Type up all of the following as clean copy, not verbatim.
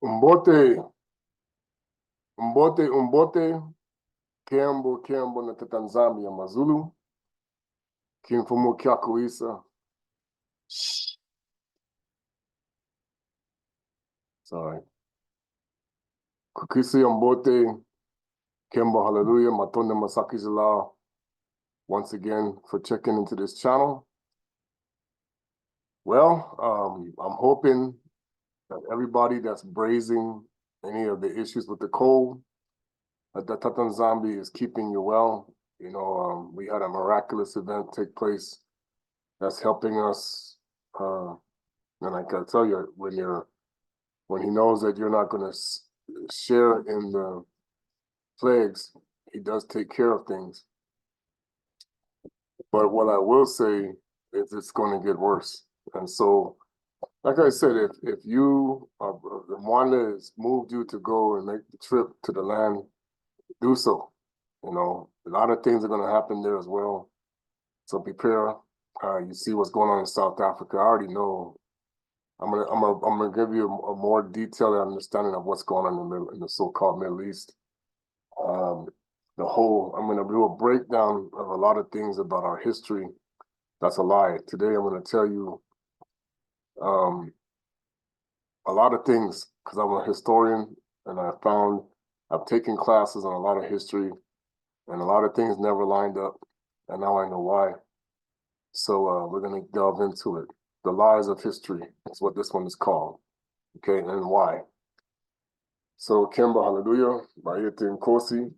Umbote, umbote, Kembo na Tanzania Mazulu, Kimfumo Kyakuisa. Sorry. Kukisi umbote, Kembo Hallelujah, Matonda Masaki Zala. Once again for checking into this channel. Well, I'm hoping that everybody that's brazing any of the issues with the cold, that the Tata Zombie is keeping you well. You know, we had a miraculous event take place that's helping us. And I can tell you, when he knows that you're not going to share in the plagues, he does take care of things. But what I will say is it's going to get worse. And so, like I said, if you, the one that has moved you to go and make the trip to the land, do so. You know, a lot of things are going to happen there as well. So prepare. You see what's going on in South Africa. I already know. I'm gonna give you a more detailed understanding of what's going on in the so-called Middle East. I'm gonna do a breakdown of a lot of things about our history. That's a lie. Today I'm gonna tell you a lot of things because I'm a historian and I've taken classes on a lot of history and a lot of things never lined up, and now I know why. So we're gonna delve into it. The lies of history is what this one is called. Okay, and why. So Kimba Hallelujah, Bayete Nkosi.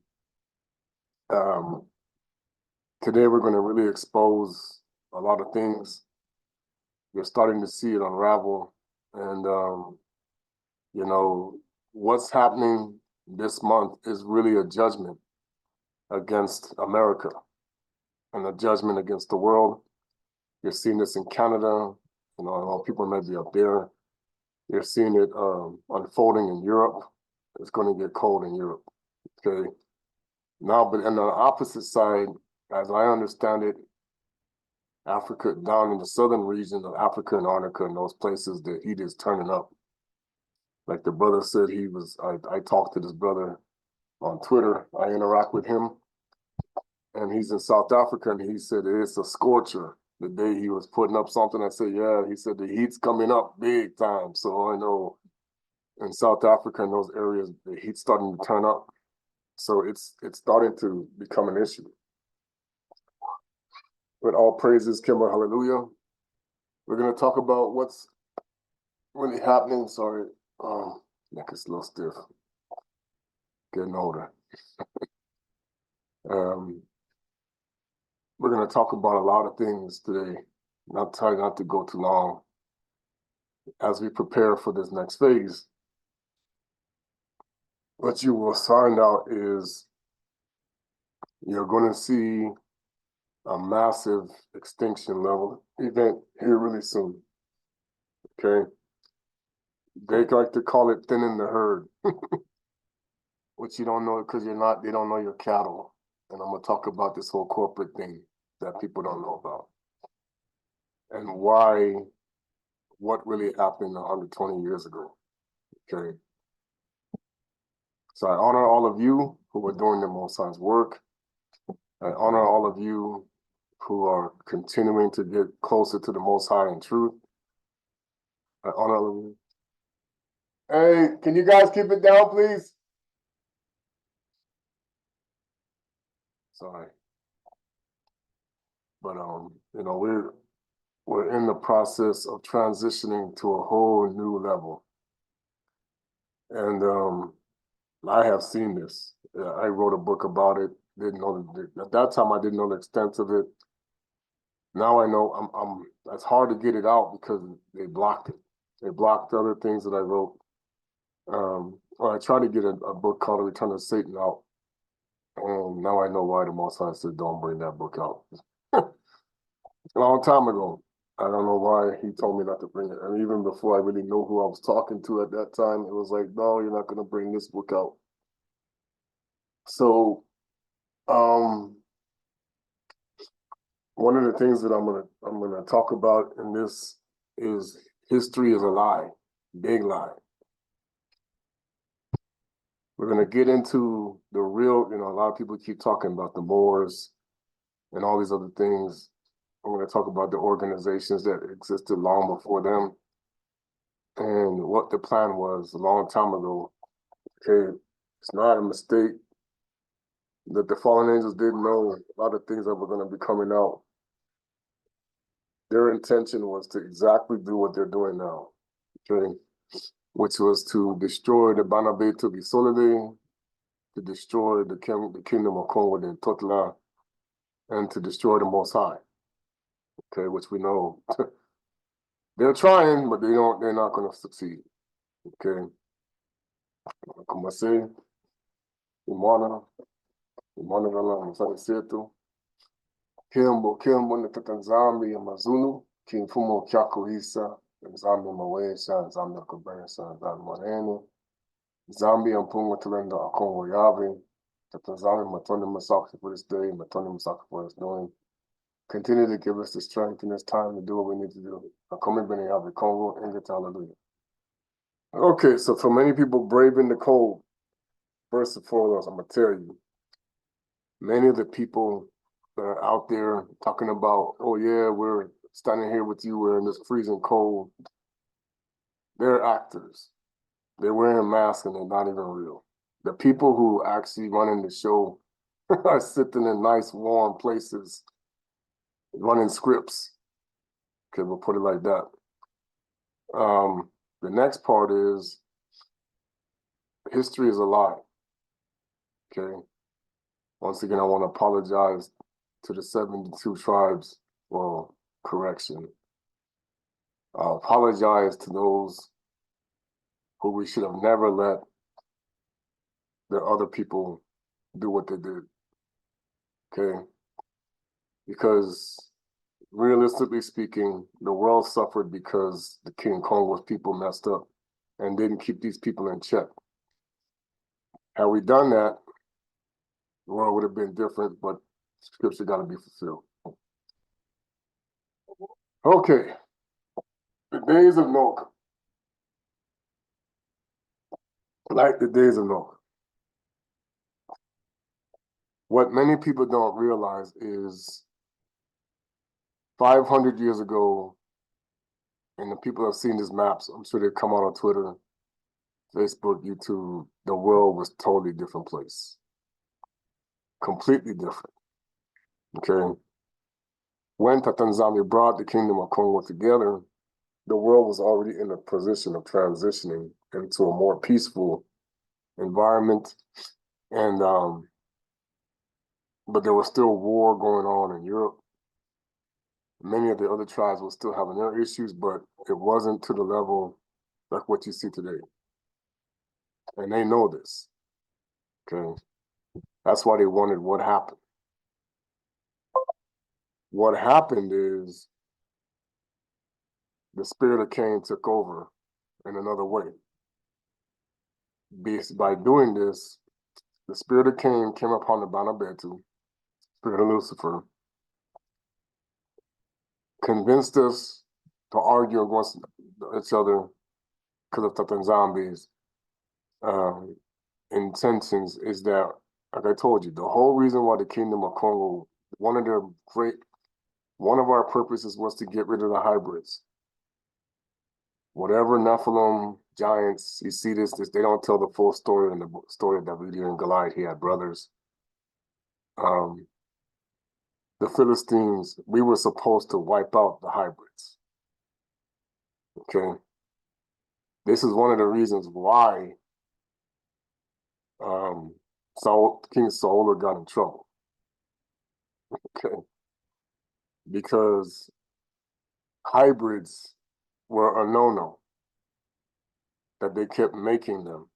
Today we're gonna really expose a lot of things. You're starting to see it unravel. And you know, what's happening this month is really a judgment against America and a judgment against the world. You're seeing this in Canada, you know, a lot of people might be up there. You're seeing it unfolding in Europe. It's going to get cold in Europe, okay? Now, but on the opposite side, as I understand it, Africa, down in the southern region of Africa and Antarctica and those places, the heat is turning up. Like the brother said, I talked to this brother on Twitter. I interact with him, and he's in South Africa, and he said it's a scorcher. The day he was putting up something, I said, yeah, he said the heat's coming up big time. So I know in South Africa and those areas, the heat's starting to turn up. So it's starting to become an issue. With all praises, Kimber, hallelujah. We're going to talk about what's really happening. Sorry, neck is a little stiff. Getting older. We're going to talk about a lot of things today. Not trying not to go too long as we prepare for this next phase. What you will find out is you're going to see a massive extinction level event here really soon. Okay. They like to call it thinning the herd, which you don't know because they don't know your cattle. And I'm going to talk about this whole corporate thing that people don't know about. And what really happened 120 years ago. Okay. So I honor all of you who are doing the Most High's work. I honor all of you who are continuing to get closer to the Most High in truth. I honor all of you. Hey, can you guys keep it down, please? Sorry. But you know, we're in the process of transitioning to a whole new level. And I have seen this. I wrote a book about it. Didn't know at that time I didn't know the extent of it. Now I know it's hard to get it out because they blocked it. They blocked other things that I wrote. Or I tried to get a book called The Return of Satan out. Now I know why the Most High said don't bring that book out. A long time ago. I don't know why he told me not to bring it. And even before I really knew who I was talking to at that time, it was like, no, you're not going to bring this book out. So, one of the things that I'm gonna talk about in this is history is a lie, big lie. We're going to get into the real, a lot of people keep talking about the Moors and all these other things. I'm going to talk about the organizations that existed long before them and what the plan was a long time ago. Okay, it's not a mistake that the fallen angels didn't know a lot of things that were going to be coming out. Their intention was to exactly do what they're doing now, okay, which was to destroy the Bana to Bisolide, to destroy the kingdom of Kongo and Totla, and to destroy the Most High, okay, which we know they're trying, but they're not going to succeed, okay. Como assim, Imana Vela, Msani Setu, Kimbo Natatanzami, Amazulu, King Fumo Kyakuhisa, Nzambi Mawesha, Nzambi Akabensa, Nzambi Manene, Zambi Ampunga Talenda Akongo Yavi, Tatanzami Matoni Masaki for this day, Matoni Masaki for this doing. Continue to give us the strength in this time to do what we need to do. Akome Bene Yavi Kongo, and hallelujah. Okay, so for many people braving the cold, first and foremost, I'm going to tell you, many of the people that are out there talking about, oh yeah, we're standing here with you, we're in this freezing cold, they're actors. They're wearing masks and they're not even real. The people who actually running the show are sitting in nice warm places, running scripts. Okay, we'll put it like that. The next part is history is a lie. Okay. Once again, I want to apologize to the 72 tribes. Well, correction. I apologize to those who we should have never let the other people do what they did. Okay. Because realistically speaking, the world suffered because the King Kongo's people messed up and didn't keep these people in check. Had we done that, the world would have been different, but scripture got to be fulfilled. Okay, the days of Noah. Like the days of Noah. What many people don't realize is 500 years ago, and the people have seen these maps, I'm sure they come out on Twitter, Facebook, YouTube, the world was a totally different place. Completely different. Okay. When Tatanzami brought the kingdom of Kongo together, the world was already in a position of transitioning into a more peaceful environment. And but there was still war going on in Europe. Many of the other tribes were still having their issues, but it wasn't to the level like what you see today. And they know this. Okay. That's why they wanted what happened. What happened is the spirit of Cain took over in another way. By doing this, the spirit of Cain came upon the Bana, spirit of Lucifer, convinced us to argue against each other because of Tatan zombies. Intentions is that, like I told you, the whole reason why the Kingdom of Kongo, one of our purposes was to get rid of the hybrids. Whatever Nephilim, giants, you see this, they don't tell the full story in the story of David and Goliath. He had brothers. The Philistines, we were supposed to wipe out the hybrids. Okay. This is one of the reasons why King Saul got in trouble. Okay. Because hybrids were a no-no, that they kept making them.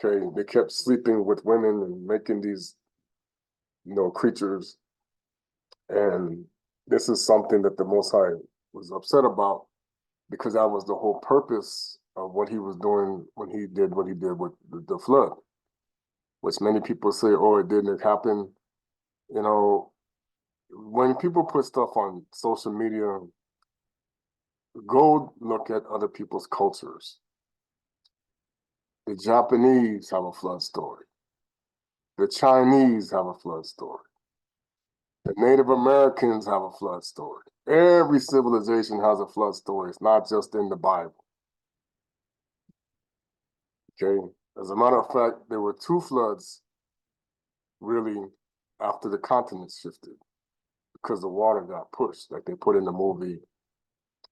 Okay, they kept sleeping with women and making these, creatures. And this is something that the Most High was upset about, because that was the whole purpose of what he was doing when he did what he did with the flood, which many people say, oh, it didn't happen. When people put stuff on social media, go look at other people's cultures. The Japanese have a flood story. The Chinese have a flood story. The Native Americans have a flood story. Every civilization has a flood story. It's not just in the Bible. Okay? As a matter of fact, there were 2 floods really after the continents shifted because the water got pushed, like they put in the movie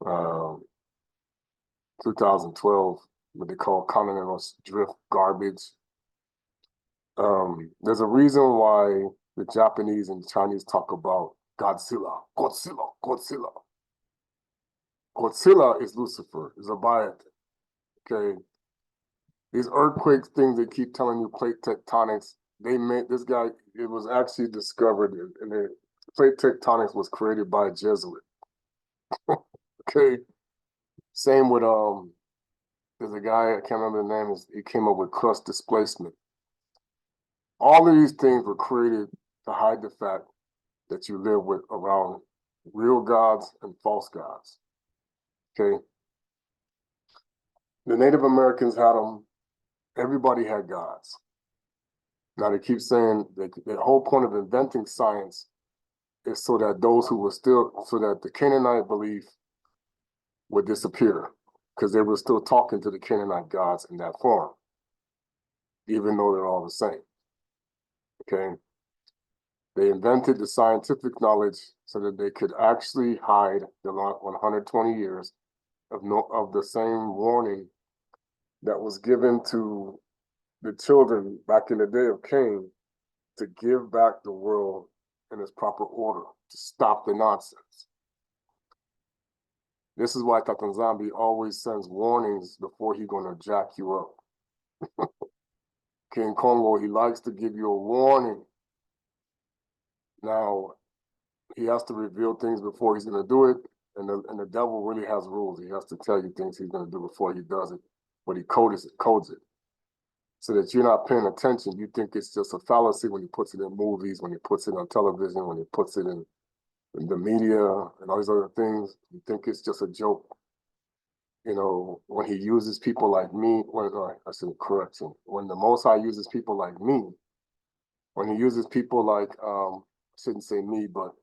2012, what they call continental drift garbage. There's a reason why the Japanese and Chinese talk about Godzilla, Godzilla, Godzilla. Godzilla is Lucifer, is a Leviathan. Okay, these earthquake things they keep telling you, plate tectonics. They made this guy. It was actually discovered, and the plate tectonics was created by a Jesuit. Okay, same with there's a guy I can't remember the name. He came up with crust displacement. All of these things were created to hide the fact that you live with around real gods and false gods. Okay. The Native Americans had them. Everybody had gods. Now they keep saying that the whole point of inventing science is so that those who were still, so that the Canaanite belief would disappear, because they were still talking to the Canaanite gods in that form, even though they're all the same. Okay. They invented the scientific knowledge so that they could actually hide the 120 years of the same warning that was given to the children back in the day of Cain, to give back the world in its proper order, to stop the nonsense. This is why Tata always sends warnings before he's going to jack you up. King Kongo, he likes to give you a warning. Now, he has to reveal things before he's going to do it, and the devil really has rules. He has to tell you things he's going to do before he does it, but he codes it, so that you're not paying attention. You think it's just a fallacy when he puts it in movies, when he puts it on television, when he puts it in the media and all these other things. You think it's just a joke. You know, when he uses people like me, I should correct him. When the Most High uses people like me, when he uses people like, I shouldn't say me, but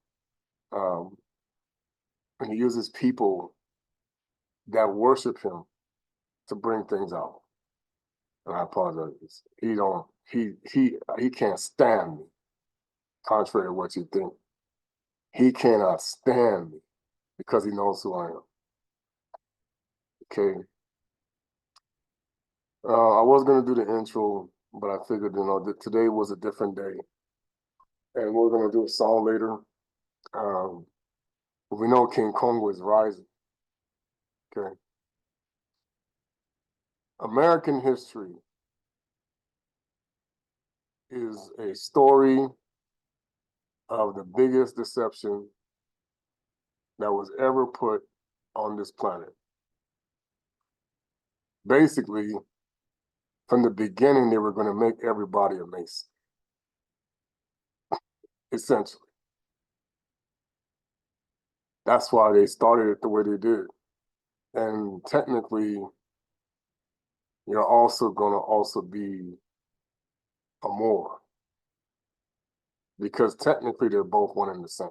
when he uses people that worship him to bring things out. And I apologize. He can't stand me, contrary to what you think. He cannot stand me because he knows who I am. Okay. I was going to do the intro, but I figured, that today was a different day. And we're going to do a song later. We know King Kongo is rising. Okay. American history is a story of the biggest deception that was ever put on this planet. Basically, from the beginning, they were going to make everybody a Mason. Essentially. That's why they started it the way they did. And technically, you're also going to be a Moor, because technically they're both one and the same.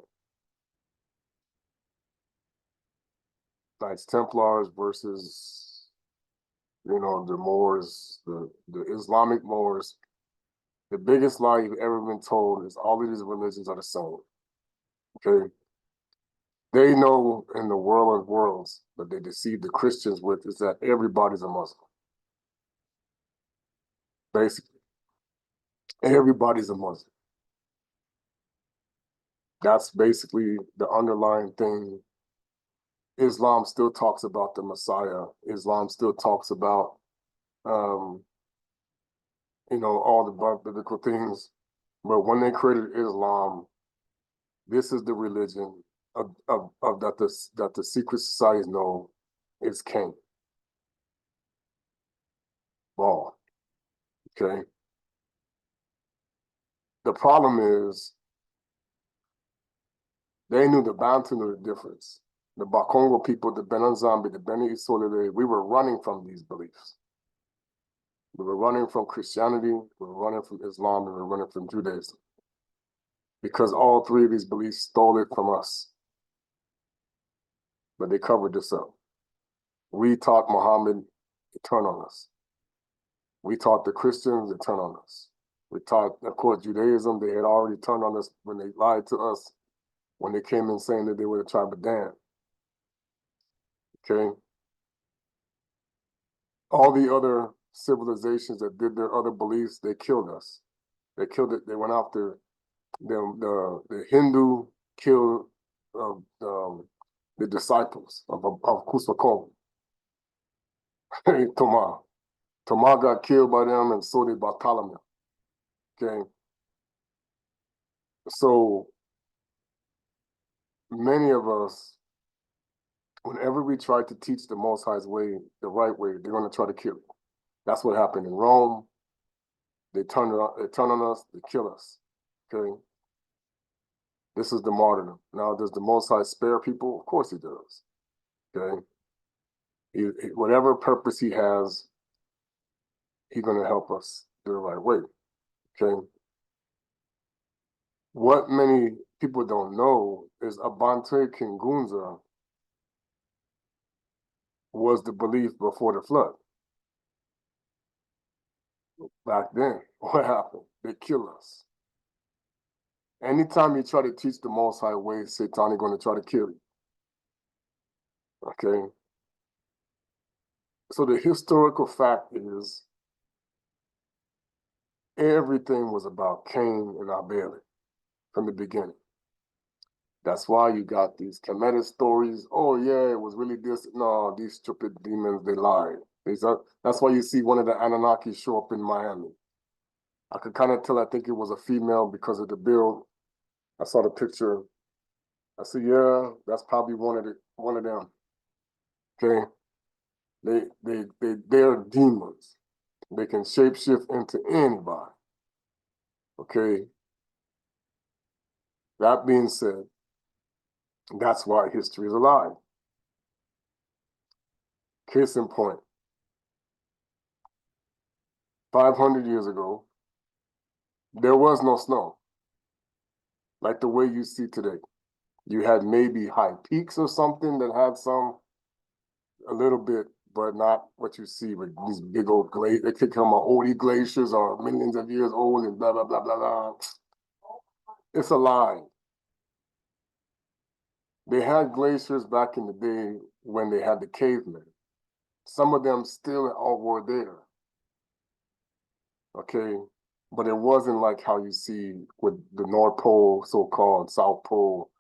Knights Templars versus, the Moors, the Islamic Moors. The biggest lie you've ever been told is all of these religions are the same. Okay? They know in the world of worlds that they deceive the Christians with is that everybody's a Muslim. Basically, everybody's a Muslim. That's basically the underlying thing. Islam still talks about the Messiah. Islam still talks about, all the biblical things. But when they created Islam, this is the religion of that the secret societies know is Cain. Ball. Okay. The problem is they knew the Bantu knew the difference. The Bakongo people, the Benanzambi, the Beni Isolde, we were running from these beliefs. We were running from Christianity, we were running from Islam, and we were running from Judaism. Because all three of these beliefs stole it from us. But they covered this up. We taught Muhammad to turn on us. We taught the Christians to turn on us. We taught, of course, Judaism. They had already turned on us when they lied to us, when they came in saying that they were the tribe of Dan. Okay? All the other civilizations that did their other beliefs, they killed us. They killed it. They went after them. The Hindu killed the disciples of Kongo. Toma. Toma got killed by them, and so did Bartholomew. Okay. So many of us, whenever we try to teach the Most High's way, the right way, they're going to try to kill it. That's what happened in Rome. They turn on us, they kill us. Okay. This is the martyrdom. Now, does the Most High spare people? Of course he does. Okay. Whatever purpose he has, he's going to help us do the right way. Okay. What many people don't know is Abante Kingunza was the belief before the flood. Back then, what happened? They kill us. Anytime you try to teach the Most High way, Satan is going to try to kill you. Okay? So the historical fact is everything was about Cain and Abel from the beginning. That's why you got these Kemetic stories. Oh, yeah, it was really this. No, these stupid demons, they lied. That's why you see one of the Anunnaki show up in Miami. I could kind of tell, I think it was a female because of the build. I saw the picture. I said, yeah, that's probably one of them. Okay. They're demons. They can shapeshift into anybody. Okay. That being said, that's why history is alive. Case in point. 500 years ago, there was no snow like the way you see today. You had maybe high peaks or something that had a little bit, but not what you see with these big old glaciers. They could come out old glaciers or millions of years old and blah, blah, blah, blah, blah. It's a lie. They had glaciers back in the day when they had the cavemen. Some of them still all were there. Okay, but it wasn't like how you see with the North Pole, so-called South Pole,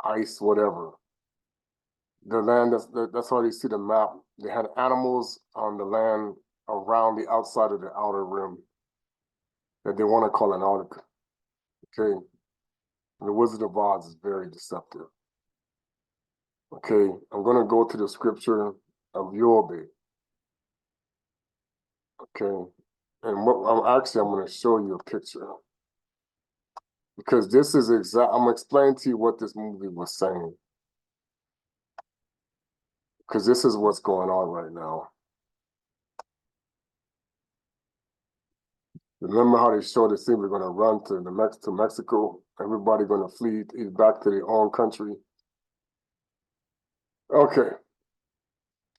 ice, whatever. The land, that's how you see the map. They had animals on the land around the outside of the outer rim that they want to call Antarctica. Okay, and the Wizard of Oz is very deceptive. Okay, I'm going to go to the scripture of Yobe. Okay, and I'm going to show you a picture. Because this is I'm going to explain to you what this movie was saying. Because this is what's going on right now. Remember how they showed the scene we're going to run to Mexico? Everybody going to flee back to their own country. Okay.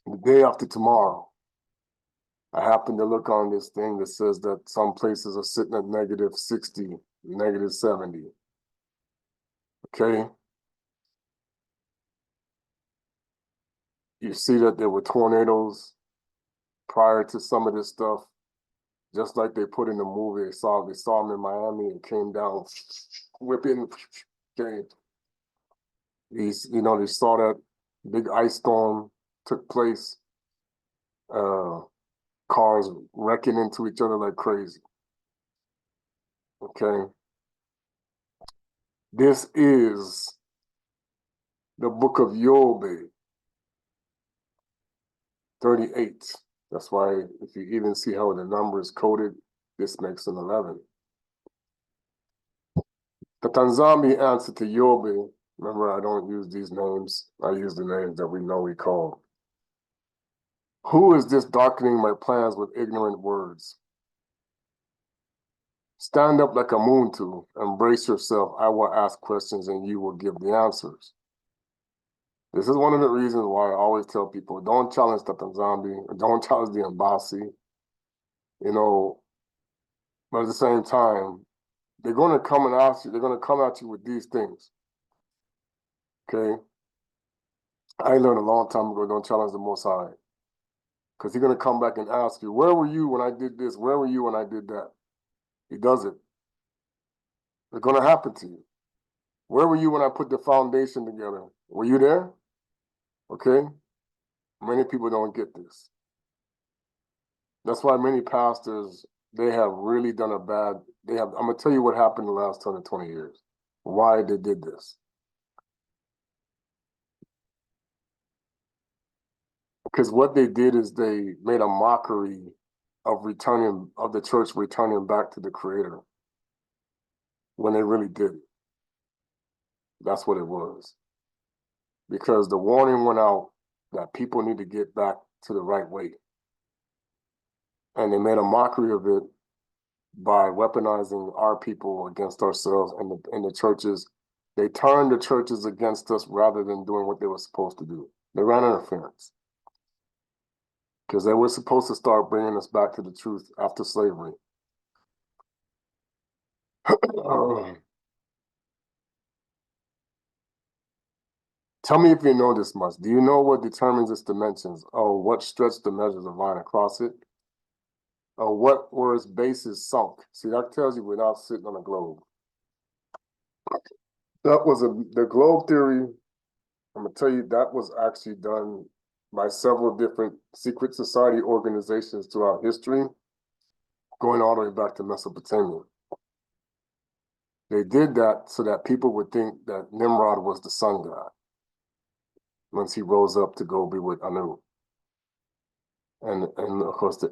The day after tomorrow, I happened to look on this thing that says that some places are sitting at -60, -70. Okay. You see that there were tornadoes prior to some of this stuff, just like they put in the movie. They saw them in Miami and came down, whipping. Okay. They saw that big ice storm took place. Cars wrecking into each other like crazy. Okay. This is the book of Yobe, 38. That's why if you even see how the number is coded, this makes an 11. The Tanzami answer to Yobe, remember I don't use these names, I use the names that we know we call. Who is this darkening my plans with ignorant words? Stand up like a moon to embrace yourself. I will ask questions and you will give the answers. This is one of the reasons why I always tell people, don't challenge Tata Zombie, or don't challenge the embassy, you know, but at the same time, they're going to come and ask you, they're going to come at you with these things, okay? I learned a long time ago, don't challenge the Most High, because he's going to come back and ask you, where were you when I did this? Where were you when I did that? He does it. It's going to happen to you. Where were you when I put the foundation together? Were you there? Okay? Many people don't get this. That's why many pastors, they have really done a bad, I'm going to tell you what happened in the last 10 to 20 years, why they did this. Because what they did is they made a mockery of the church returning back to the Creator when they really didn't. That's what it was. Because the warning went out that people need to get back to the right way. And they made a mockery of it by weaponizing our people against ourselves and the churches. They turned the churches against us rather than doing what they were supposed to do. They ran interference. Because they were supposed to start bringing us back to the truth after slavery. Tell me if you know this much. Do you know what determines its dimensions? Oh, what stretched the measures of line across it? Oh, what were its bases sunk? See, that tells you we're not sitting on a globe. That was the globe theory. I'm going to tell you that was actually done by several different secret society organizations throughout history, going all the way back to Mesopotamia. They did that so that people would think that Nimrod was the sun god once he rose up to go be with Anu. And of course, the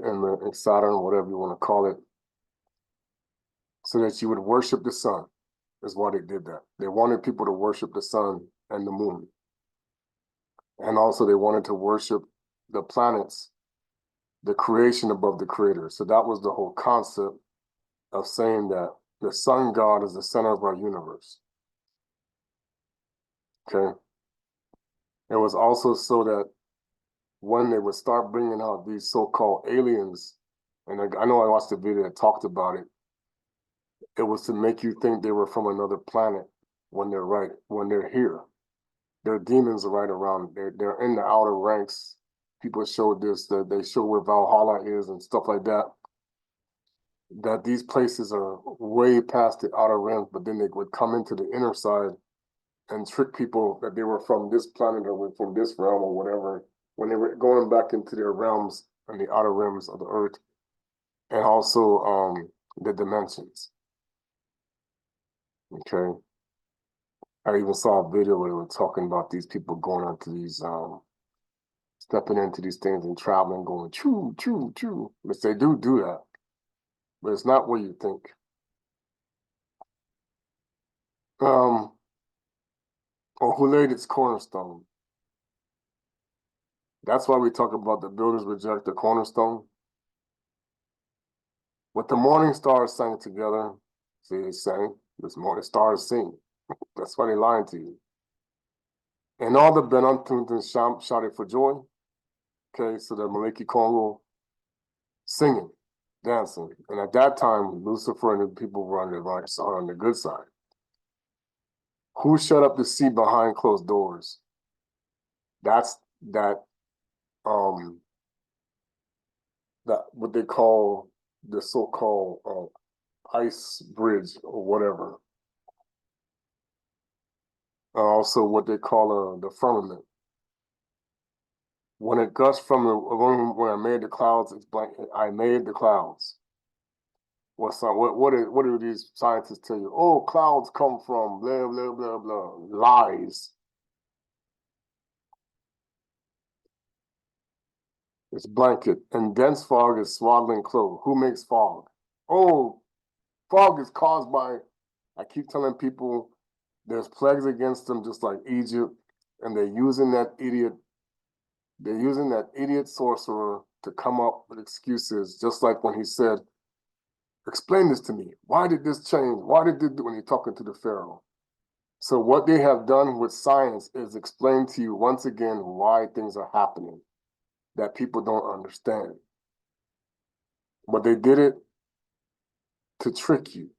Saturn, whatever you want to call it, so that you would worship the sun, is why they did that. They wanted people to worship the sun and the moon. And also they wanted to worship the planets, the creation above the creator. So that was the whole concept of saying that the sun god is the center of our universe. Okay. It was also so that when they would start bringing out these so-called aliens, and I know I watched a video that talked about it, it was to make you think they were from another planet when they're here. Their demons are right around. They're in the outer ranks. People showed this, that they show where Valhalla is and stuff like that. That these places are way past the outer rims, but then they would come into the inner side and trick people that they were from this planet or from this realm or whatever, when they were going back into their realms and the outer rims of the earth, and also the dimensions. Okay. I even saw a video where they were talking about these people going onto these, stepping into these things and traveling, going choo, choo, choo. Which they do that, but it's not what you think. Or who laid its cornerstone? That's why we talk about the builders reject the cornerstone. What the morning stars sang together, see, they sang, this morning stars sing. That's why they lying to you. And all the Benantuntans shouted for joy. Okay, so the Maliki Kongo singing, dancing. And at that time, Lucifer and the people were on the right side, on the good side. Who shut up the sea behind closed doors? That's that what they call the so-called ice bridge or whatever. Also what they call the firmament. When it gushed from when I made the clouds, it's blank. I made the clouds. What do these scientists tell you? Oh, clouds come from blah blah blah blah. Lies. It's blanket, and dense fog is swaddling cloak. Who makes fog? Oh, fog is caused by. I keep telling people there's plagues against them, just like Egypt, and they're using that idiot. They're using that idiot sorcerer to come up with excuses, just like when he said, explain this to me. Why did this change? Why did this do, when you're talking to the Pharaoh? So what they have done with science is explain to you once again why things are happening that people don't understand. But they did it to trick you.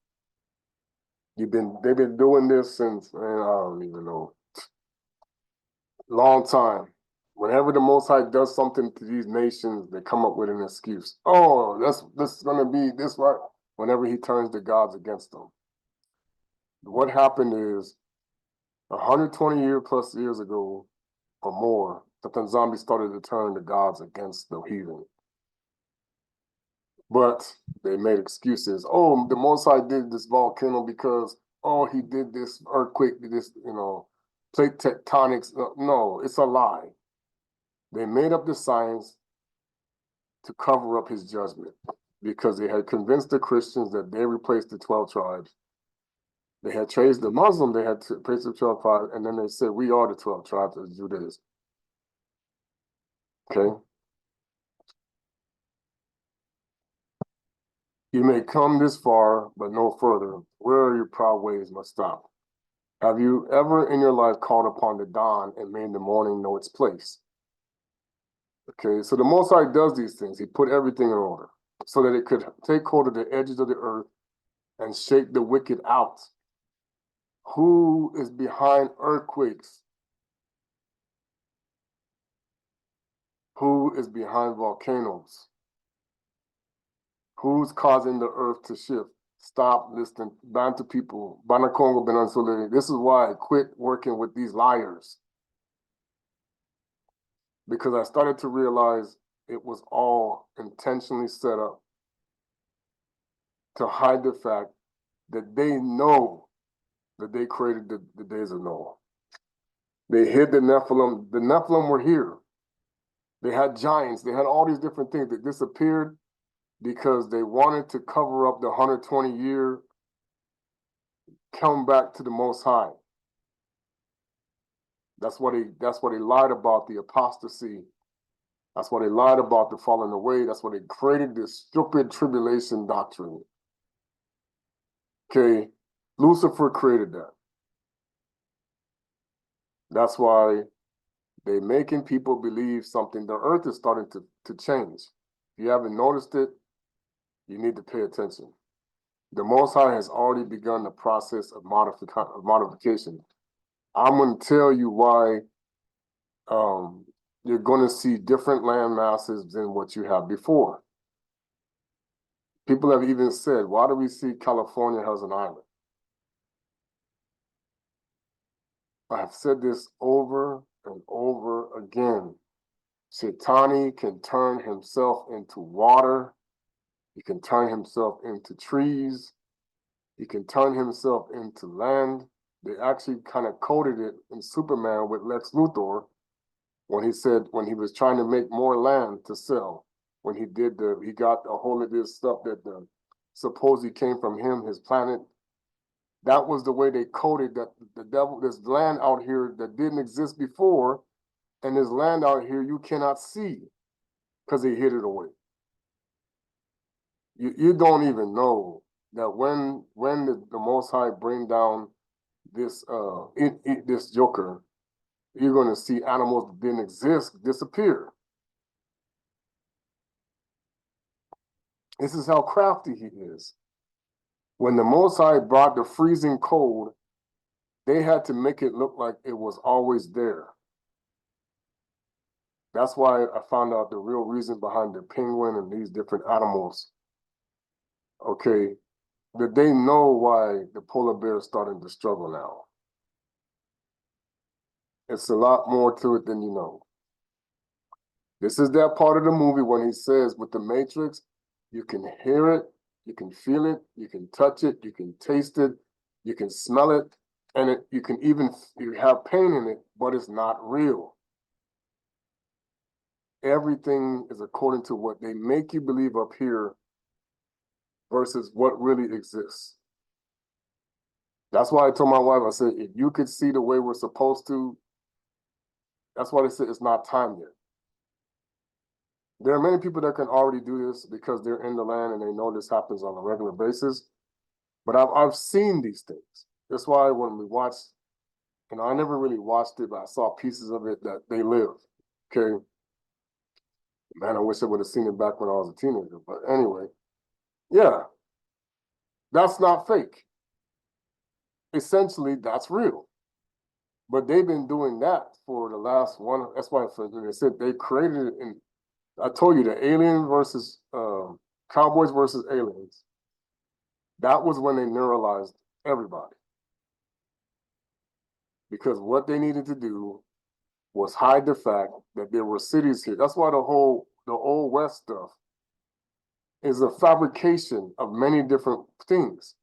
They've been doing this since, man, I don't even know, long time. Whenever the Most High does something to these nations, they come up with an excuse. Oh, this is gonna be this right. Whenever he turns the gods against them. What happened is 120 years ago or more, the Tanzania started to turn the gods against the heathen. But they made excuses. Oh, the Most High did this volcano because, oh, he did this earthquake, this, plate tectonics. No, it's a lie. They made up the science to cover up his judgment because they had convinced the Christians that they replaced the 12 tribes. They had traced the Muslim, they had traced the 12 tribes, and then they said, we are the 12 tribes of Judaism. Okay? You may come this far, but no further. Where are your proud ways must stop? Have you ever in your life called upon the dawn and made the morning know its place? Okay, so the Most High does these things. He put everything in order so that it could take hold of the edges of the earth and shake the wicked out. Who is behind earthquakes? Who is behind volcanoes? Who's causing the earth to shift? Stop listening. Bantu people, Bana Kongo, Benansole. This is why I quit working with these liars. Because I started to realize it was all intentionally set up to hide the fact that they know that they created the days of Noah. They hid the Nephilim. The Nephilim were here. They had giants. They had all these different things that disappeared because they wanted to cover up the 120-year come back to the Most High. That's what they lied about, the apostasy. That's why they lied about the falling away. That's why they created this stupid tribulation doctrine. Okay, Lucifer created that. That's why they're making people believe something. The earth is starting to change. If you haven't noticed it, you need to pay attention. The Most High has already begun the process of modification. I'm going to tell you why you're going to see different land masses than what you have before. People have even said, why do we see California as an island? I have said this over and over again. Shaitani can turn himself into water. He can turn himself into trees. He can turn himself into land. They actually kind of coded it in Superman with Lex Luthor when he said, when he was trying to make more land to sell, when he got a hold of this stuff that supposedly came from him, his planet. That was the way they coded that the devil, there's land out here that didn't exist before, and there's land out here you cannot see because they hid it away. You don't even know that when the Most High bring down this this Joker, you're going to see animals that didn't exist disappear. This is how crafty he is. When the Most High brought the freezing cold, they had to make it look like it was always there. That's why I found out the real reason behind the penguin and these different animals. Okay, that they know why the polar bear is starting to struggle now. It's a lot more to it than you know. This is that part of the movie when he says with the Matrix, you can hear it, you can feel it, you can touch it, you can taste it, you can smell it, and you can even have pain in it, but it's not real. Everything is according to what they make you believe up here versus what really exists. That's why I told my wife, I said, if you could see the way we're supposed to, that's why they said it's not time yet. There are many people that can already do this because they're in the land and they know this happens on a regular basis. But I've seen these things. That's why when we watch, I never really watched it, but I saw pieces of it that they live. Okay. Man, I wish I would have seen it back when I was a teenager. But anyway, yeah, that's not fake. Essentially, that's real. But they've been doing that for the last one. That's why they said they created it. And I told you the alien versus cowboys versus aliens. That was when they neuralized everybody. Because what they needed to do was hide the fact that there were cities here. That's why the Old West stuff is a fabrication of many different things.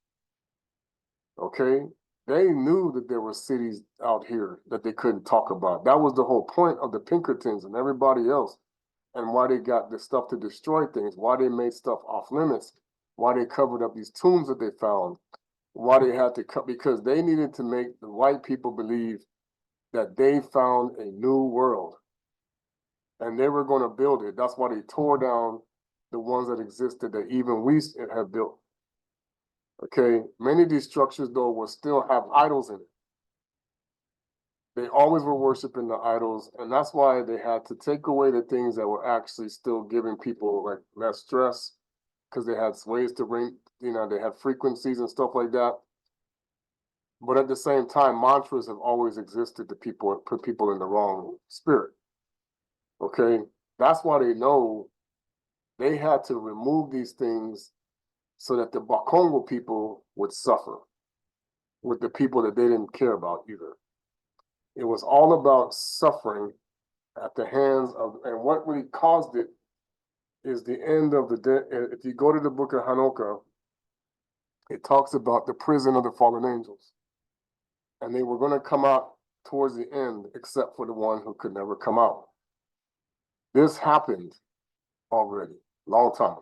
Okay? They knew that there were cities out here that they couldn't talk about. That was the whole point of the Pinkertons and everybody else, and why they got the stuff to destroy things, why they made stuff off limits, why they covered up these tombs that they found, why they had to cut, because they needed to make the white people believe that they found a new world and they were going to build it. That's why they tore down the ones that existed that even we have built. Okay, many of these structures though will still have idols in it. They always were worshiping the idols, and that's why they had to take away the things that were actually still giving people like less stress, because they had ways to bring, they had frequencies and stuff like that. But at the same time, mantras have always existed to put people in the wrong spirit. Okay, that's why they know they had to remove these things so that the Kongo people would suffer with the people that they didn't care about either. It was all about suffering at the hands of, and what really caused it is the end of the day. If you go to the book of Hanukkah, it talks about the prison of the fallen angels. And they were going to come out towards the end, except for the one who could never come out. This happened already, long time.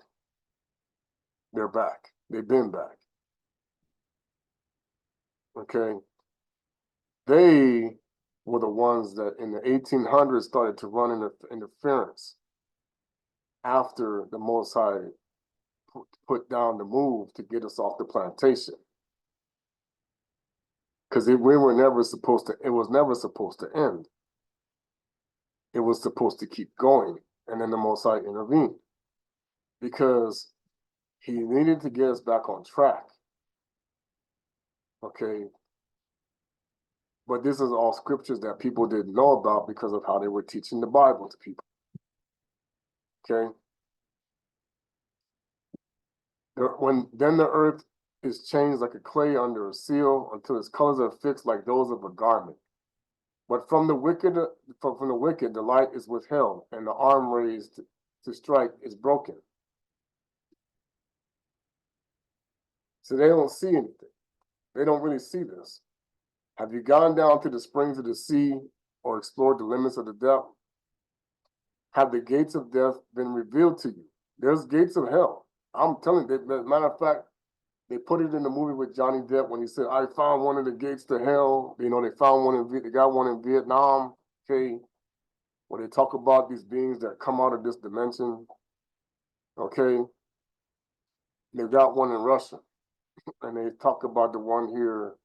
They're back. They've been back. Okay. They were the ones that in the 1800s started to run interference after the Mosai put down the move to get us off the plantation. Because we were never supposed to, it was never supposed to end. It was supposed to keep going. And then the Mosai intervened because he needed to get us back on track. Okay. But this is all scriptures that people didn't know about because of how they were teaching the Bible to people. Okay. Then the earth is changed like a clay under a seal until its colors are fixed like those of a garment. But from the wicked, the light is withheld, and the arm raised to strike is broken. So they don't see anything. They don't really see this. Have you gone down to the springs of the sea or explored the limits of the depth? Have the gates of death been revealed to you? There's gates of hell. I'm telling you, as a matter of fact, they put it in the movie with Johnny Depp when he said, I found one of the gates to hell. They found one they got one in Vietnam, okay, where they talk about these beings that come out of this dimension, okay. They got one in Russia, and they talk about the one here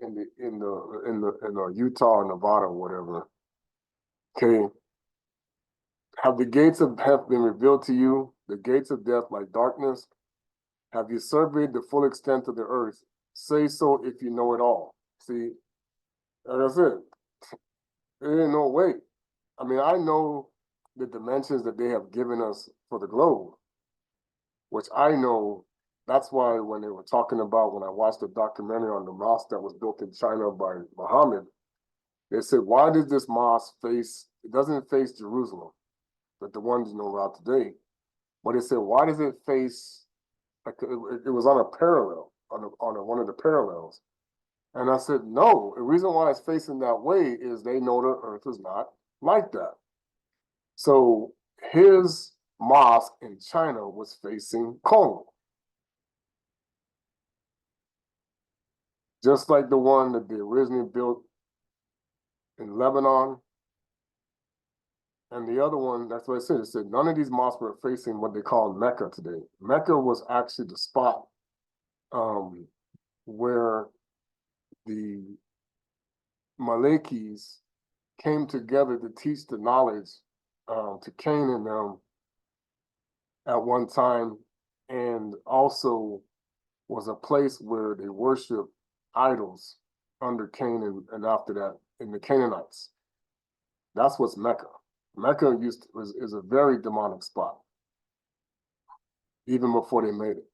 in Utah or Nevada or whatever. Okay. Have the gates of death been revealed to you? The gates of death like darkness? Have you surveyed the full extent of the earth? Say so if you know it all. See, that's it. There ain't no way. I mean, I know the dimensions that they have given us for the globe, which I know. That's why when they were talking about, when I watched the documentary on the mosque that was built in China by Muhammad, they said, why does this mosque face, it doesn't face Jerusalem, but the ones around today, but they said, why does it face, like it was on a parallel, on one of the parallels. And I said, no, the reason why it's facing that way is they know the earth is not like that. So his mosque in China was facing Kongo. Just like the one that they originally built in Lebanon And the other one, that's what I said. It said none of these mosques were facing what they call Mecca today. Mecca was actually the spot where the Malekis came together to teach the knowledge to Cain and them at one time, and also was a place where they worshiped idols under Cain and after that in the Canaanites. That's what's Mecca. Mecca is a very demonic spot, even before they made it.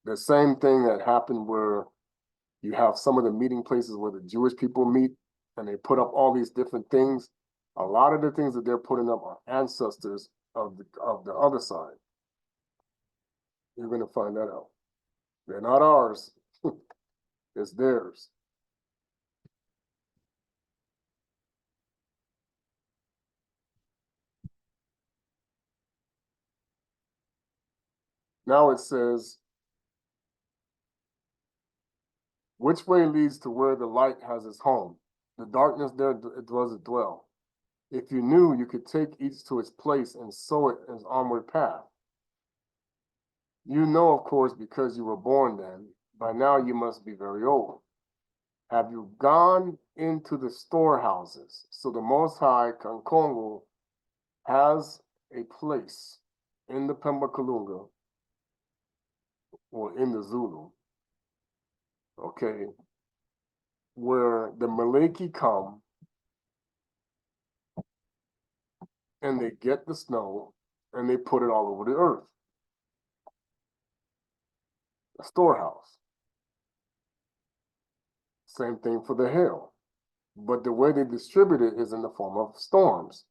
The same thing that happened where you have some of the meeting places where the Jewish people meet and they put up all these different things. A lot of the things that they're putting up are ancestors of the other side. You're going to find that out. They're not ours. It's theirs. Now it says, which way leads to where the light has its home? The darkness there does it dwell. If you knew, you could take each to its place and sow it its onward path. You know, of course, because you were born then. By now you must be very old. Have you gone into the storehouses? So the Most High, Kongo, has a place in the Pemba Kalunga, or in the Zulu, okay, where the Maleki come and they get the snow and they put it all over the earth. A storehouse. Same thing for the hail. But the way they distribute it is in the form of storms.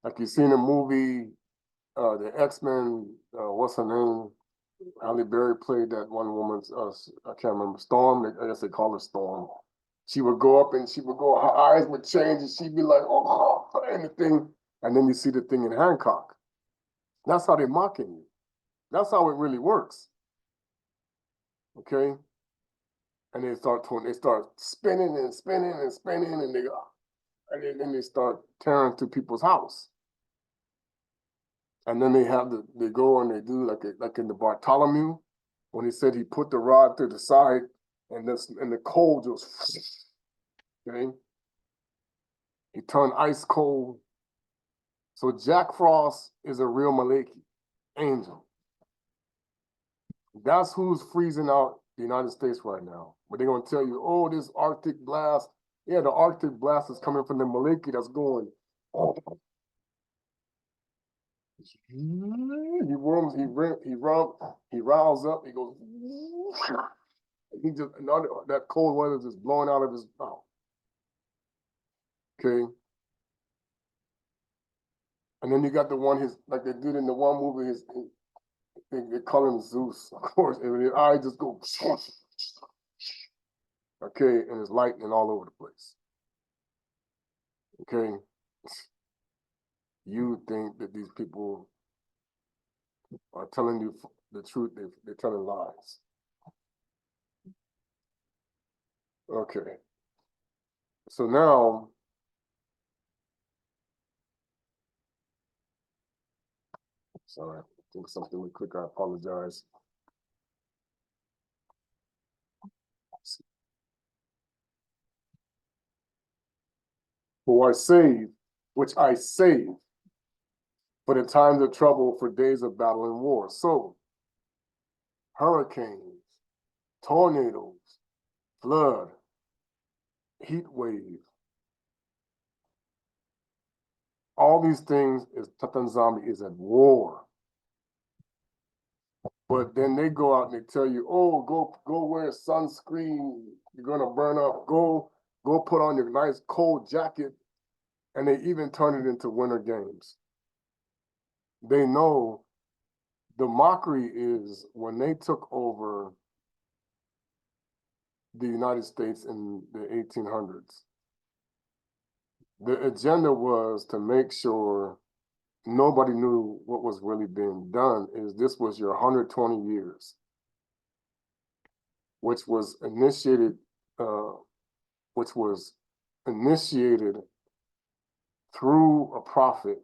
Like you see in the movie, the X-Men, what's her name? Halle Berry played that one woman's, I can't remember, Storm, I guess they call her Storm. She would go up and she would go, her eyes would change and she'd be like, oh, and the thing, and then you see the thing in Hancock. That's how they're mocking you. That's how it really works. Okay? And they start spinning and spinning and spinning, and then they start tearing through people's house. And then they go and they do like in the Bartholomew, when he said he put the rod to the side and the coal just, okay? He turned ice cold. So Jack Frost is a real Maleki, angel. That's who's freezing out the United States right now. But they're gonna tell you, oh, this Arctic blast. Yeah, the Arctic blast is coming from the Maleki that's going, oh. He roams, he riles up, he goes, he just, that cold weather is just blowing out of his mouth. Okay. And then you got the one, like they did in the one movie, they call him Zeus, of course, and his eye just go, okay, and it's lightning all over the place. Okay. You think that these people are telling you the truth, they're telling lies. Okay. So now, sorry, I think something went quick, I apologize. Which I save for the times of trouble, for days of battle and war. So, hurricanes, tornadoes, flood, heat wave, all these things is Tatanzami is at war. But then they go out and they tell you, oh, go wear sunscreen, you're gonna burn up, go put on your nice cold jacket, and they even turn it into winter games. They know the mockery is when they took over the United States in the 1800s. The agenda was to make sure nobody knew what was really being done. Is this was your 120 years, which was initiated through a prophet.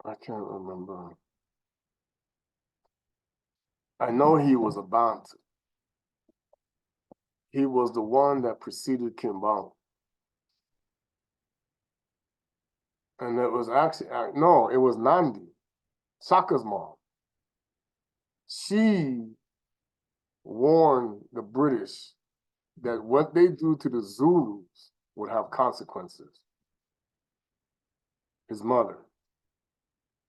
I can't remember. I know he was a Bant. He was the one that preceded Kimbang. And it was actually, no, it was Nandi, Shaka's mom. She warned the British that what they do to the Zulus would have consequences. His mother.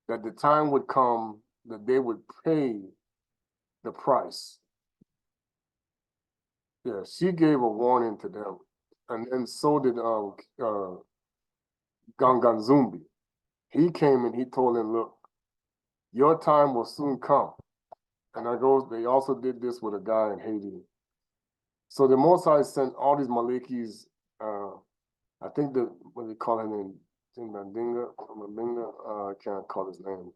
That the time would come that they would pay the price. Yeah, she gave a warning to them. And so did Ganganzumbi. He came and he told them, look, your time will soon come. And they also did this with a guy in Haiti. So the Mosai sent all these Malikis, I think what they call him in Mandinga, I can't call his name.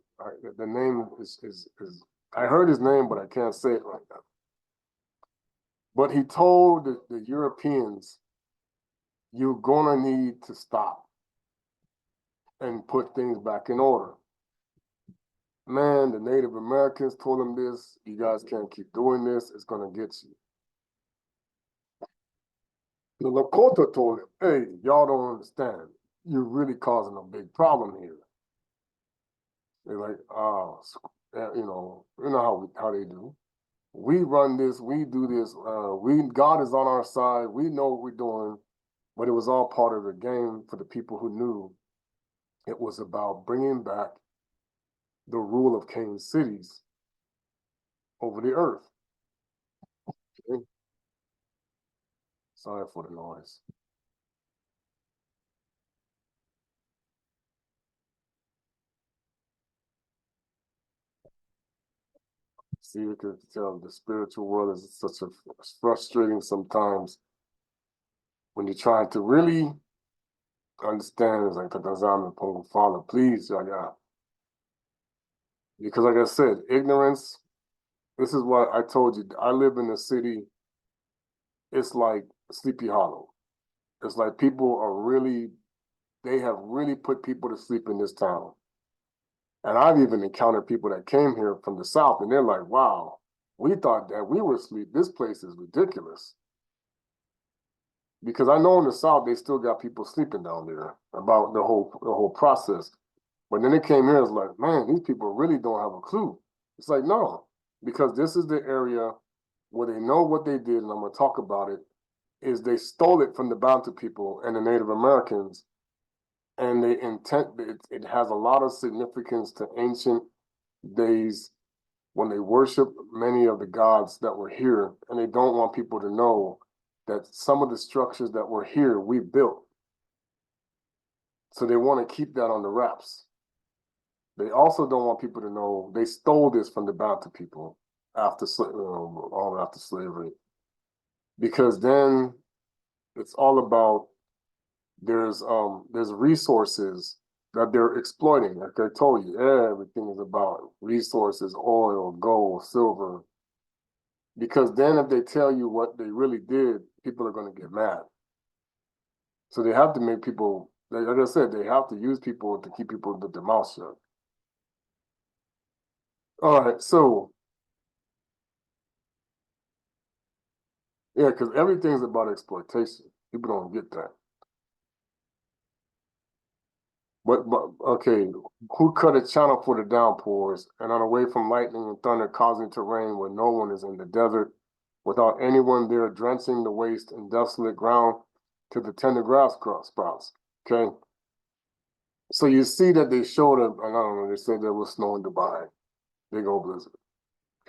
The name is, I heard his name, but I can't say it right now. But he told the Europeans, you're gonna need to stop and put things back in order. Man, the Native Americans told him this, you guys can't keep doing this, it's gonna get you. The Lakota told him, hey, y'all don't understand. You're really causing a big problem here. They're like, oh, you know how they do. We run this, we do this, God is on our side, we know what we're doing, but it was all part of the game for the people who knew it was about bringing back the rule of Cain cities over the earth. Okay? Sorry for the noise. See, you can tell the spiritual world is such a frustrating sometimes when you're trying to really understand. It's like Tata Father, please, yeah. Because like I said, ignorance, this is what I told you. I live in a city, it's like Sleepy Hollow. It's like people are really, they have really put people to sleep in this town. And I've even encountered people that came here from the South and they're like, wow, we thought that we were asleep. This place is ridiculous. Because I know in the South, they still got people sleeping down there about the whole process. But then they came here, it's like, man, these people really don't have a clue. It's like, no, because this is the area where they know what they did, and I'm going to talk about it, is they stole it from the Bantu people and the Native Americans, and it has a lot of significance to ancient days when they worship many of the gods that were here, and they don't want people to know that some of the structures that were here, we built. So they want to keep that on the wraps. They also don't want people to know they stole this from the Bantu people all after slavery. Because then it's all about there's resources that they're exploiting. Like I told you, everything is about resources, oil, gold, silver. Because then if they tell you what they really did, people are going to get mad. So they have to make people, like I said, they have to use people to keep people with their mouth shut. All right, so yeah, because everything's about exploitation. People don't get that. But okay, who cut a channel for the downpours and on away from lightning and thunder causing to rain where no one is in the desert, without anyone there drenching the waste and desolate ground to the tender grass sprouts? Okay. So you see that they showed up, I don't know, they said there was snow in Dubai, big old blizzard.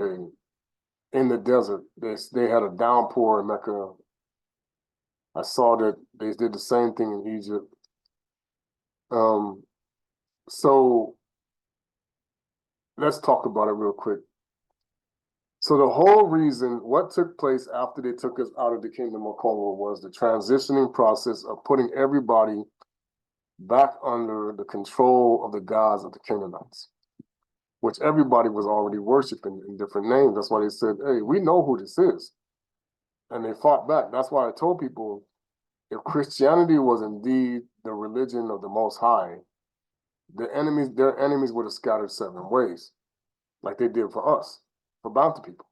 Okay. In the desert, they had a downpour in Mecca. I saw that they did the same thing in Egypt. So let's talk about it real quick. So the whole reason, what took place after they took us out of the kingdom of Kongo was the transitioning process of putting everybody back under the control of the gods of the Canaanites, which everybody was already worshiping in different names. That's why they said, hey, we know who this is. And they fought back. That's why I told people, if Christianity was indeed the religion of the Most High, their enemies would have scattered 7 ways, like they did for us, for bounty people.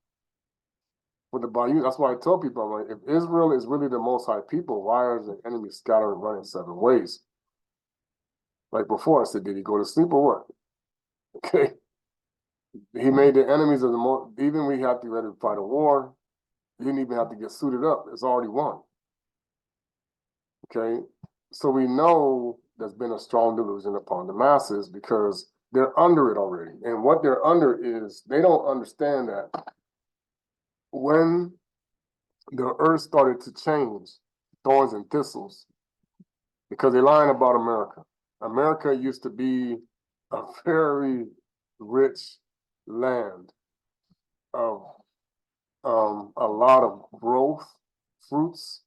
For the Bayou, that's why I tell people, I'm like, if Israel is really the Most High people, why are the enemies scattered and running 7 ways? Like before, I said, did he go to sleep or what? Okay. He made the enemies of the most, even we have to be ready to fight a war, you didn't even have to get suited up. It's already won. Okay. So we know there's been a strong delusion upon the masses because they're under it already. And what they're under is they don't understand that when the earth started to change, thorns and thistles, because they're lying about America. America used to be a very rich land of a lot of growth, fruits.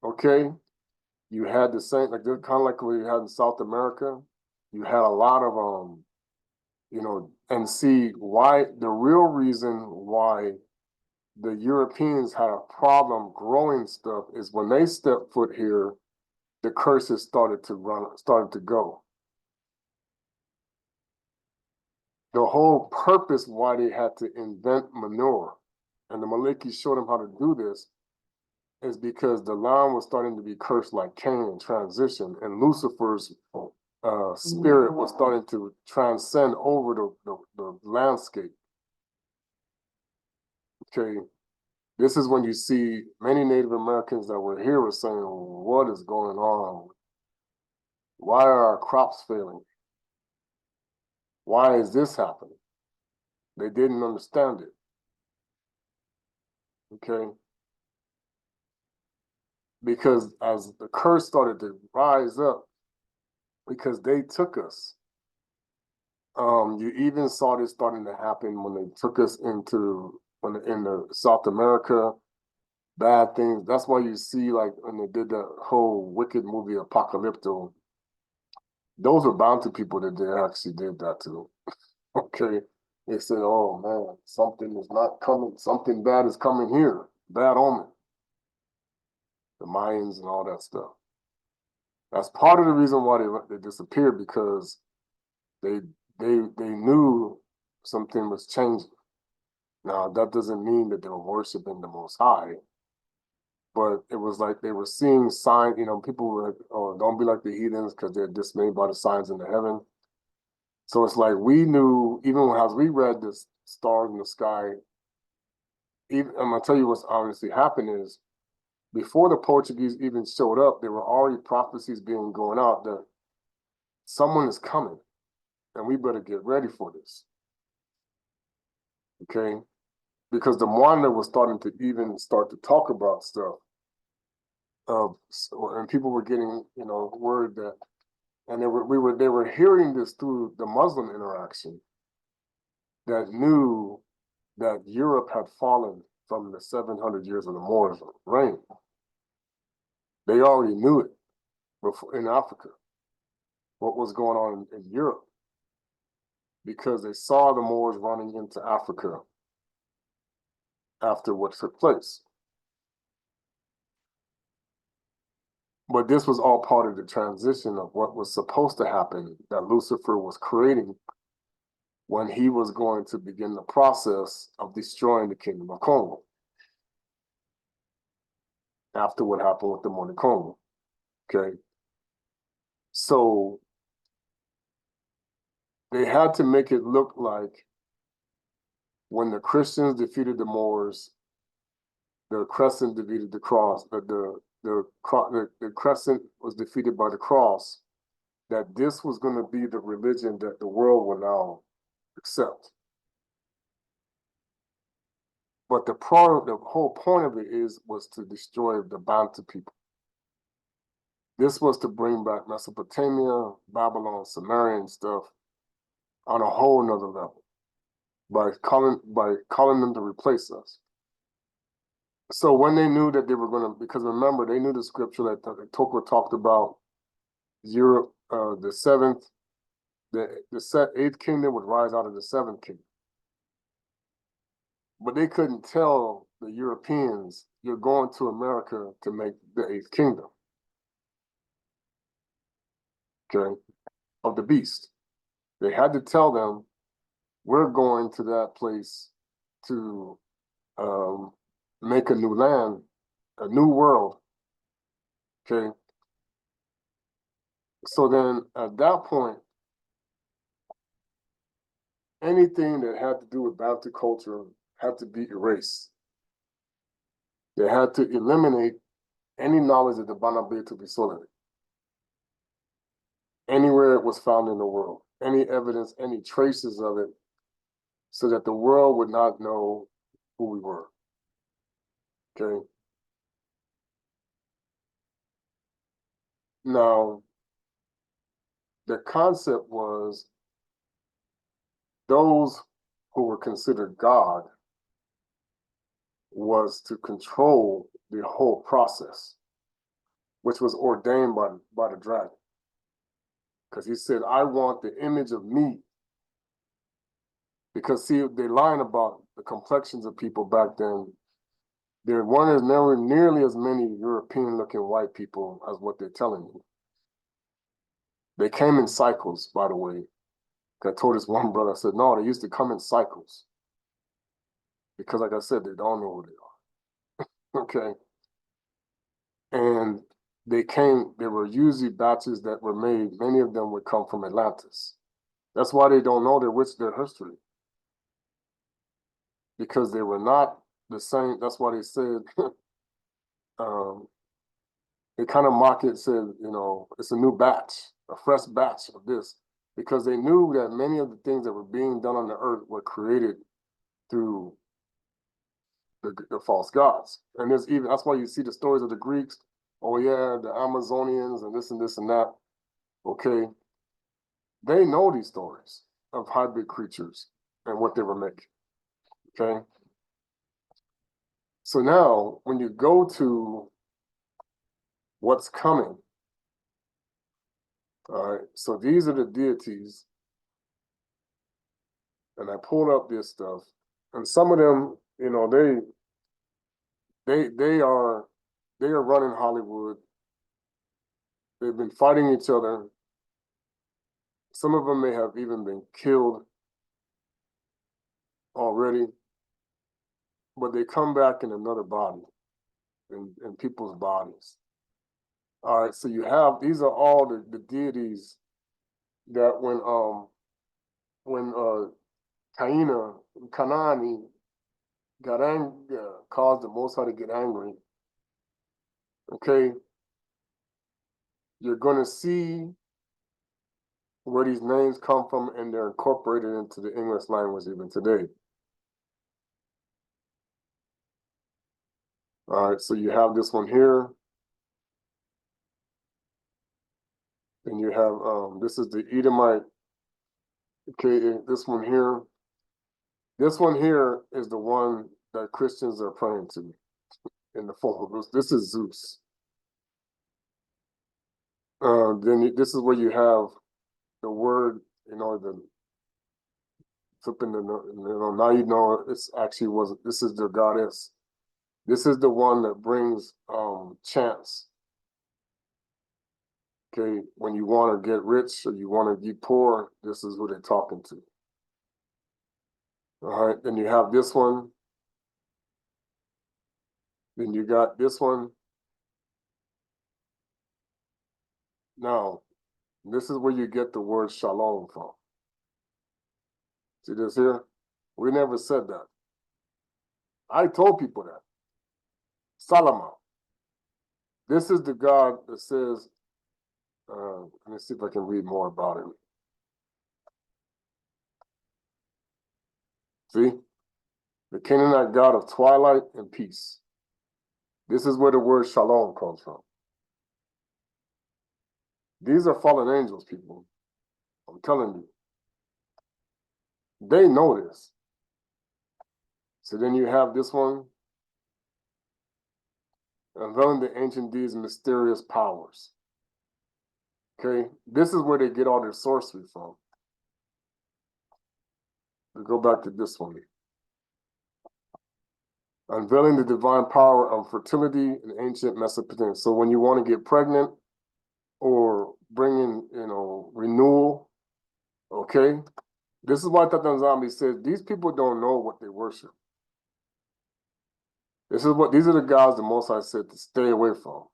Okay, you had the same, like kind of like what you had in South America. You had a lot of and see why the real reason why the Europeans had a problem growing stuff is when they stepped foot here, the curses started to go. The whole purpose why they had to invent manure, and the Maliki showed them how to do this, is because the land was starting to be cursed like Cain in transition, and Lucifer's spirit was starting to transcend over the landscape. Okay, this is when you see many Native Americans that were here were saying, what is going on? Why are our crops failing? Why is this happening? They didn't understand it. Okay, because as the curse started to rise up, because they took us. You even saw this starting to happen when they took us in the South America, bad things. That's why you see, like, when they did the whole wicked movie Apocalypto, those were bounty people that they actually did that to. Okay. They said, oh man, something is not coming, something bad is coming here. Bad omen. The Mayans and all that stuff. That's part of the reason why they disappeared, because they knew something was changing. Now, that doesn't mean that they were worshiping the Most High, but it was like they were seeing signs. People were like, oh, don't be like the heathens because they're dismayed by the signs in the heaven. So it's like we knew, even as we read the stars in the sky, I'm going to tell you what's obviously happened is, before the Portuguese even showed up, there were already prophecies being going out that someone is coming, and we better get ready for this. Okay? Because the Moana was starting to talk about stuff. And people were getting, word that, and they were hearing this through the Muslim interaction, that knew that Europe had fallen from the 700 years of the Moors' reign. They already knew it before in Africa, what was going on in Europe, because they saw the Moors running into Africa after what took place. But this was all part of the transition of what was supposed to happen, that Lucifer was creating when he was going to begin the process of destroying the kingdom of Kongo after what happened with the Morning Kongo. Okay. So they had to make it look like when the Christians defeated the Moors, the crescent defeated the cross, the crescent was defeated by the cross, that this was going to be the religion that the world will now accept. But the whole point of it was to destroy the Bantu people. This was to bring back Mesopotamia, Babylon, Sumerian stuff on a whole nother level by calling them to replace us. So when they knew that they were going to, because remember, they knew the scripture that Tokwa talked about Europe, the eighth kingdom would rise out of the seventh kingdom. But they couldn't tell the Europeans you're going to America to make the eighth kingdom, okay, of the beast. They had to tell them, we're going to that place to make a new land, a new world, okay? So then at that point, anything that had to do with Bantu culture had to be erased. They had to eliminate any knowledge of the Bana to be solid anywhere it was found in the world, any evidence, any traces of it, so that the world would not know who we were, okay? Now, the concept was those who were considered God was to control the whole process, which was ordained by the dragon. Because he said, I want the image of me. Because see, they're lying about the complexions of people back then. There weren't never nearly as many European-looking white people as what they're telling you. They came in cycles, by the way. I told this one brother, I said, no, they used to come in cycles. Because like I said, they don't know who they are. Okay. And there were usually batches that were made, many of them would come from Atlantis. That's why they don't know their history. Because they were not the same, that's why they said, they kind of mock it, said, you know, it's a new batch, a fresh batch of this. Because they knew that many of the things that were being done on the earth were created through the false gods. And there's even, that's why you see the stories of the Greeks, oh yeah, the Amazonians and this and that. Okay, they know these stories of hybrid creatures and what they were making, okay? So now, when you go to what's coming, all right, so these are the deities, and I pulled up this stuff, and some of them, you know, they are running Hollywood. They've been fighting each other. Some of them may have even been killed already, but they come back in another body, in people's bodies. All right, so you have, these are all the deities that when Kanani got angry, caused the Most High to get angry, okay, you're going to see where these names come from, and they're incorporated into the English language even today. All right, so you have this one here. And you have, this is the Edomite, okay, this one here. This one here is the one that Christians are praying to in the form of this is Zeus. Then this is where you have the word, you know, the flipping the, you know, now you know it's actually this is the goddess. This is the one that brings chance. Okay, when you want to get rich or you want to be poor, this is who they're talking to. All right, then you have this one. Then you got this one. Now, this is where you get the word shalom from. See this here? We never said that. I told people that. Salama. This is the God that says, let me see if I can read more about him. See? The Canaanite God of twilight and peace. This is where the word shalom comes from. These are fallen angels, people. I'm telling you. They know this. So then you have this one. Unveiling the ancient deeds' mysterious powers. Okay, this is where they get all their sorcery from. We go back to this one. unveiling the divine power of fertility in ancient Mesopotamia. So when you want to get pregnant or bring in, renewal, okay? This is why Tata Nzambi says these people don't know what they worship. These are the gods the Most High said to stay away from.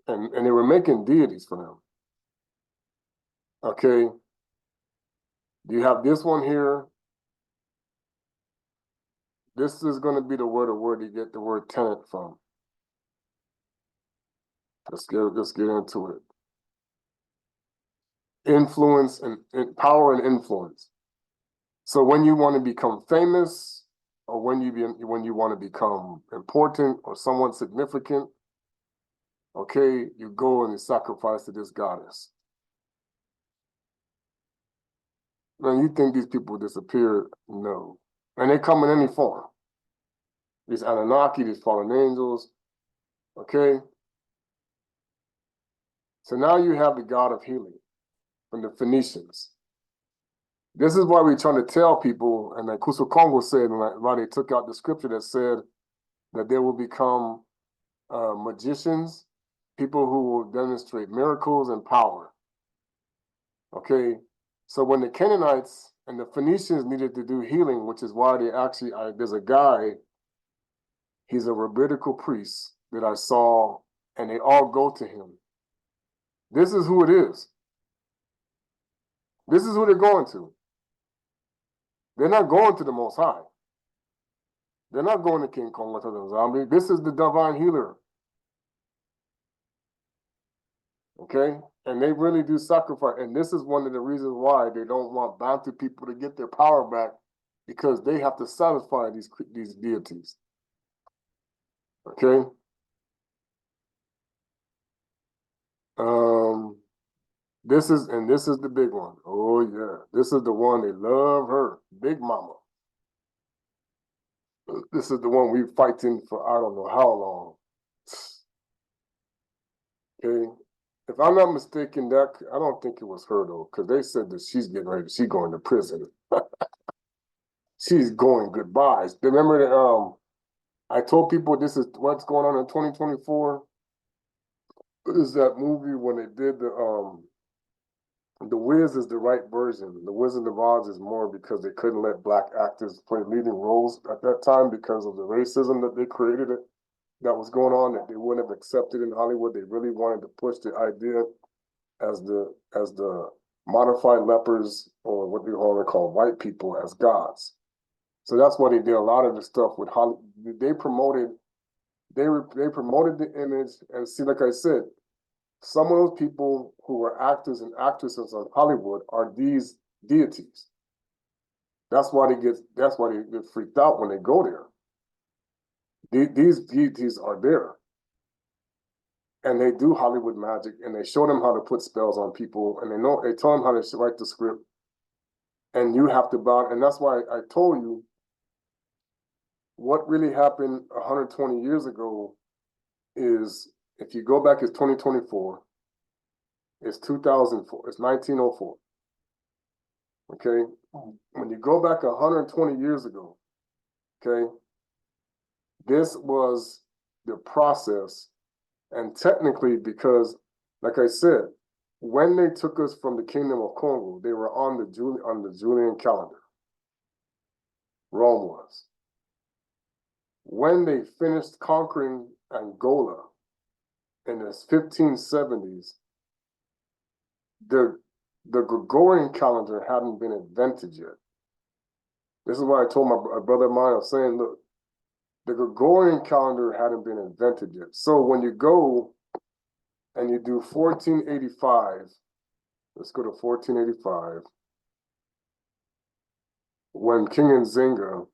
And they were making deities for them. Okay. You have this one here. This is going to be the word you get the word tenant from. Let's get into it. Influence and power and influence. So when you want to become famous, or when you want to become important or somewhat significant, okay, you go and you sacrifice to this goddess. Now you think these people disappeared? No. And they come in any form. These Anunnaki, these fallen angels, okay? So now you have the god of healing from the Phoenicians. This is why we're trying to tell people, and like Kongo said, why they took out the scripture that said that they will become magicians, people who will demonstrate miracles and power. Okay, so when the Canaanites and the Phoenicians needed to do healing, which is why they actually, there's a guy, he's a rabbinical priest that I saw, and they all go to him. This is who it is. This is who they're going to. They're not going to the Most High. They're not going to King Kongo to the zombie. This is the divine healer. Okay? And they really do sacrifice. And this is one of the reasons why they don't want Bantu people to get their power back, because they have to satisfy these deities. Okay? This is the big one. Oh yeah. This is the one they love her. Big Mama. This is the one we fighting for I don't know how long. Okay. If I'm not mistaken, I don't think it was her though, because they said that she's getting ready. She's going to prison. She's going goodbyes. Remember that I told people this is what's going on in 2024. What is that movie when they did the Wiz is the right version. The Wizard of Oz is more because they couldn't let black actors play leading roles at that time because of the racism that they created that was going on, that they wouldn't have accepted in Hollywood. They really wanted to push the idea as the modified lepers, or what they call white people, as gods. So that's why they did a lot of the stuff with Hollywood. They promoted the image, and see, like I said, some of those people who were actors and actresses on Hollywood are these deities. That's why they get freaked out when they go there. These deities are there. And they do Hollywood magic, and they show them how to put spells on people, and they tell them how to write the script. And you have to bow, and that's why I told you what really happened 120 years ago is, if you go back, it's 2024, it's 2004, it's 1904. Okay, when you go back 120 years ago, okay, this was the process. And technically, because, like I said, when they took us from the kingdom of Kongo, they were on the Julian calendar. Rome was. When they finished conquering Angola in the 1570s, the Gregorian calendar hadn't been invented yet. This is why I told my brother of mine, I was saying, look, the Gregorian calendar hadn't been invented yet. So when you go and you do 1485, let's go to 1485, when King Nzinga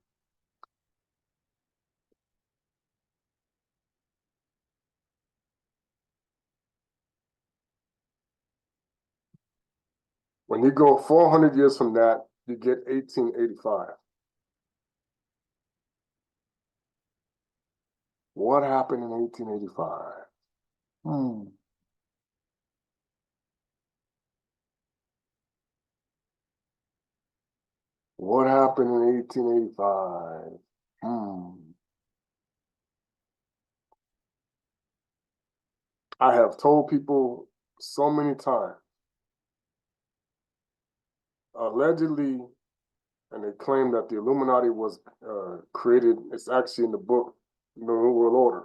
when you go 400 years from that, you get 1885. What happened in 1885? What happened in 1885? I have told people so many times, allegedly, and they claim that the Illuminati was created. It's actually in the book, The New World Order.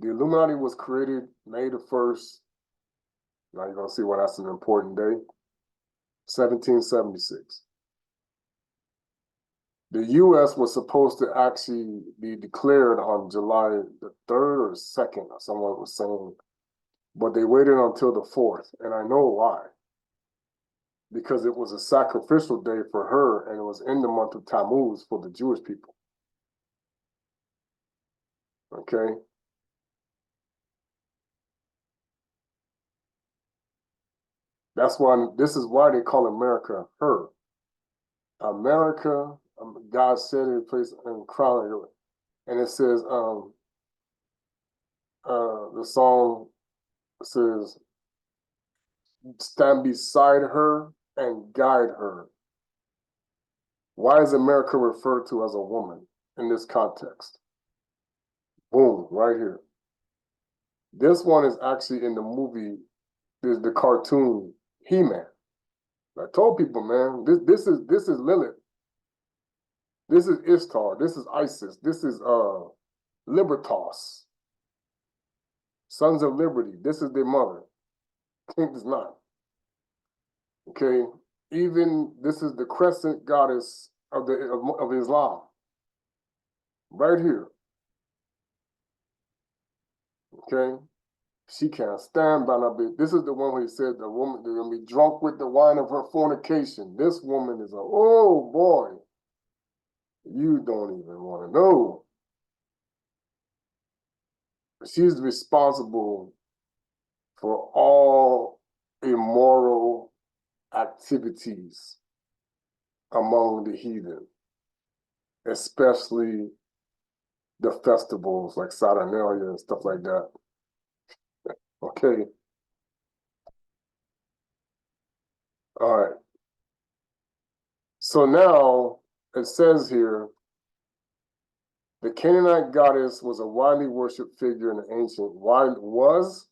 The Illuminati was created May the 1st. Now you're going to see why that's an important day. 1776. The U.S. was supposed to actually be declared on July the 3rd or 2nd, someone was saying, but they waited until the 4th, and I know why. Because it was a sacrificial day for her, and it was in the month of Tammuz for the Jewish people. Okay? That's why, this is why they call America her. America, God said in place in crown, and it says, the song says, stand beside her and guide her. Why is America referred to as a woman in this context? Boom, right here. This one is actually in the movie, the cartoon He-Man. I told people, man, this is Lilith. This is Ishtar. This is Isis. This is Libertas. Sons of Liberty. This is their mother. Think it's not. Okay. Even this is the crescent goddess of Islam. Right here. Okay. She can't stand Bana. This is the one where he said the woman is gonna be drunk with the wine of her fornication. This woman is oh boy. You don't even want to know. She's responsible for all immoral activities among the heathen, especially the festivals like Saturnalia and stuff like that. Okay. All right. So now it says here, the Canaanite goddess was a widely worshipped figure in the ancient. Why was?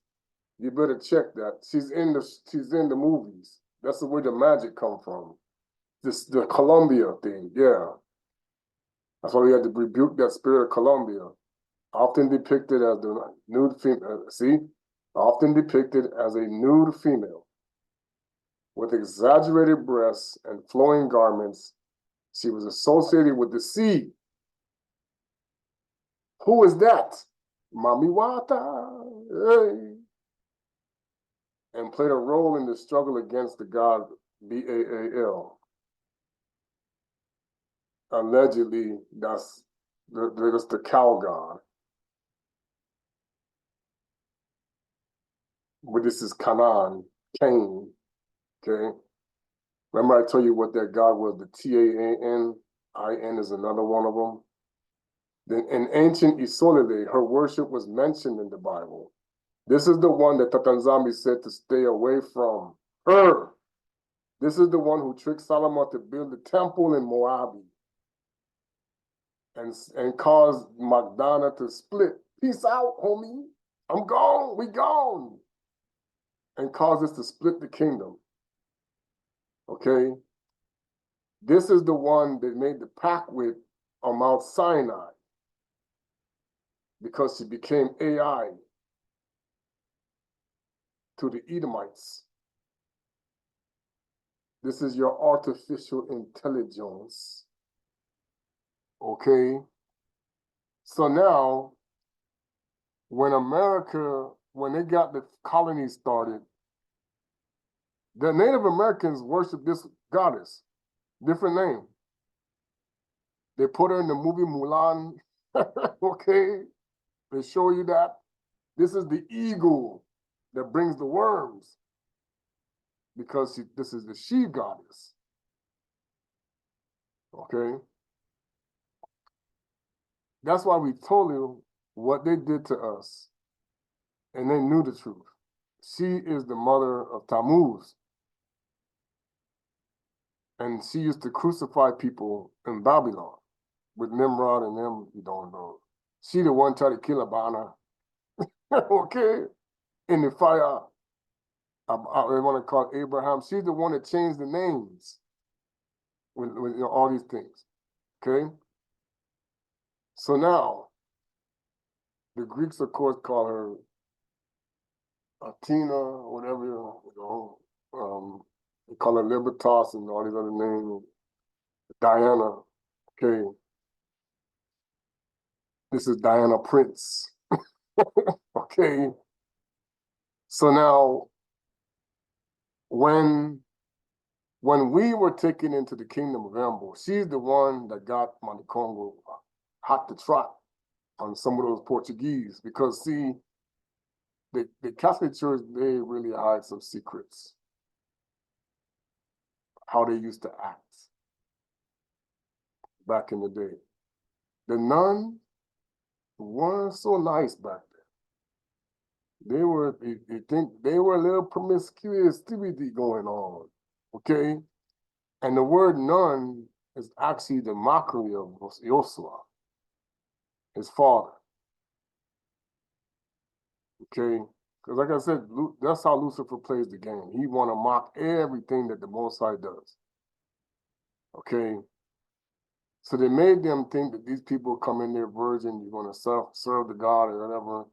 You better check that. She's in the movies. That's where the magic come from. The Columbia thing, yeah. That's why we had to rebuke that spirit of Columbia. Often depicted as the nude female. Often depicted as a nude female with exaggerated breasts and flowing garments. She was associated with the sea. Who is that? Mami Wata. Hey. And played a role in the struggle against the god Baal. Allegedly, that's the cow god. But this is Canaan, Cain. Okay. Remember I told you what that god was, the T-A-N? I-N is another one of them. Then in ancient Isolde, her worship was mentioned in the Bible. This is the one that Tatanzambi said to stay away from. Her. This is the one who tricked Solomon to build the temple in Moab and caused Magdana to split. Peace out, homie. I'm gone. We gone. And caused us to split the kingdom. Okay? This is the one that made the pact with on Mount Sinai because she became AI to the Edomites. This is your artificial intelligence. Okay? So now, when they got the colonies started, the Native Americans worshiped this goddess, different name. They put her in the movie Mulan, okay? They show you that. This is the eagle that brings the worms because this is the she goddess, okay? That's why we told you what they did to us, and they knew the truth. She is the mother of Tammuz, and she used to crucify people in Babylon with Nimrod and them, you don't know. She the one tried to kill a Bana, okay? in the fire. I want to call Abraham. She's the one that changed the names with all these things. Okay. So now, the Greeks, of course, call her Athena, or whatever, they call her Libertas and all these other names. Diana. Okay. This is Diana Prince. Okay. So now, when we were taken into the kingdom of Ambo, she's the one that got Kongo hot to trot on some of those Portuguese, because see, the Catholic Church, they really hide some secrets, how they used to act back in the day. The nuns weren't so nice back then. They think they were a little promiscuity going on, okay? And the word nun is actually the mockery of Yosua, his father. Okay? Because like I said, that's how Lucifer plays the game. He want to mock everything that the Most High does. Okay? So they made them think that these people come in there virgin, you're going to serve the God or whatever,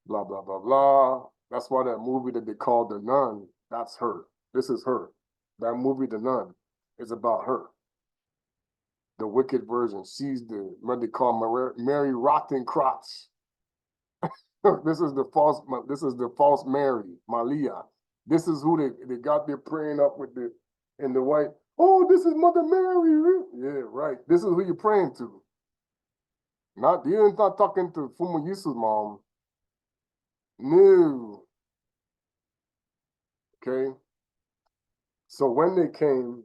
blah, blah, blah, blah. That's why that movie that they called The Nun, that's her. This is her. That movie, The Nun, is about her. The wicked virgin. She's what they call Mary Rottencrotch. This is the false Mary, Malia. This is who they got there praying up with in the white. Oh, this is Mother Mary. Yeah, right. This is who you're praying to. You're not talking to Fumu Yusuf's mom. No. Okay. So when they came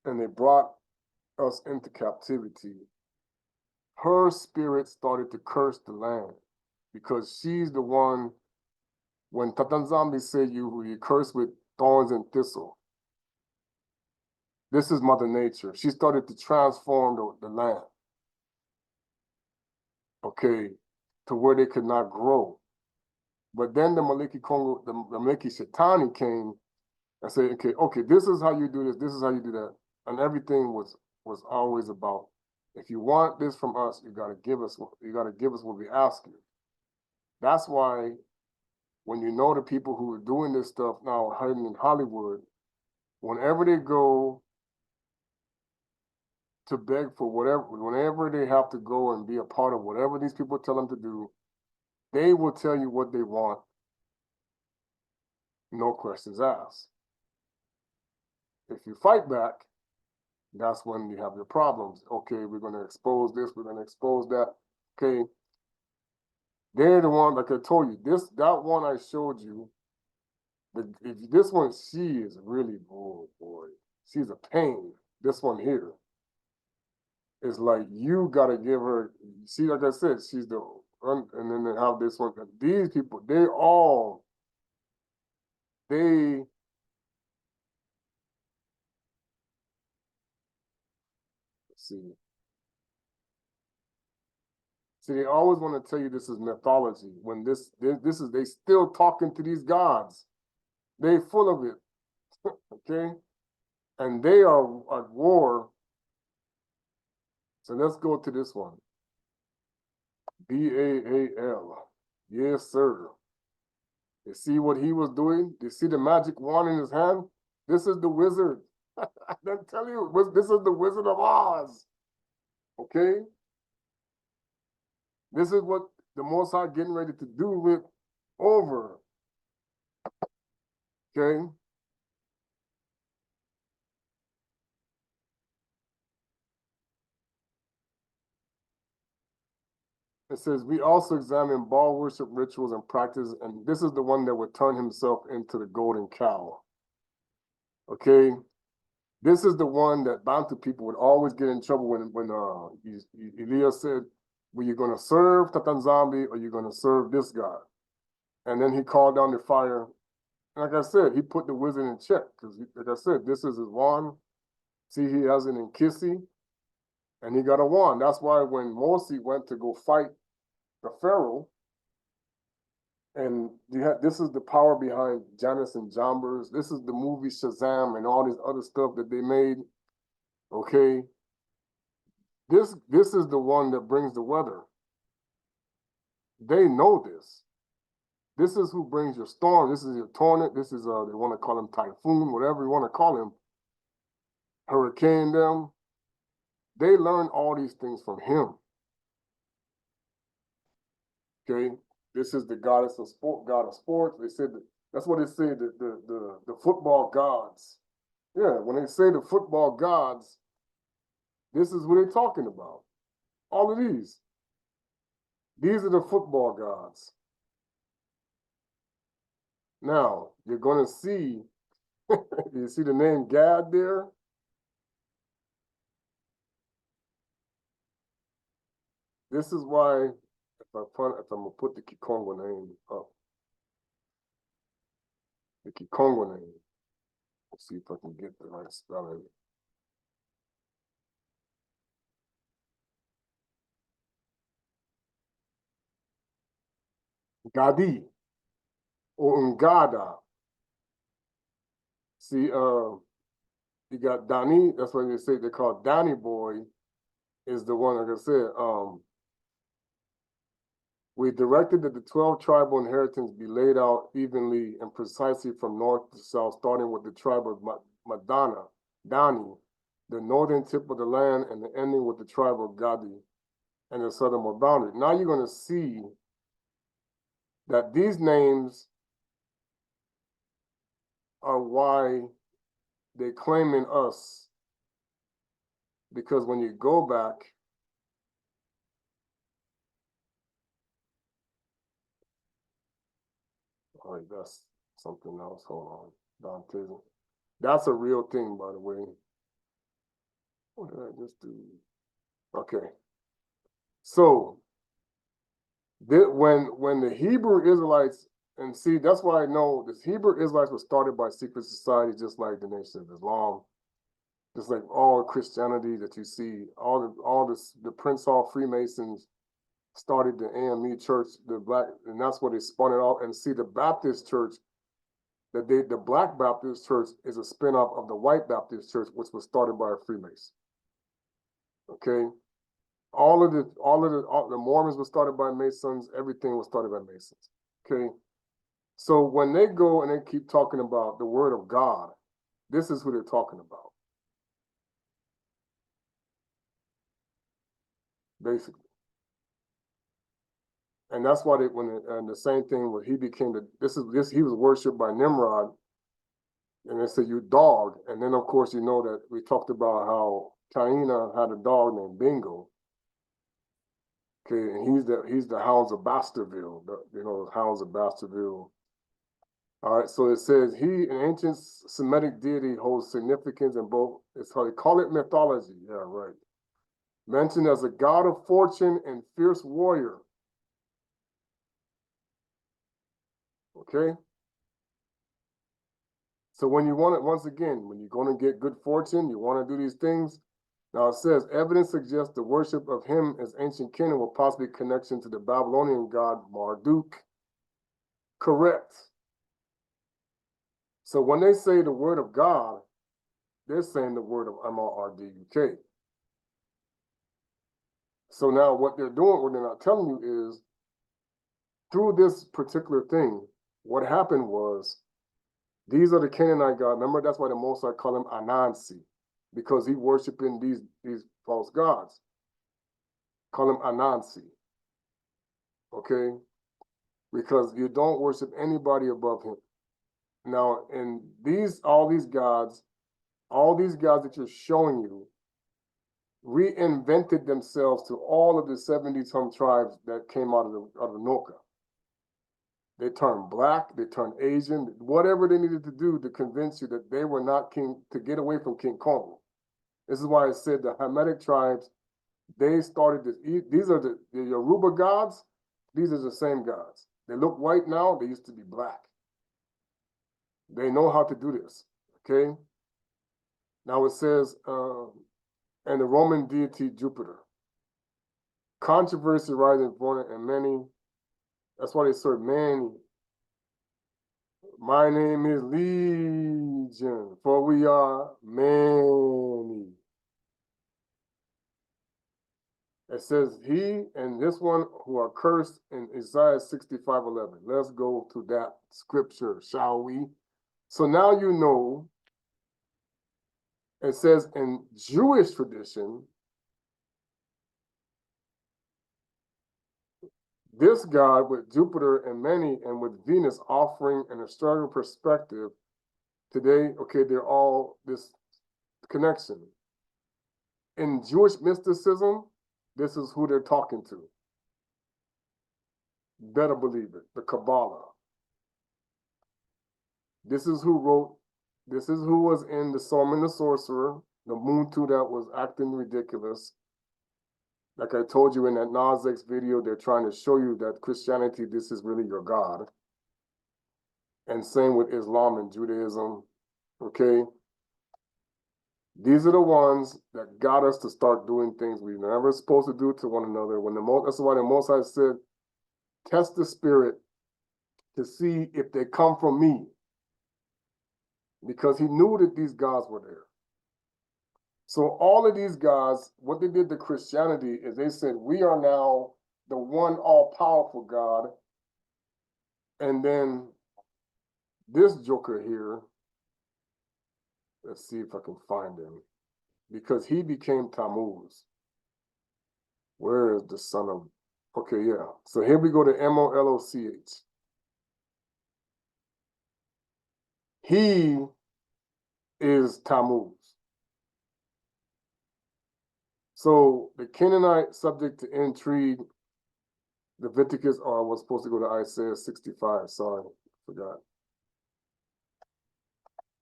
and they brought us into captivity, her spirit started to curse the land, because she's the one, when Tatanzambi said you curse with thorns and thistle. This is Mother Nature. She started to transform the land, okay, to where they could not grow. But then the Maliki Kongo, the Maliki Shetani came and said, okay, this is how you do this is how you do that. And everything was always about, if you want this from us, you gotta give us what we ask you. That's why when you know the people who are doing this stuff now hiding in Hollywood, whenever they go to beg for whatever, whenever they have to go and be a part of whatever these people tell them to do, they will tell you what they want, no questions asked. If you fight back, that's when you have your problems. Okay, we're going to expose this, we're going to expose that. Okay, they're the one, like I told you, that one I showed you, this one, she is really, boy, she's a pain. This one here is like, you got to give her, see, like I said, she's the, and then they have this one. These people, let's see. See, they always want to tell you this is mythology, when this is, they still talking to these gods. They full of it, okay? And they are at war. So let's go to this one. Baal. Yes, sir. You see what he was doing? You see the magic wand in his hand? This is the wizard. I didn't tell you, this is the Wizard of Oz. Okay? This is what the Most High getting ready to do with over. Okay? It says, we also examine Baal worship rituals and practice, and this is the one that would turn himself into the golden cow. Okay? This is the one that Bantu people would always get in trouble when Elias said, well, you're going to serve Tatanzambi or you're going to serve this God. And then he called down the fire. And like I said, he put the wizard in check, because like I said, this is his wand. See, he has it in Kissy, and he got a wand. That's why when Morsi went to go fight the Pharaoh, And this is the power behind Janus and Jambers. This is the movie Shazam and all this other stuff that they made. Okay. This is the one that brings the weather. They know this. This is who brings your storm. This is your tornado. This is they want to call him typhoon, whatever you want to call him. Hurricane them. They learn all these things from him. Okay. This is the goddess of sport, god of sports. They said that's what they say. The football gods. Yeah, when they say the football gods, this is what they're talking about. All of these. These are the football gods. Now, you're going to see, you see the name Gad there? This is why, if I'm going to put the Kongo name up, the Kongo name, let's see if I can get the right spelling. Gadi or Ngada. See, you got Dani, that's what they say, they call Danny Boy, is the one, like I said, we directed that the 12 tribal inheritance be laid out evenly and precisely from north to south, starting with the tribe of Madana, Dani, the northern tip of the land, and the ending with the tribe of Gadi and the southern boundary. Now you're going to see that these names are why they claim in us, because when you go back, all right, that's something else. Hold on, Dantism. That's a real thing, by the way. What did I just do? Okay. So when the Hebrew Israelites, and see, that's why I know this Hebrew Israelites was started by secret society, just like the Nation of Islam, just like all Christianity that you see, the Prince Hall Freemasons started the AME Church, the black, and that's where they spun it off. And see, the Baptist Church, the Black Baptist Church is a spinoff of the White Baptist Church, which was started by a Freemason. Okay. All the Mormons were started by Masons. Everything was started by Masons. Okay. So when they go and they keep talking about the word of God, this is who they're talking about. Basically. And that's why and the same thing when he became he was worshipped by Nimrod, and they said, you dog. And then of course you know that we talked about how Kaina had a dog named Bingo. Okay, and he's the Hounds of Baskerville, the Hounds of Baskerville. All right, so it says he, an ancient Semitic deity, holds significance in both. It's how they call it mythology. Yeah, right. Mentioned as a god of fortune and fierce warrior. Okay. So when you want it, once again, when you're going to get good fortune, you want to do these things. Now it says evidence suggests the worship of him as ancient king will possibly connection to the Babylonian god Marduk. Correct. So when they say the word of God, they're saying the word of M-R-D-U-K. So now what they're doing, what they're not telling you is, through this particular thing, what happened was, these are the Canaanite gods. Remember, that's why the Most High call him Anansi, because he worshiping these false gods. Call him Anansi. Okay? Because you don't worship anybody above him. Now, and all these gods that you're showing you, reinvented themselves to all of the 70-some tribes that came out of the Noka. They turned black, they turned Asian, whatever they needed to do to convince you that they were not king, to get away from King Kongo. This is why I said the Hamitic tribes, they started this. These are the Yoruba gods. These are the same gods. They look white now, they used to be black. They know how to do this, okay? Now it says, and the Roman deity Jupiter. Controversy rising in many That's why they serve many. My name is Legion, for we are many. It says he and this one who are cursed in Isaiah 65:11. Let's go to that scripture, shall we? So now you know, it says in Jewish tradition, this God with Jupiter and many and with Venus offering an astrological perspective today, okay, they're all this connection. In Jewish mysticism, this is who they're talking to. Better believe it, the Kabbalah. This is who wrote, this is who was in the Psalm and the Sorcerer, the Muntu that was acting ridiculous. Like I told you in that Nas X video, they're trying to show you that Christianity, this is really your God. And same with Islam and Judaism, okay? These are the ones that got us to start doing things we were never supposed to do to one another. That's why the Most High said, test the spirit to see if they come from me. Because he knew that these gods were there. So all of these gods, what they did to Christianity is they said, we are now the one all-powerful God. And then this joker here, let's see if I can find him, because he became Tammuz. Where is the son of, okay, yeah. So here we go to Moloch. He is Tammuz. So the Canaanite subject to intrigue, Leviticus, I was supposed to go to Isaiah 65, sorry, forgot.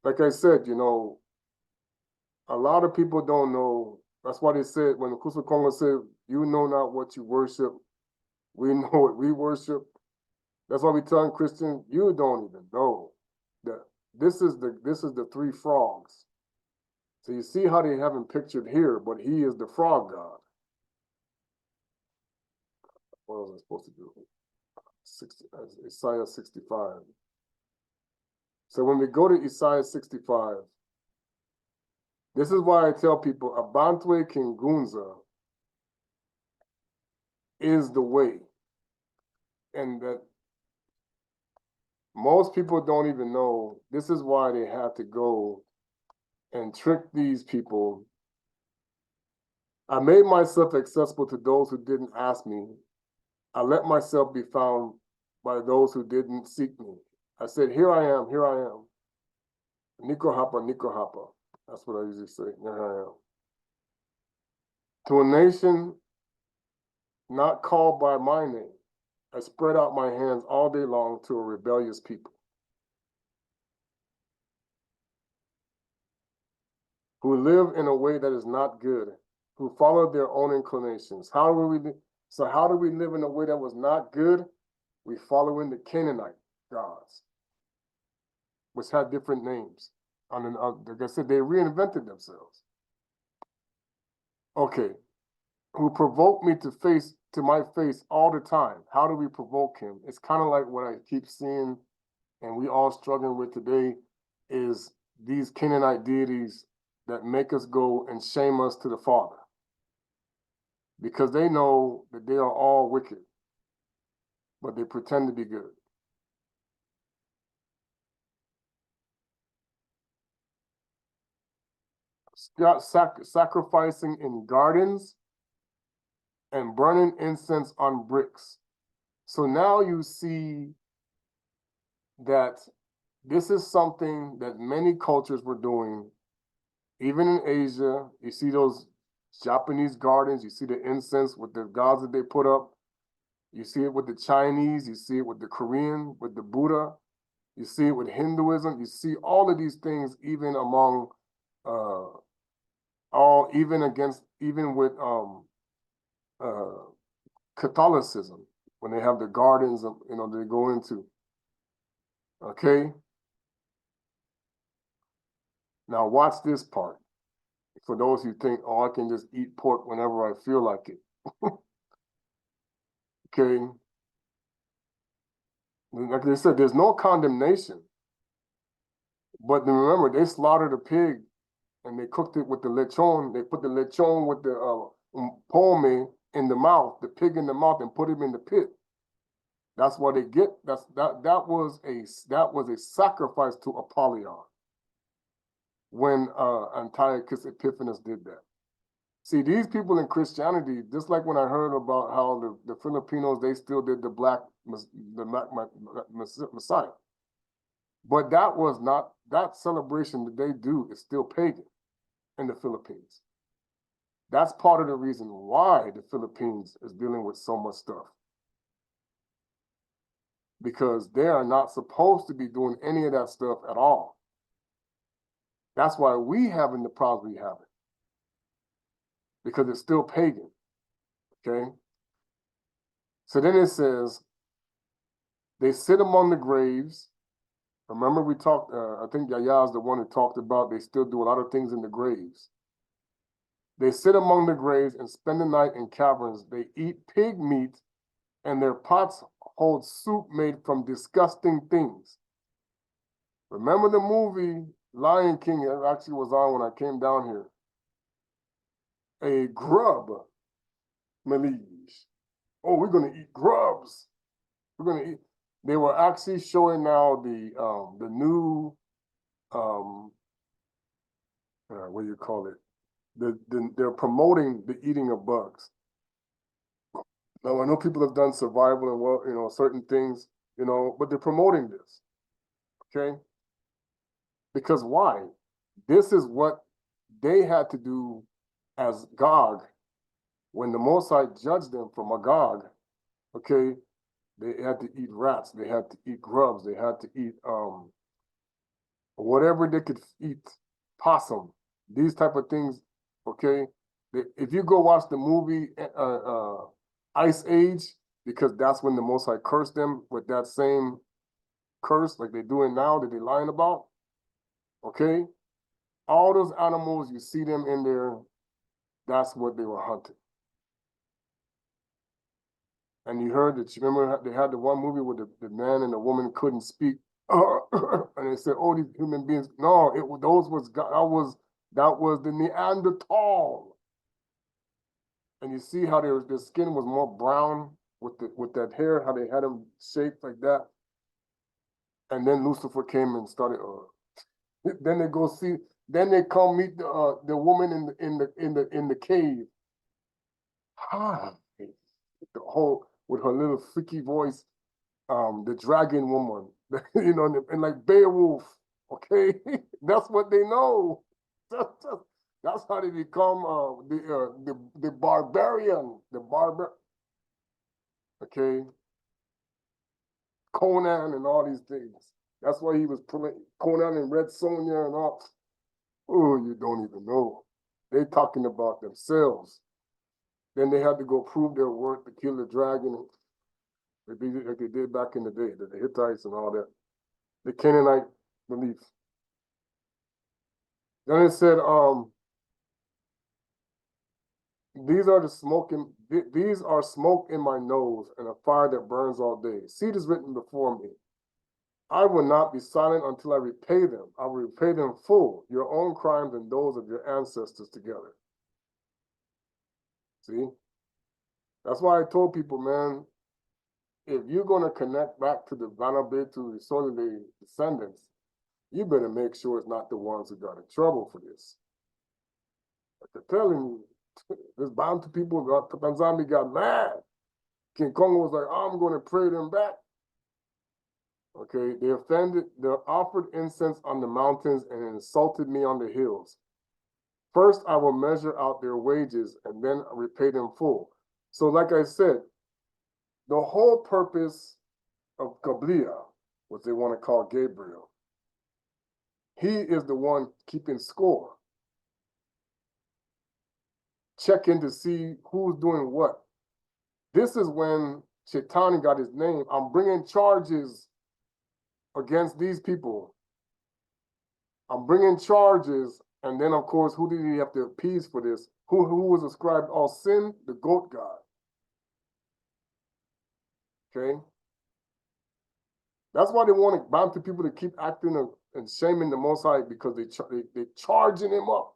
Like I said, you know, a lot of people don't know. That's why they said, when the Kongo said, you know not what you worship, we know what we worship. That's why we tell Christians, you don't even know that this is the three frogs. So you see how they have him pictured here, but he is the frog god. What was I supposed to do? Isaiah 65. So when we go to Isaiah 65, this is why I tell people Abantwe Kingunza is the way. And that most people don't even know. This is why they have to go and trick these people. I made myself accessible to those who didn't ask me. I let myself be found by those who didn't seek me. I said, here I am, here I am. Nico Hapa, Nico Hapa. That's what I usually say, here I am. To a nation not called by my name, I spread out my hands all day long to a rebellious people who live in a way that is not good, who follow their own inclinations. How do we live in a way that was not good? We follow in the Canaanite gods, which had different names. Like I said, they reinvented themselves. Okay, who provoke me to my face all the time. How do we provoke him? It's kind of like what I keep seeing, and we all struggling with today, is these Canaanite deities that make us go and shame us to the Father, because they know that they are all wicked, but they pretend to be good. Sacrificing in gardens and burning incense on bricks. So now you see that this is something that many cultures were doing. Even in Asia, you see those Japanese gardens, you see the incense with the gods that they put up. You see it with the Chinese, you see it with the Korean, with the Buddha. You see it with Hinduism. You see all of these things, even among even with Catholicism, when they have the gardens, they go into. Okay. Now watch this part. For those who think, oh, I can just eat pork whenever I feel like it. Okay. Like they said, there's no condemnation. But remember, they slaughtered a pig and they cooked it with the lechon. They put the lechon with the pome in the mouth, the pig in the mouth, and put him in the pit. That's what they get. That was a sacrifice to Apollyon when Antiochus Epiphanes did that. See, these people in Christianity, just like when I heard about how the Filipinos, they still did the black Messiah. But that was not, that celebration that they do is still pagan in the Philippines. That's part of the reason why the Philippines is dealing with so much stuff. Because they are not supposed to be doing any of that stuff at all. That's why we having the problems we have it. Because it's still pagan. Okay? So then it says, they sit among the graves. Remember we talked, I think Yaya is the one who talked about they still do a lot of things in the graves. They sit among the graves and spend the night in caverns. They eat pig meat, and their pots hold soup made from disgusting things. Remember the movie Lion King? It actually was on when I came down here. A grub melige. Oh, we're going to eat grubs. We're going to eat. They were actually showing now the new what do you call it? They're promoting the eating of bugs. Now I know people have done survival and certain things, but they're promoting this. Okay? Because why? This is what they had to do as Gog when the Mosai judged them for Magog. Okay, they had to eat rats, they had to eat grubs, they had to eat whatever they could eat, possum, these type of things. Okay, if you go watch the movie Ice Age, because that's when the Mosai cursed them with that same curse like they're doing now that they're lying about. Okay, all those animals, you see them in there, that's what they were hunting. And you heard that, you remember they had the one movie where the man and the woman couldn't speak. And they said, oh, these human beings. No, that was the Neanderthal. And you see how their skin was more brown with that hair, how they had them shaped like that. And then Lucifer came and started. Then they go see. Then they come meet the woman in the cave. Ah, the whole with her little freaky voice, the dragon woman, and like Beowulf. Okay, that's what they know. That's how they become the barbarian, Okay, Conan and all these things. That's why he was pulling Conan and Red Sonja and all. Oh, you don't even know. They talking about themselves. Then they had to go prove their worth to kill the dragon, like they did back in the day, the Hittites and all that. The Canaanite belief. Then it said, these are smoke in my nose and a fire that burns all day. Seed is written before me. I will not be silent until I repay them. I will repay them full, your own crimes and those of your ancestors together. See? That's why I told people, man, if you're going to connect back to the Bana to the sort of the descendants, you better make sure it's not the ones who got in trouble for this. Like they're telling you, there's bound to people, Tanzania got mad. King Kongo was like, I'm going to pray them back. Okay, they offered incense on the mountains and insulted me on the hills. First, I will measure out their wages and then repay them full. So like I said, the whole purpose of Kablia, what they want to call Gabriel, he is the one keeping score. Checking to see who's doing what. This is when Shaitani got his name. I'm bringing charges against these people. I'm bringing charges, and then of course, who did he have to appease for this? Who was ascribed all sin? The goat god. Okay. That's why they want Bantu people to keep acting and shaming the Most High, because they charging him up.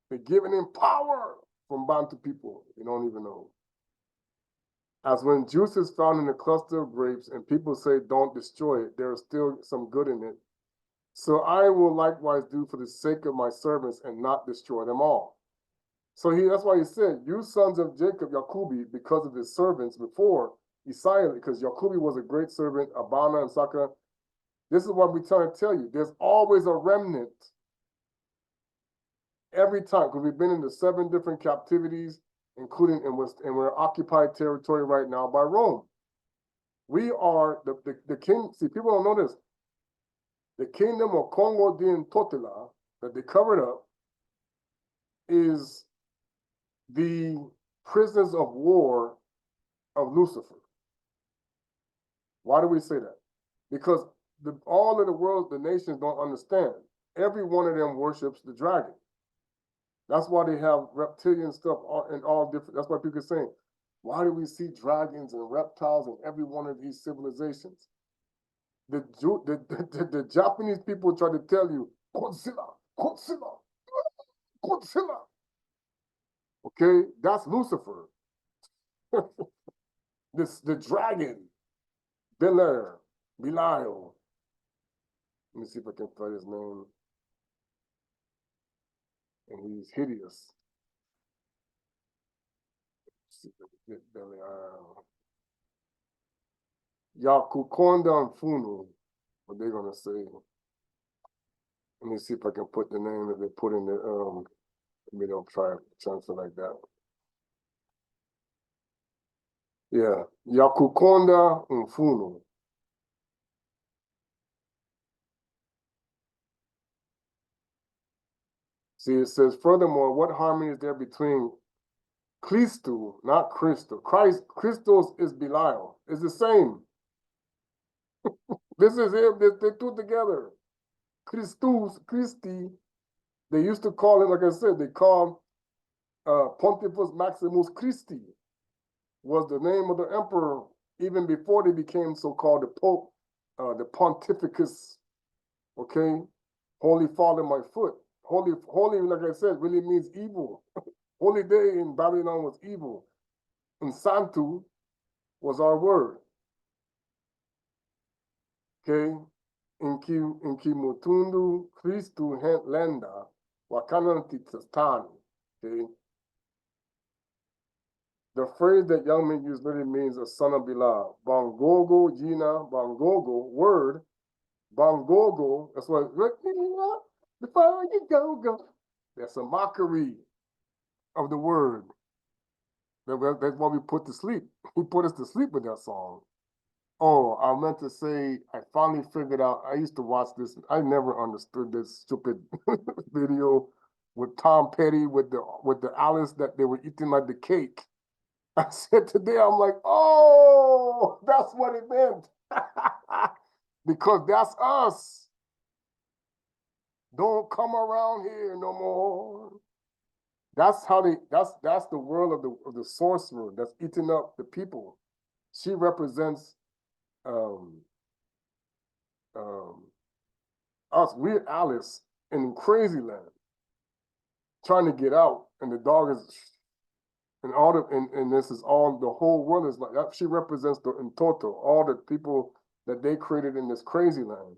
They're giving him power from Bantu people. You don't even know. As when juice is found in a cluster of grapes and people say don't destroy it, there is still some good in it. So I will likewise do for the sake of my servants and not destroy them all. So that's why he said, you sons of Jacob, Yakubi, because of his servants before, Isaiah, because Yakubi was a great servant, Abana and Saka. This is what we're trying to tell you. There's always a remnant every time, because we've been in the 7 different captivities, including, and we're occupied territory right now by Rome. We are the king. See, people don't know this. The kingdom of Kongo din Totila that they covered up is the prisoners of war of Lucifer. Why do we say that? Because all of the world, the nations don't understand. Every one of them worships the dragon. That's why they have reptilian stuff in all different. That's why people are saying, why do we see dragons and reptiles in every one of these civilizations? The Japanese people try to tell you, Godzilla, Godzilla, Godzilla. Okay, that's Lucifer. The dragon, Belial. Let me see if I can find his name. And he's hideous. Let's see if I can get Belial. Yakukonda and Funu, what they're gonna say. Let me see if I can put the name that they put in the maybe I'll try something like that. Yeah, Yakukonda and Funu. See, it says, furthermore, what harmony is there between Christu, not Christo? Christos is Belial. It's the same. This is him. They two together. Christus, Christi. They used to call it, like I said, they call Pontifex Maximus Christi was the name of the emperor even before they became so-called the Pope, the Pontificus. Okay, Holy Father, my foot. Holy, like I said, really means evil. Holy day in Babylon was evil. And Santu was our word. Okay, Inki Mutundu Christu Lenda Wakananti Tastani. Okay. The phrase that young men use literally means a son of Bilal. Bangogo, Gina, Bangogo, word. Bangogo, that's what, before you go. That's a mockery of the word. That's why we put to sleep. He put us to sleep with that song. Oh, I meant to say, I finally figured out, I used to watch this. I never understood this stupid video with Tom Petty with the Alice that they were eating like the cake. I said today, I'm like, oh, that's what it meant. Because that's us. Don't come around here no more. That's how that's the world of the sorcerer that's eating up the people. She represents us. We're Alice in crazy land, trying to get out, and the dog is, and all the and this is all the whole world is like that. She represents in total all the people that they created in this crazy land.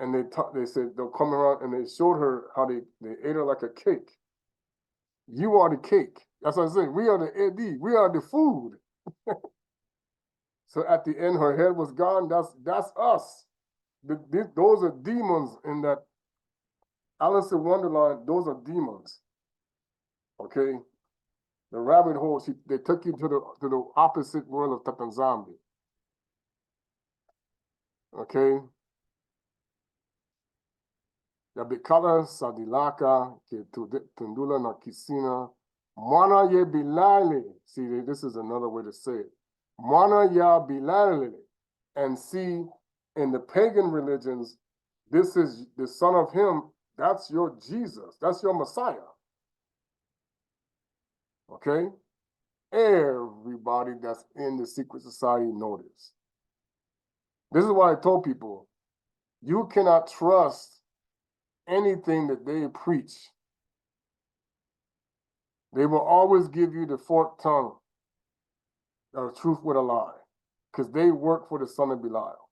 And they said they'll come around, and they showed her how they ate her like a cake. You are the cake. That's what I say. We are the AD. We are the food. So at the end, her head was gone. That's us. Those are demons in that Alice in Wonderland. Those are demons. Okay. The rabbit hole. They took you to the opposite world of Tatanzambi. Okay. Ya bikala sa Dilaka ke tundula na kisina Mwana ye bilale. See, this is another way to say it. Mwana ya bilale. And see, in the pagan religions, this is the son of him. That's your Jesus. That's your Messiah. Okay? Everybody that's in the secret society knows this. This is why I told people, you cannot trust anything that they preach. They will always give you the forked tongue of truth with a lie, because they work for the son of Belial.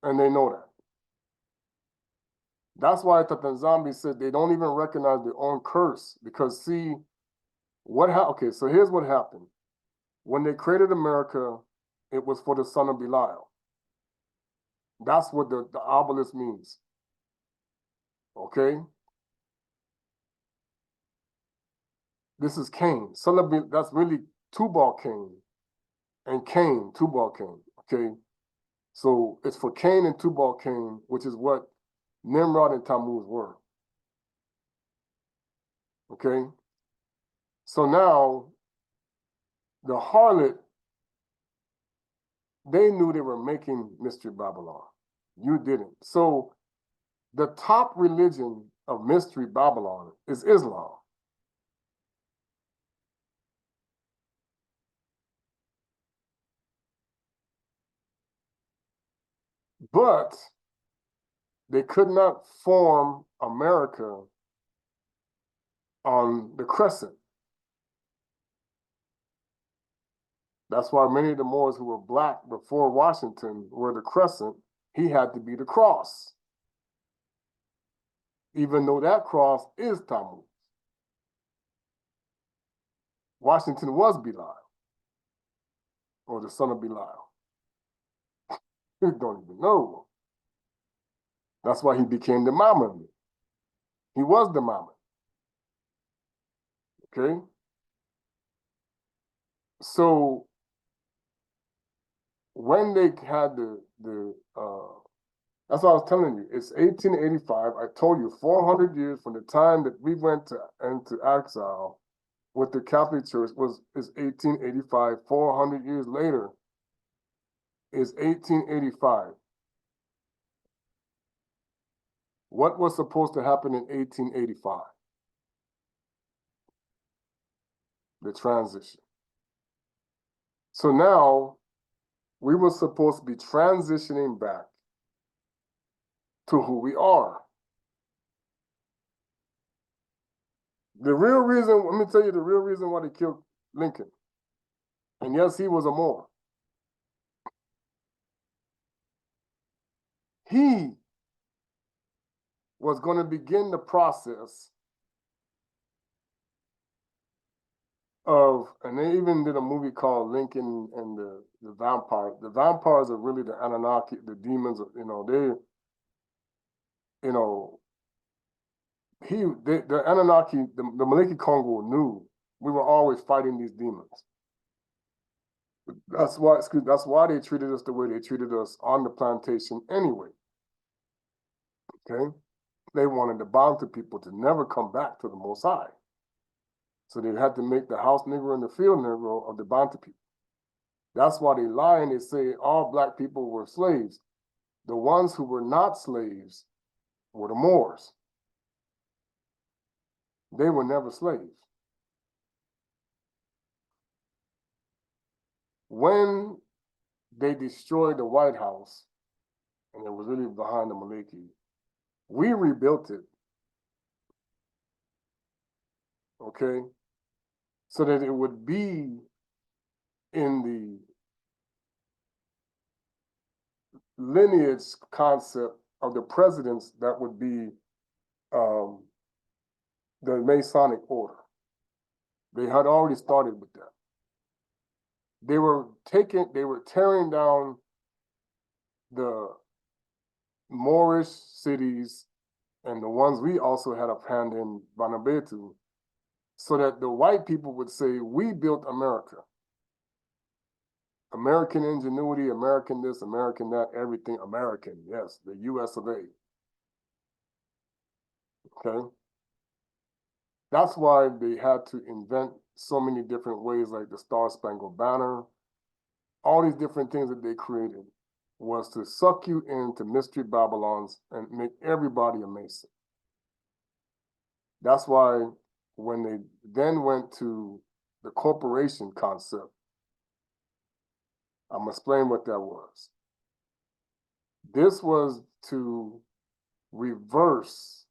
And they know that. That's why Tata Zombie said they don't even recognize their own curse, because see, okay, so here's what happened. When they created America, it was for the son of Belial. That's what the obelisk means. Okay? This is Cain. Son of that's really Tubal-Cain. And Cain, Tubal-Cain. Okay? So it's for Cain and Tubal-Cain, which is what Nimrod and Tammuz were. Okay? So now, the harlot, they knew they were making Mystery Babylon. You didn't. So the top religion of Mystery Babylon is Islam. But they could not form America on the crescent. That's why many of the Moors who were black before Washington were the crescent. He had to be the cross, even though that cross is Tammuz. Washington was Belial, or the son of Belial. You don't even know. That's why he became the Mammon. He was the Mammon. Okay? So when they had that's what I was telling you. It's 1885. I told you 400 years from the time that we went into exile with the Catholic Church is 1885. 400 years later is 1885. What was supposed to happen in 1885? The transition. So now we were supposed to be transitioning back to who we are. The real reason, let me tell you the real reason why they killed Lincoln. And yes, he was a Moor. He was going to begin the process of, and they even did a movie called Lincoln and the Vampire. The vampires are really the Anunnaki, the demons, the Anunnaki, the Maliki Kongo knew we were always fighting these demons. That's why they treated us the way they treated us on the plantation anyway. Okay? They wanted the bounty people to never come back to the Most High. So they had to make the house Negro and the field Negro of the bounty people. That's why they lie and they say all black people were slaves. The ones who were not slaves were the Moors. They were never slaves. When they destroyed the White House, and it was really behind the Maliki, we rebuilt it. Okay? So that it would be in the lineage concept of the presidents that would be the Masonic order. They had already started with that. They were tearing down the Moorish cities and the ones we also had a hand in, Banabetu, so that the white people would say, we built America. American ingenuity, American this, American that, everything American, yes, the US of A. Okay? That's why they had to invent so many different ways, like the Star-Spangled Banner. All these different things that they created was to suck you into Mystery Babylons and make everybody a Mason. That's why when they then went to the corporation concept, I'm going to explain what that was. This was to reverse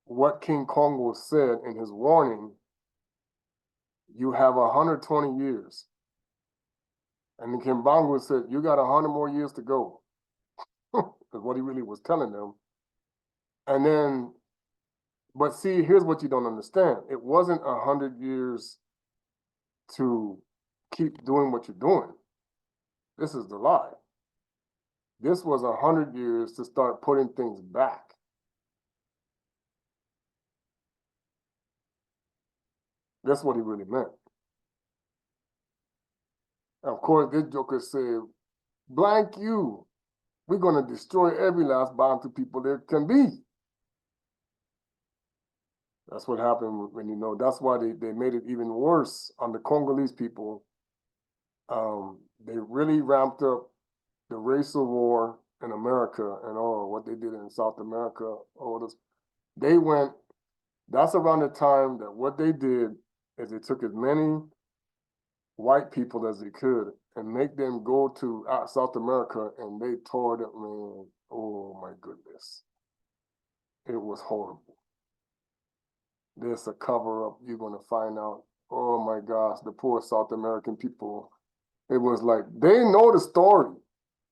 what King Kongo said in his warning. You have 120 years. And the Kimbangu said, you got 100 more years to go. That's what he really was telling them. And then, but see, here's what you don't understand. It wasn't 100 years to keep doing what you're doing. This is the lie. This was 100 years to start putting things back. That's what he really meant. Of course, this joker said, blank you. We're going to destroy every last Bantu people there can be. That's what happened when, you know, that's why they made it even worse on the Congolese people. They really ramped up the racial war in America and all what they did in South America. All this, they went, that's around the time that what they did is they took as many white people as they could and make them go to South America, and they tore them, man. Oh my goodness. It was horrible. There's a cover up, you're gonna find out. Oh my gosh, the poor South American people. It was like, they know the story.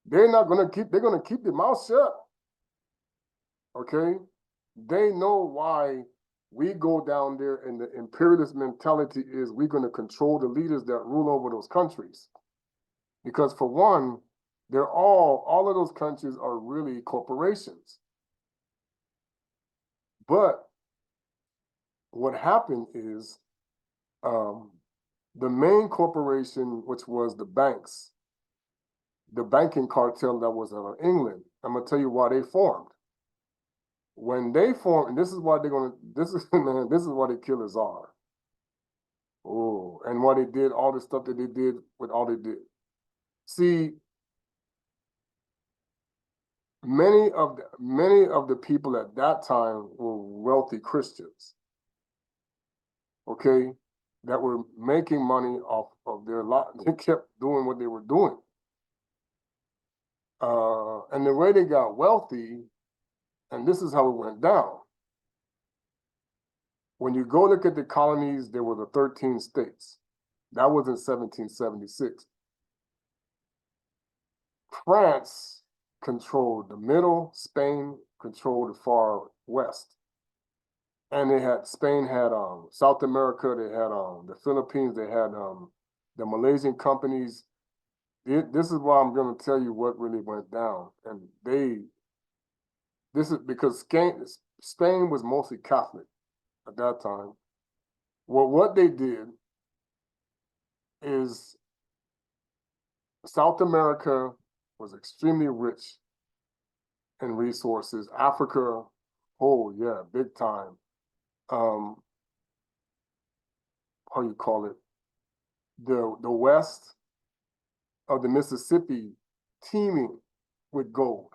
They're gonna keep their mouth shut. Okay? They know why we go down there, and the imperialist mentality is we're gonna control the leaders that rule over those countries. Because for one, they're all of those countries are really corporations. But what happened is the main corporation, which was the banks, the banking cartel that was out of England, I'm gonna tell you why they formed. When they formed, and this is why they're gonna, this is why they kill the Tsar. Oh, and why they did all the stuff that they did with all they did. See, many of the people at that time were wealthy Christians, okay, that were making money off of their lot. They kept doing what they were doing. And the way they got wealthy, and this is how it went down. When you go look at the colonies, there were the 13 states. That was in 1776. France controlled the middle, Spain controlled the far west. And Spain had South America, they had the Philippines, they had the Malaysian companies. This is why I'm going to tell you what really went down. And this is because Spain was mostly Catholic at that time. Well, what they did is South America was extremely rich in resources. Africa, oh yeah, big time. How you call it? The west of the Mississippi teeming with gold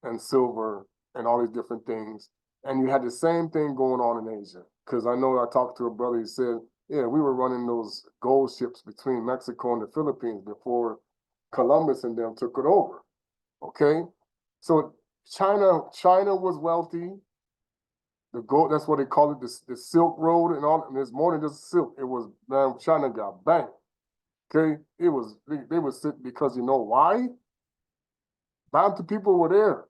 and silver and all these different things. And you had the same thing going on in Asia. Because I know I talked to a brother, he said, yeah, we were running those gold ships between Mexico and the Philippines before Columbus and them took it over. Okay? So China was wealthy. The gold, that's what they call it, the Silk Road and all, and it's more than just silk. It was, man, China got banked. Okay? It was, they were sick because you know why? Bantu people were there.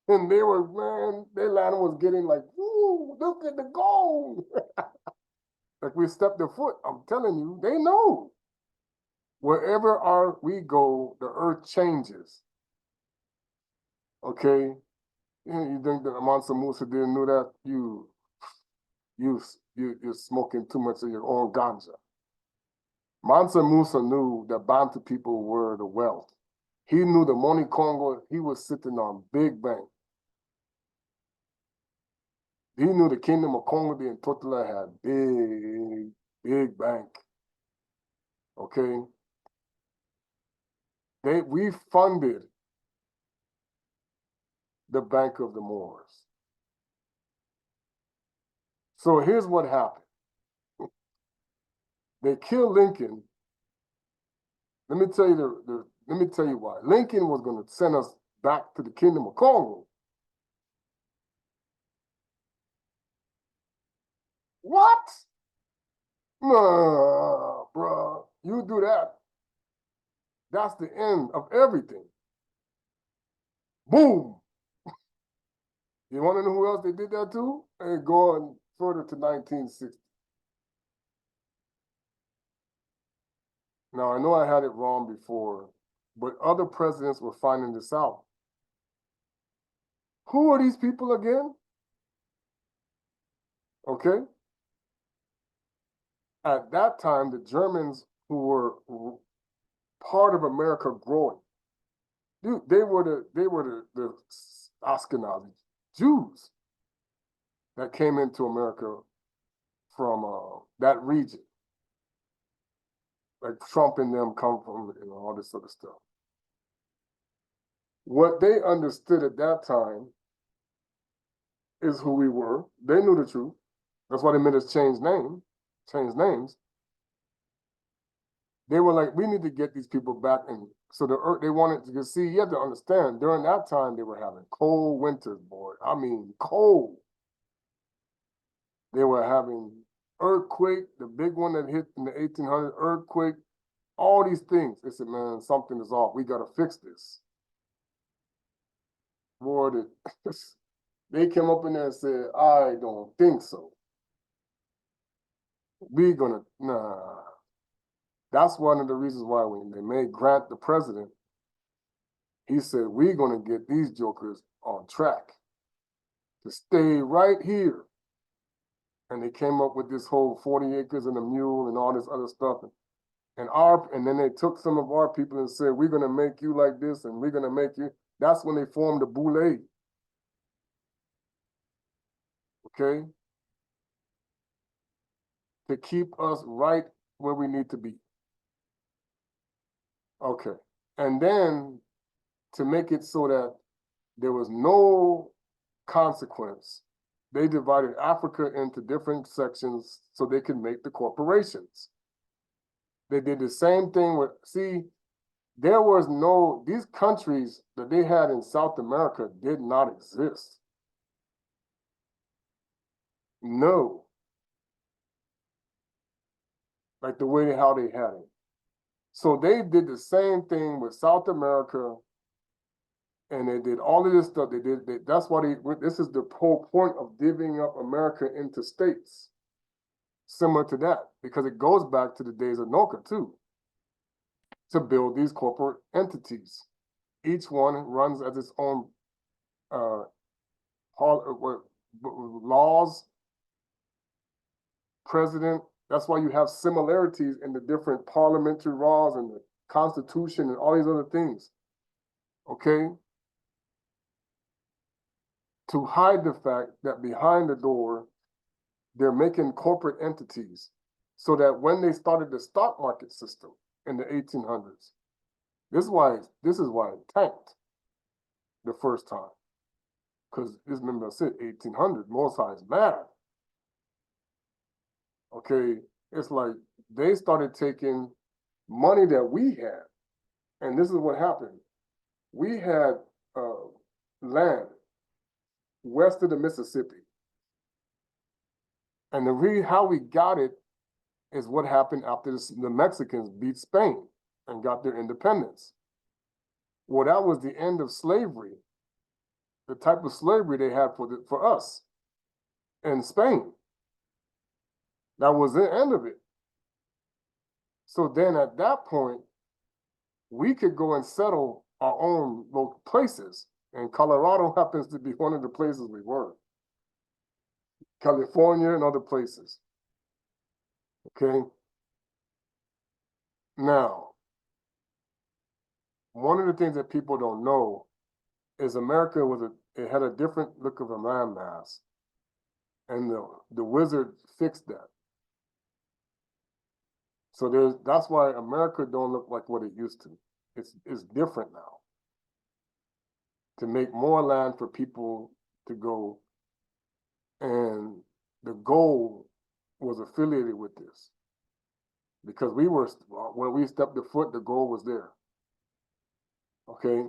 And they were, man, their land was getting like, ooh, look at the gold. Like we stepped their foot. I'm telling you, they know. Wherever we go, the earth changes. Okay? You think that Mansa Musa didn't know that? You're smoking too much of your own ganja. Mansa Musa knew that Bantu people were the wealth. He knew the money Kongo, he was sitting on big bank. He knew the kingdom of Kongo and Totala had big bank. Okay? We funded the Bank of the Moors. So here's what happened. They killed Lincoln, Let me tell you let me tell you why. Lincoln was going to send us back to the kingdom of Kongo. What? Nah, bruh. You do that. That's the end of everything. Boom. You want to know who else they did that to? And going further to 1960. Now, I know I had it wrong before, but other presidents were finding this out. Who are these people again? Okay. At that time, the Germans who were part of America growing, dude, they were the Ashkenazi Jews that came into America from that region. Like Trump and them come from, all this other stuff. What they understood at that time is who we were. They knew the truth. That's why they made us change names. They were like, we need to get these people back. And so they wanted to see, you have to understand, during that time, they were having cold winters, boy. I mean, cold. They were having earthquake, the big one that hit in the 1800s, earthquake, all these things. They said, man, something is off. We got to fix this. Boy, they came up in there and said, I don't think so. We're going to, nah. That's one of the reasons why when they made Grant the president, he said, we're going to get these jokers on track to stay right here. And they came up with this whole 40 acres and a mule and all this other stuff. And then they took some of our people and said, we're going to make you like this and we're going to make you. That's when they formed the Boule. Okay? To keep us right where we need to be. Okay. And then to make it so that there was no consequence, they divided Africa into different sections so they could make the corporations. They did the same thing with, see, there was no, these countries that they had in South America did not exist. No. Like the way how they had it. So they did the same thing with South America, and they did all of this stuff. That's why this is the whole point of divvying up America into states. Similar to that, because it goes back to the days of Noka too, to build these corporate entities. Each one runs as its own laws, president. That's why you have similarities in the different parliamentary laws and the Constitution and all these other things. Okay? To hide the fact that behind the door, they're making corporate entities so that when they started the stock market system in the 1800s, this is why it tanked the first time. Because remember I said 1800, Most High is mad. Okay, it's like they started taking money that we had, and this is what happened. We had land west of the Mississippi, and how we got it is what happened after the Mexicans beat Spain and got their independence. Well, that was the end of slavery, the type of slavery they had for us in Spain. That was the end of it. So then at that point, we could go and settle our own local places. And Colorado happens to be one of the places we were. California and other places. Okay? Now, one of the things that people don't know is America it had a different look of a landmass. And the wizard fixed that. So that's why America don't look like what it used to. It's different now. To make more land for people to go, and the gold was affiliated with this. because we were, when we stepped the foot, the goal was there. Okay.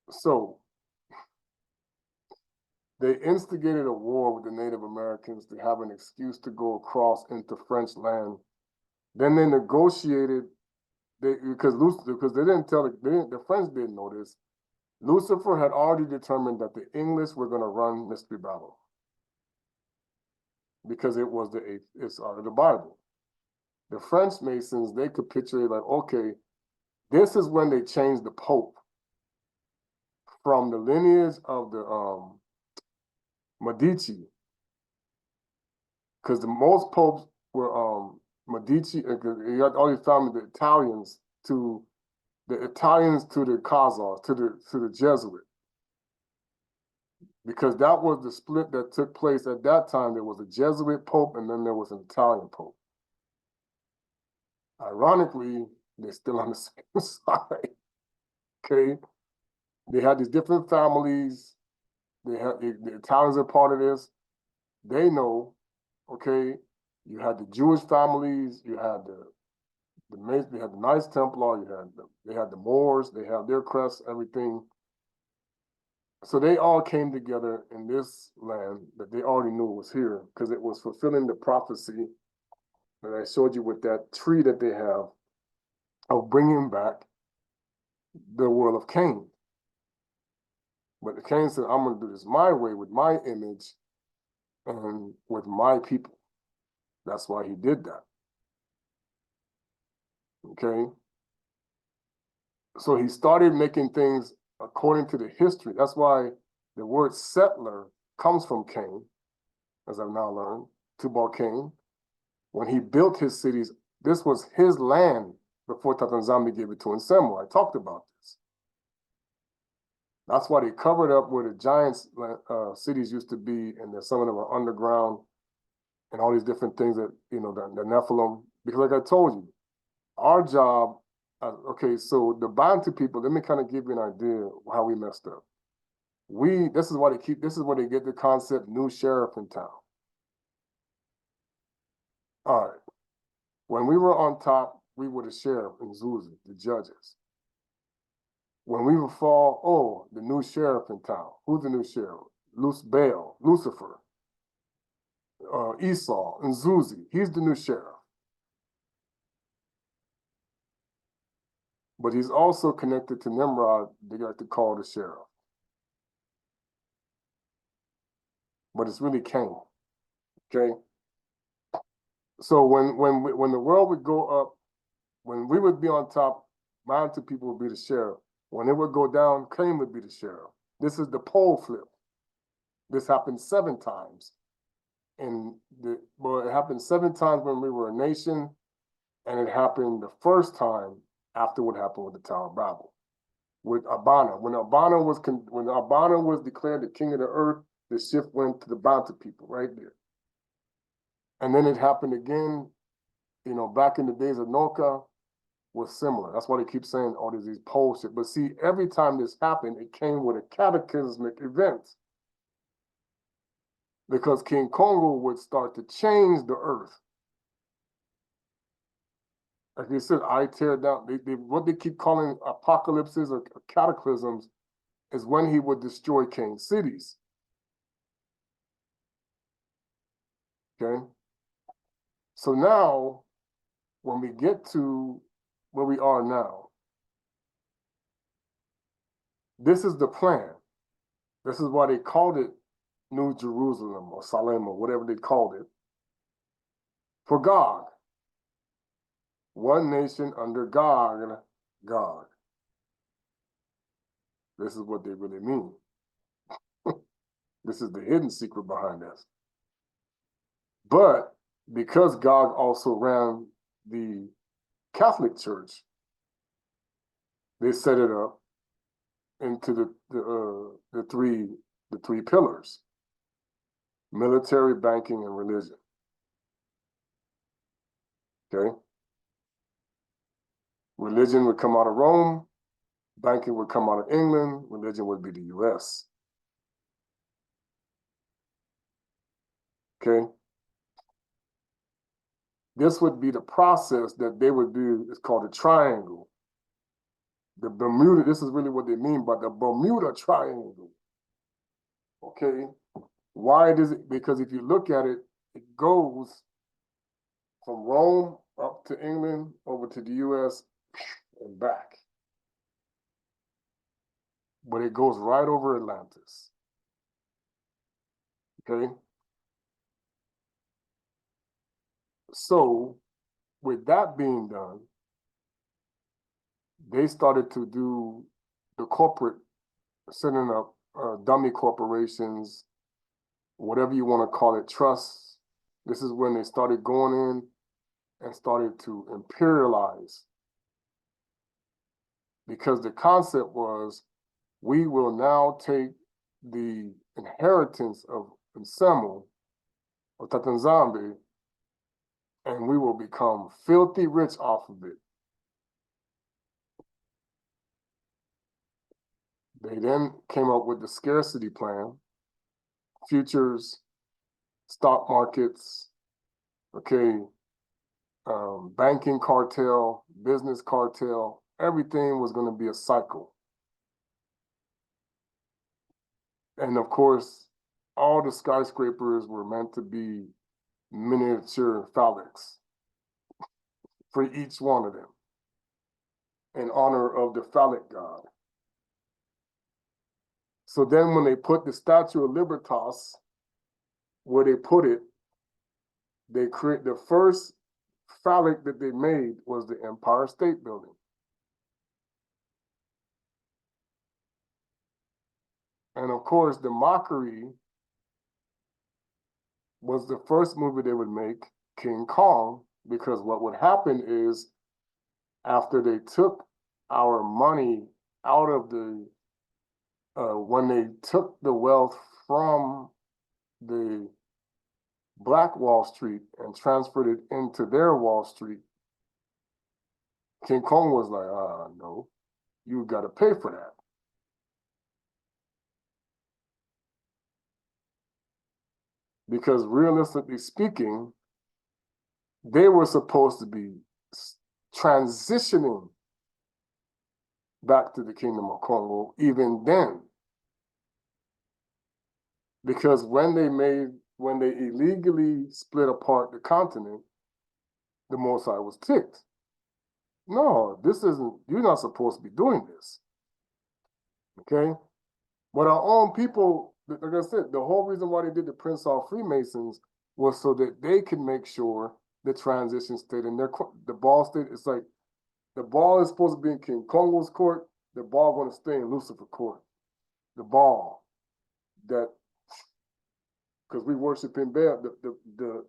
So they instigated a war with the Native Americans to have an excuse to go across into French land. Then they negotiated, because they didn't tell the French didn't know this. Lucifer had already determined that the English were going to run Mystery Babylon because it's out of the Bible. The French Masons, they capitulated like, okay, this is when they changed the Pope from the lineage of the Medici, because the most popes were Medici, you got all these families, the Italians to the Khazars, to the Jesuit. Because that was the split that took place at that time. There was a Jesuit Pope and then there was an Italian Pope. Ironically, they're still on the same side. Okay. They had these different families. The Italians are part of this. They know, okay, you had the Jewish families, you had they had the Knights Templar, they had the Moors, they had their crests, everything. So they all came together in this land that they already knew was here because it was fulfilling the prophecy that I showed you with that tree that they have of bringing back the world of Cain. But Cain said, I'm going to do this my way with my image and with my people. That's why he did that. Okay? So he started making things according to the history. That's why the word settler comes from Cain, as I've now learned, Tubal-Cain. When he built his cities, this was his land before Tata gave it to Nsemo. I talked about this. That's why they covered up where the giants cities used to be, and some of them are underground, and all these different things that, the Nephilim. Because like I told you, our job, okay, so the Bantu people, let me kind of give you an idea of how we messed up. This is where they get the concept new sheriff in town. All right. When we were on top, we were the sheriff in Zuzi, the judges. When we would fall, oh, the new sheriff in town. Who's the new sheriff? Lucifer, Esau, and Zuzi. He's the new sheriff. But he's also connected to Nimrod. They like to call the sheriff. But it's really Cain. Okay. So when the world would go up, when we would be on top, Bantu people would be the sheriff. When it would go down, Cain would be the sheriff. This is the pole flip. This happened 7 times. It happened 7 times when we were a nation, and it happened the first time after what happened with the Tower of Babel, with Bana. When Bana was declared the king of the earth, the shift went to the Bantu people right there. And then it happened again, back in the days of Noka, was similar. That's why they keep saying all these pole shit. But see, every time this happened, it came with a cataclysmic event. Because King Kongo would start to change the earth. Like they said, I tear down. What they keep calling apocalypses or cataclysms is when he would destroy Cain's cities. Okay? So now, when we get to where we are now, this is the plan. This is why they called it New Jerusalem or Salem or whatever they called it. For God. One nation under God. This is what they really mean. This is the hidden secret behind this. But because God also ran the Catholic Church, they set it up into the three pillars: military, banking, and religion. Okay? Religion would come out of Rome, banking would come out of England, religion would be the US. Okay? this would be the process that they would do. It's called a triangle. The Bermuda, this is really what they mean by the Bermuda Triangle. Okay, why does it? Because if you look at it, it goes from Rome up to England, over to the US, and back. But it goes right over Atlantis. Okay? So, with that being done, they started to do the corporate, setting up dummy corporations, whatever you want to call it, trusts. This is when they started going in and started to imperialize. Because the concept was, we will now take the inheritance of Nsemu, or Tatanzambe, and we will become filthy rich off of it. They then came up with the scarcity plan, futures, stock markets, okay, banking cartel, business cartel, everything was going to be a cycle. And of course, all the skyscrapers were meant to be miniature phallics for each one of them, in honor of the phallic god. So then when they put the Statue of Libertas, where they put it, they create the first phallic that they made was the Empire State Building. And of course, the mockery was the first movie they would make, King Kong, because what would happen is, after they took our money out of the, when they took the wealth from the Black Wall Street and transferred it into their Wall Street, King Kong was like, no, you got to pay for that. Because realistically speaking, they were supposed to be transitioning back to the Kingdom of Kongo even then. Because when they illegally split apart the continent, the Most High was ticked. No, this isn't, you're not supposed to be doing this. Okay? But our own people, like I said, the whole reason why they did the Prince Hall Freemasons was so that they can make sure the transition stayed in their, the ball stayed, it's like, the ball is supposed to be in King Kongo's court, the ball going to stay in Lucifer court. The ball that, because we worship in Baal, the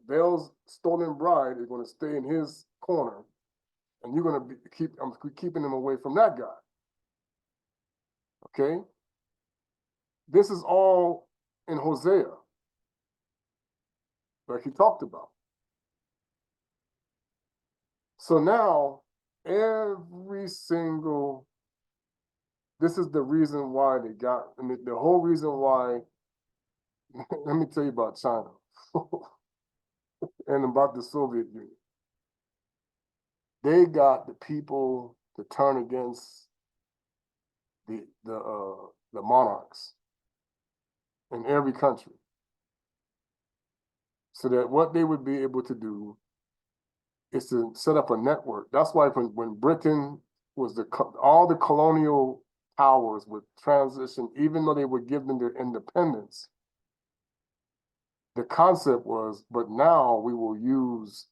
Baal's stolen bride is going to stay in his corner, and you're going to I'm keeping him away from that guy. Okay? This is all in Hosea, like he talked about. So now, every single, this is the reason why they got, I mean, the whole reason why, let me tell you about China and about the Soviet Union. They got the people to turn against the monarchs in every country, so that what they would be able to do is to set up a network. That's why when Britain was all the colonial powers would transition, even though they were given their independence, the concept was, but now we will use,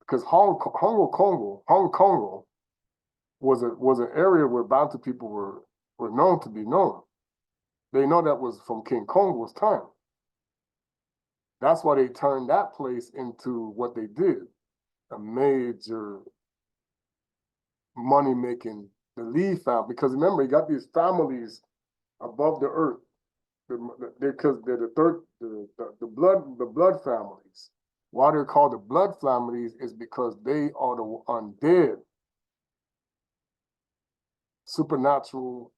because Hong Kongo was an area where Bantu people were known to be known. They know that was from King Kongo's time. That's why they turned that place into what they did, a major money-making, the Lee family. Because remember, you got these families above the earth, because they're the blood families. Why they're called the blood families is because they are the undead, supernatural,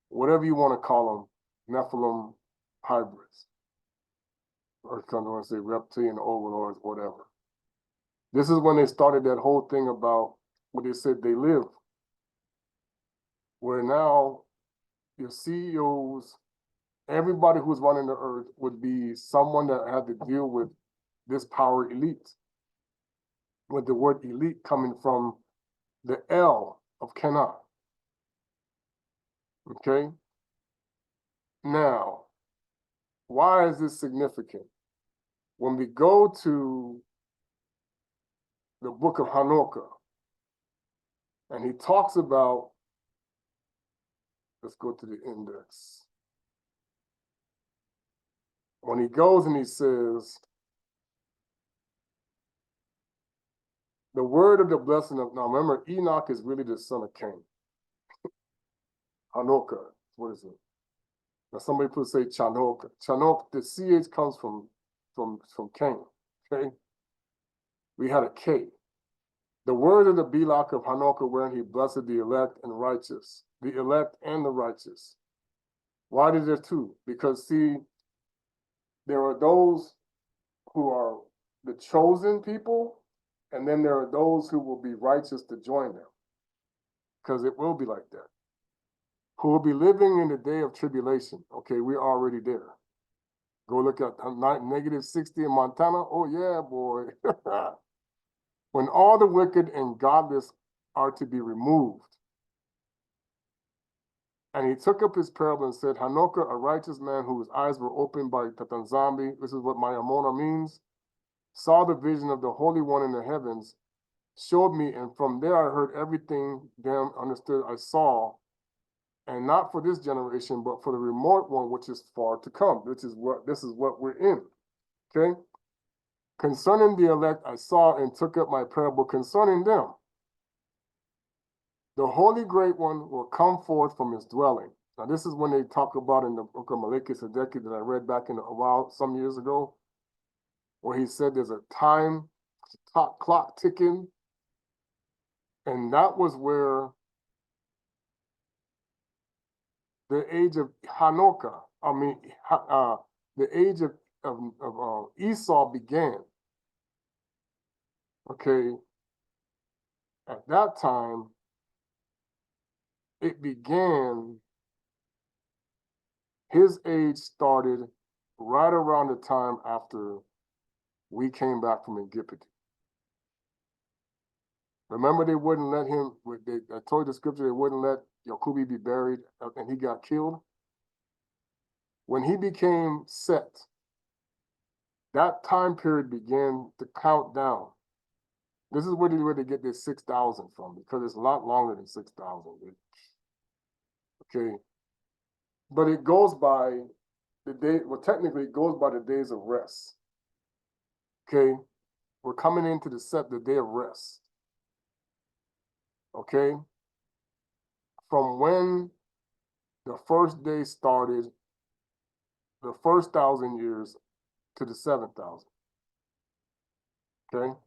whatever you want to call them, Nephilim hybrids. Or I want to say reptilian overlords, whatever. This is when they started that whole thing about what they said they live, where now your CEOs, everybody who's running the earth would be someone that had to deal with this power elite, with the word elite coming from the L of Cana. Okay? Now, why is this significant? When we go to the book of Hanukkah, and he talks about, let's go to the index. When he goes and he says, the word of the blessing of, now remember, Enoch is really the son of Cain. Hanukkah, what is it? Now somebody could say Chanok. Chanok, the CH comes from Cain, okay? We had a K. The word of the Bilaka of Hanukkah, wherein he blessed the elect and righteous, the elect and the righteous. Why did there two? Because see, there are those who are the chosen people, and then there are those who will be righteous to join them. Because it will be like that. Who will be living in the day of tribulation. Okay, we're already there. Go look at -60 in Montana. Oh yeah, boy. When all the wicked and godless are to be removed. And he took up his parable and said, Hanukkah, a righteous man whose eyes were opened by Tatanzambi, this is what Mayamona means, saw the vision of the Holy One in the heavens, showed me, and from there I heard everything them understood I saw, and not for this generation, but for the remote one which is far to come. This is what we're in. Okay? Concerning the elect, I saw and took up my parable concerning them. The Holy Great One will come forth from his dwelling. Now, this is when they talk about in the book of Maliki Sadeki that I read back in a while, some years ago, where he said there's a time clock ticking. And that was where the age of Hanukkah, the age of Esau began. Okay, at that time, it began, his age started right around the time after we came back from Egypt. Remember, they wouldn't let him, I told you the scripture, they wouldn't let Yakubi be buried, and he got killed. When he became Set, that time period began to count down. This is where they get this 6,000 from, because it's a lot longer than 6,000. Okay. But it goes by the day, well, technically it goes by the days of rest. Okay. We're coming into the day of rest. Okay. From when the first day started, the first 1,000 years to the 7,000. Okay.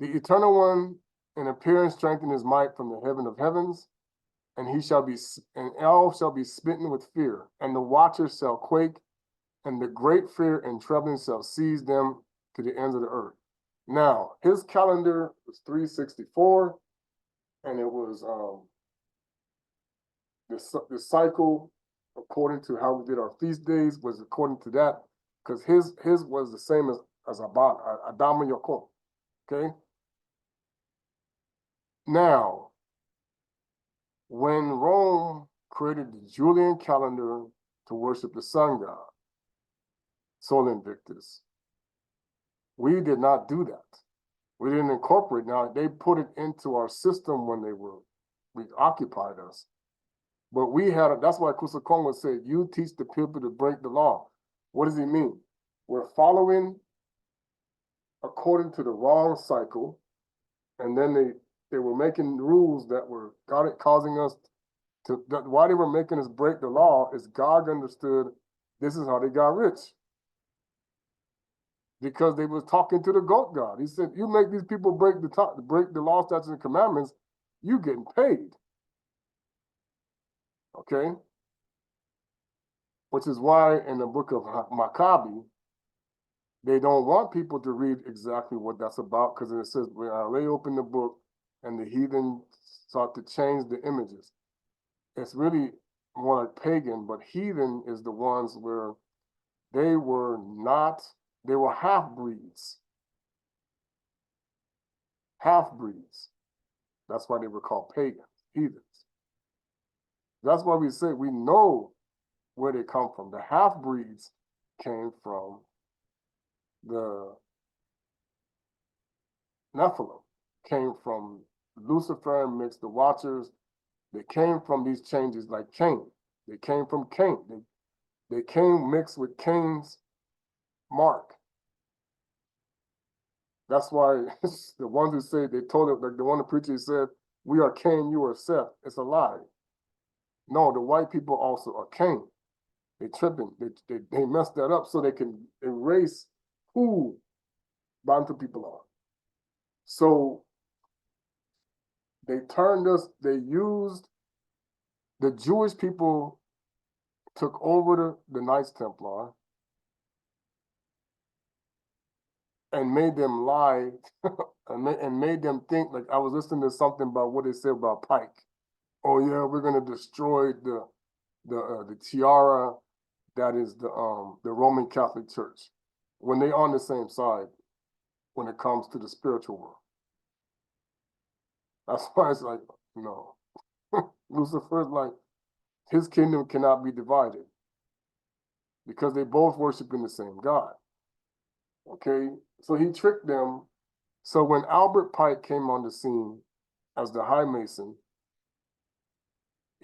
The Eternal One in appearance strengthened his might from the heaven of heavens, and all shall be smitten with fear, and the watchers shall quake, and the great fear and trembling shall seize them to the ends of the earth. Now, his calendar was 364, and it was the cycle, according to how we did our feast days, was according to that, because his was the same as Adama Yakum. Okay. Now, when Rome created the Julian calendar to worship the sun god, Sol Invictus, we did not do that. We didn't incorporate. Now, they put it into our system when we occupied us. But we had, that's why Kongo said, you teach the people to break the law. What does he mean? We're following according to the wrong cycle, and then they were making rules that were causing us why they were making us break the law is God understood this is how they got rich. Because they was talking to the goat god. He said, you make these people break the law, statutes, and commandments, you getting paid. Okay? Which is why in the book of Maccabi, they don't want people to read exactly what that's about, because it says, when I lay open the book and the heathen start to change the images. It's really more like pagan, but heathen is the ones where they were not, they were half-breeds. Half-breeds. That's why they were called pagans, heathens. That's why we say we know where they come from. The half-breeds came from the Nephilim, came from Lucifer and mixed the Watchers. They came from these changes like Cain. They came from Cain. They came mixed with Cain's mark. That's why the ones who say, they told it, like the one the preacher said, we are Cain, you are Seth. It's a lie. No, the white people also are Cain. They tripping. They messed that up so they can erase who Bantu people are. So they turned us, they used, the Jewish people took over the Knights Templar and made them lie and made them think, like I was listening to something about what they said about Pike. Oh yeah, we're gonna destroy the tiara that is the Roman Catholic Church, when they on the same side when it comes to the spiritual world. That's why it's like, no. Lucifer's like, his kingdom cannot be divided because they both worship in the same God. Okay, so he tricked them. So when Albert Pike came on the scene as the High Mason,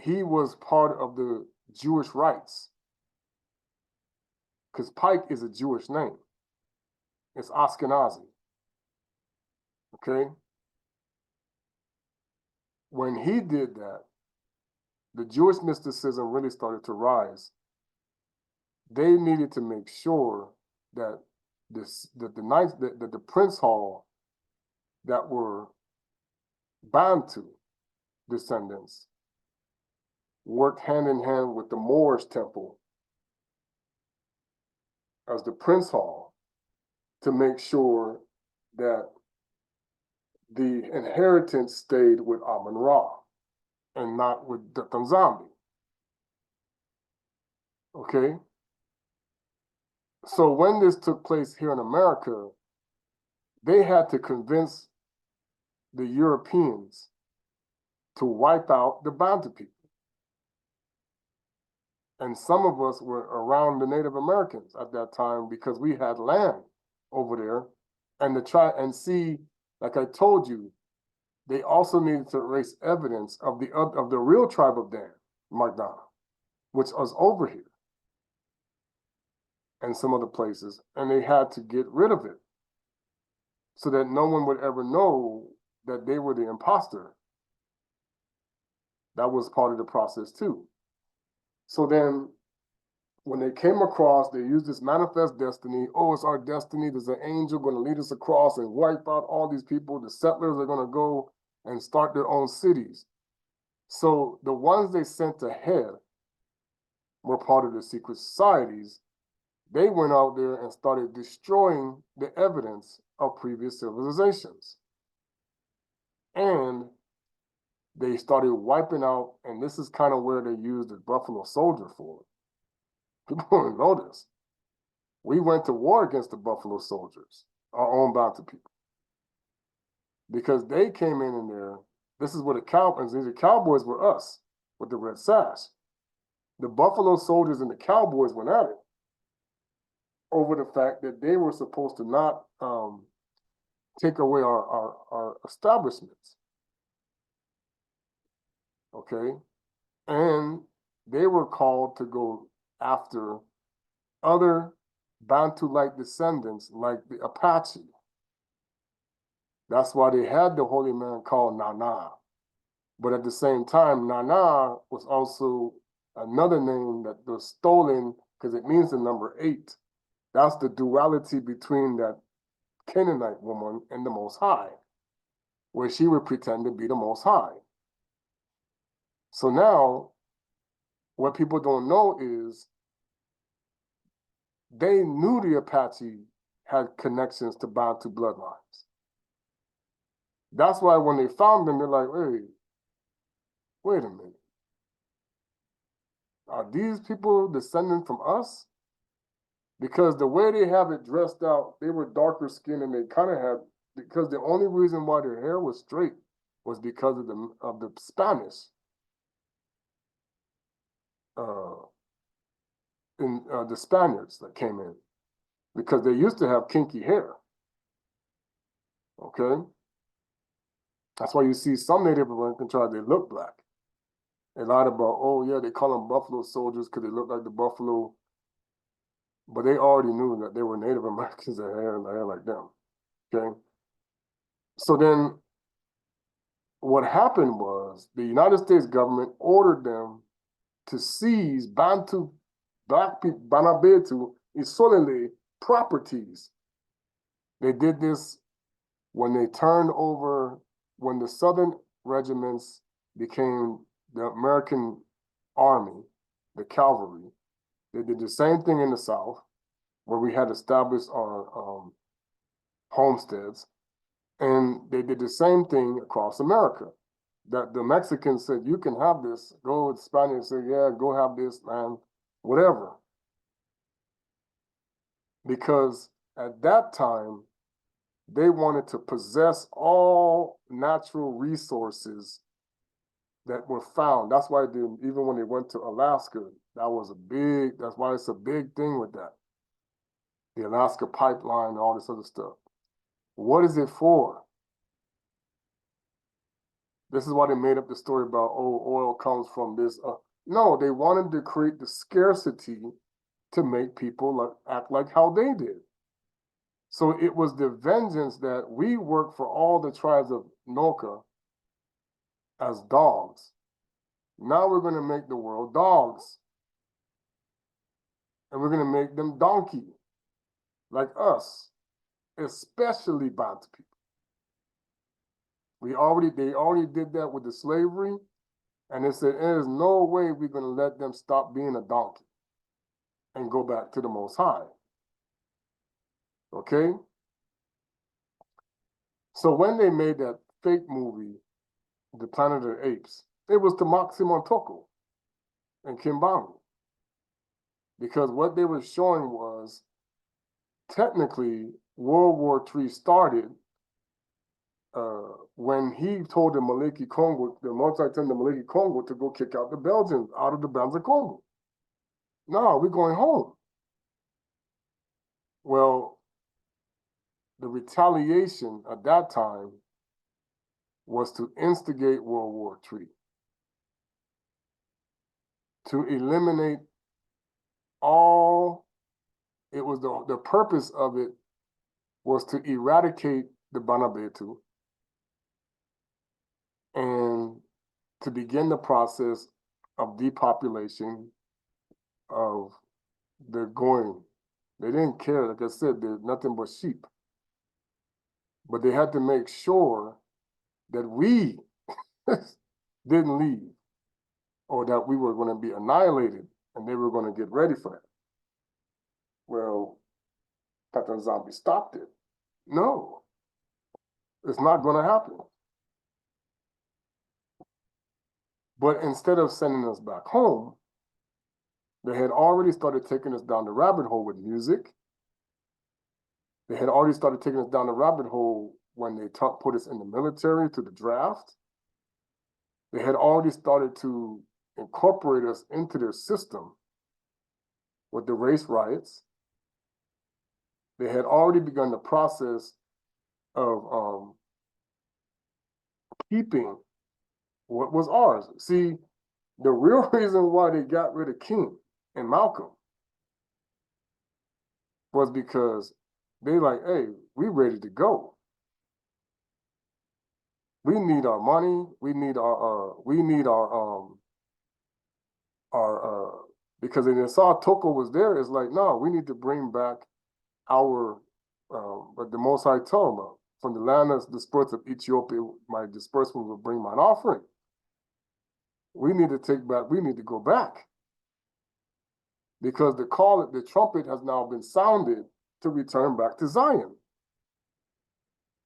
he was part of the Jewish rites, because Pike is a Jewish name. It's Ashkenazi. Okay? When he did that, the Jewish mysticism really started to rise. They needed to make sure that the Prince Hall that were Bantu descendants worked hand in hand with the Moorish temple as the Prince Hall to make sure that the inheritance stayed with Amun-Ra and not with the Tanzambi. Okay? So when this took place here in America, they had to convince the Europeans to wipe out the Bantu people. And some of us were around the Native Americans at that time because we had land over there. And to try and see, like I told you, they also needed to erase evidence of the real tribe of Dan, Magdana, which was over here and some other places. And they had to get rid of it so that no one would ever know that they were the imposter. That was part of the process too. So then when they came across, they used this manifest destiny. Oh, it's our destiny. There's an angel going to lead us across and wipe out all these people. The settlers are going to go and start their own cities. So the ones they sent ahead were part of the secret societies. They went out there and started destroying the evidence of previous civilizations. And they started wiping out, and this is kind of where they used the Buffalo Soldier for it. People don't know this. We went to war against the Buffalo Soldiers, our own Bantu people, because they came in there. This is where the cowboys were us with the red sash. The Buffalo Soldiers and the cowboys went at it over the fact that they were supposed to not take away our establishments. Okay? And they were called to go after other Bantu-like descendants like the Apache. That's why they had the holy man called Nana. But at the same time, Nana was also another name that was stolen because it means the number 8. That's the duality between that Canaanite woman and the Most High, where she would pretend to be the Most High. So now, what people don't know is they knew the Apache had connections to Bantu bloodlines. That's why when they found them, they're like, wait a minute. Are these people descending from us? Because the way they have it dressed out, they were darker skinned and they kind of had, because the only reason why their hair was straight was because of the Spanish. The Spaniards that came in, because they used to have kinky hair. Okay? That's why you see some Native American tribes, they look black. They lied about, oh yeah, they call them buffalo soldiers because they look like the buffalo. But they already knew that they were Native Americans that had hair like them. Okay? So then what happened was the United States government ordered them to seize Bantu, black people, Banabetu, Isolele properties. They did this when they turned over, when the Southern regiments became the American Army, the cavalry. They did the same thing in the South, where we had established our homesteads, and they did the same thing across America. That the Mexicans said, you can have this. Go with the Spaniards said, yeah, go have this land, whatever. Because at that time, they wanted to possess all natural resources that were found. That's why even when they went to Alaska, that's why it's a big thing with that. The Alaska pipeline and all this other stuff. What is it for? This is why they made up the story about, oh, oil comes from this. No, they wanted to create the scarcity to make people act like how they did. So it was the vengeance that we work for all the tribes of Noka as dogs. Now we're going to make the world dogs. And we're going to make them donkey, like us, especially Bantu people. They already did that with the slavery, and they said, there's no way we're going to let them stop being a donkey and go back to the Most High. Okay? So when they made that fake movie, The Planet of the Apes, it was to mock Simon Toko and Kimbangu. Because what they were showing was, technically, World War III started when he told the Maliki Kongo, the multi-ton, the Maliki Kongo, to go kick out the Belgians out of the Banza Congo. No, we're going home. Well, the retaliation at that time was to instigate World War III, to eliminate all. It was the purpose of it was to eradicate the Banabetu and to begin the process of depopulation of the going. They didn't care, like I said, they're nothing but sheep. But they had to make sure that we didn't leave, or that we were going to be annihilated, and they were going to get ready for that. Well, Tata Zombie stopped it. No, it's not going to happen. But instead of sending us back home, they had already started taking us down the rabbit hole with music. They had already started taking us down the rabbit hole when they put us in the military to the draft. They had already started to incorporate us into their system with the race riots. They had already begun the process of keeping what was ours. See, the real reason why they got rid of King and Malcolm was because they like, hey, we ready to go. We need our money. We need our because they saw Toko was there. It's like, no, we need to bring back our, but the Most High told them, from the land of dispersed of Ethiopia, my disbursement will bring mine offering. We need to take back, we need to go back. Because the trumpet has now been sounded to return back to Zion.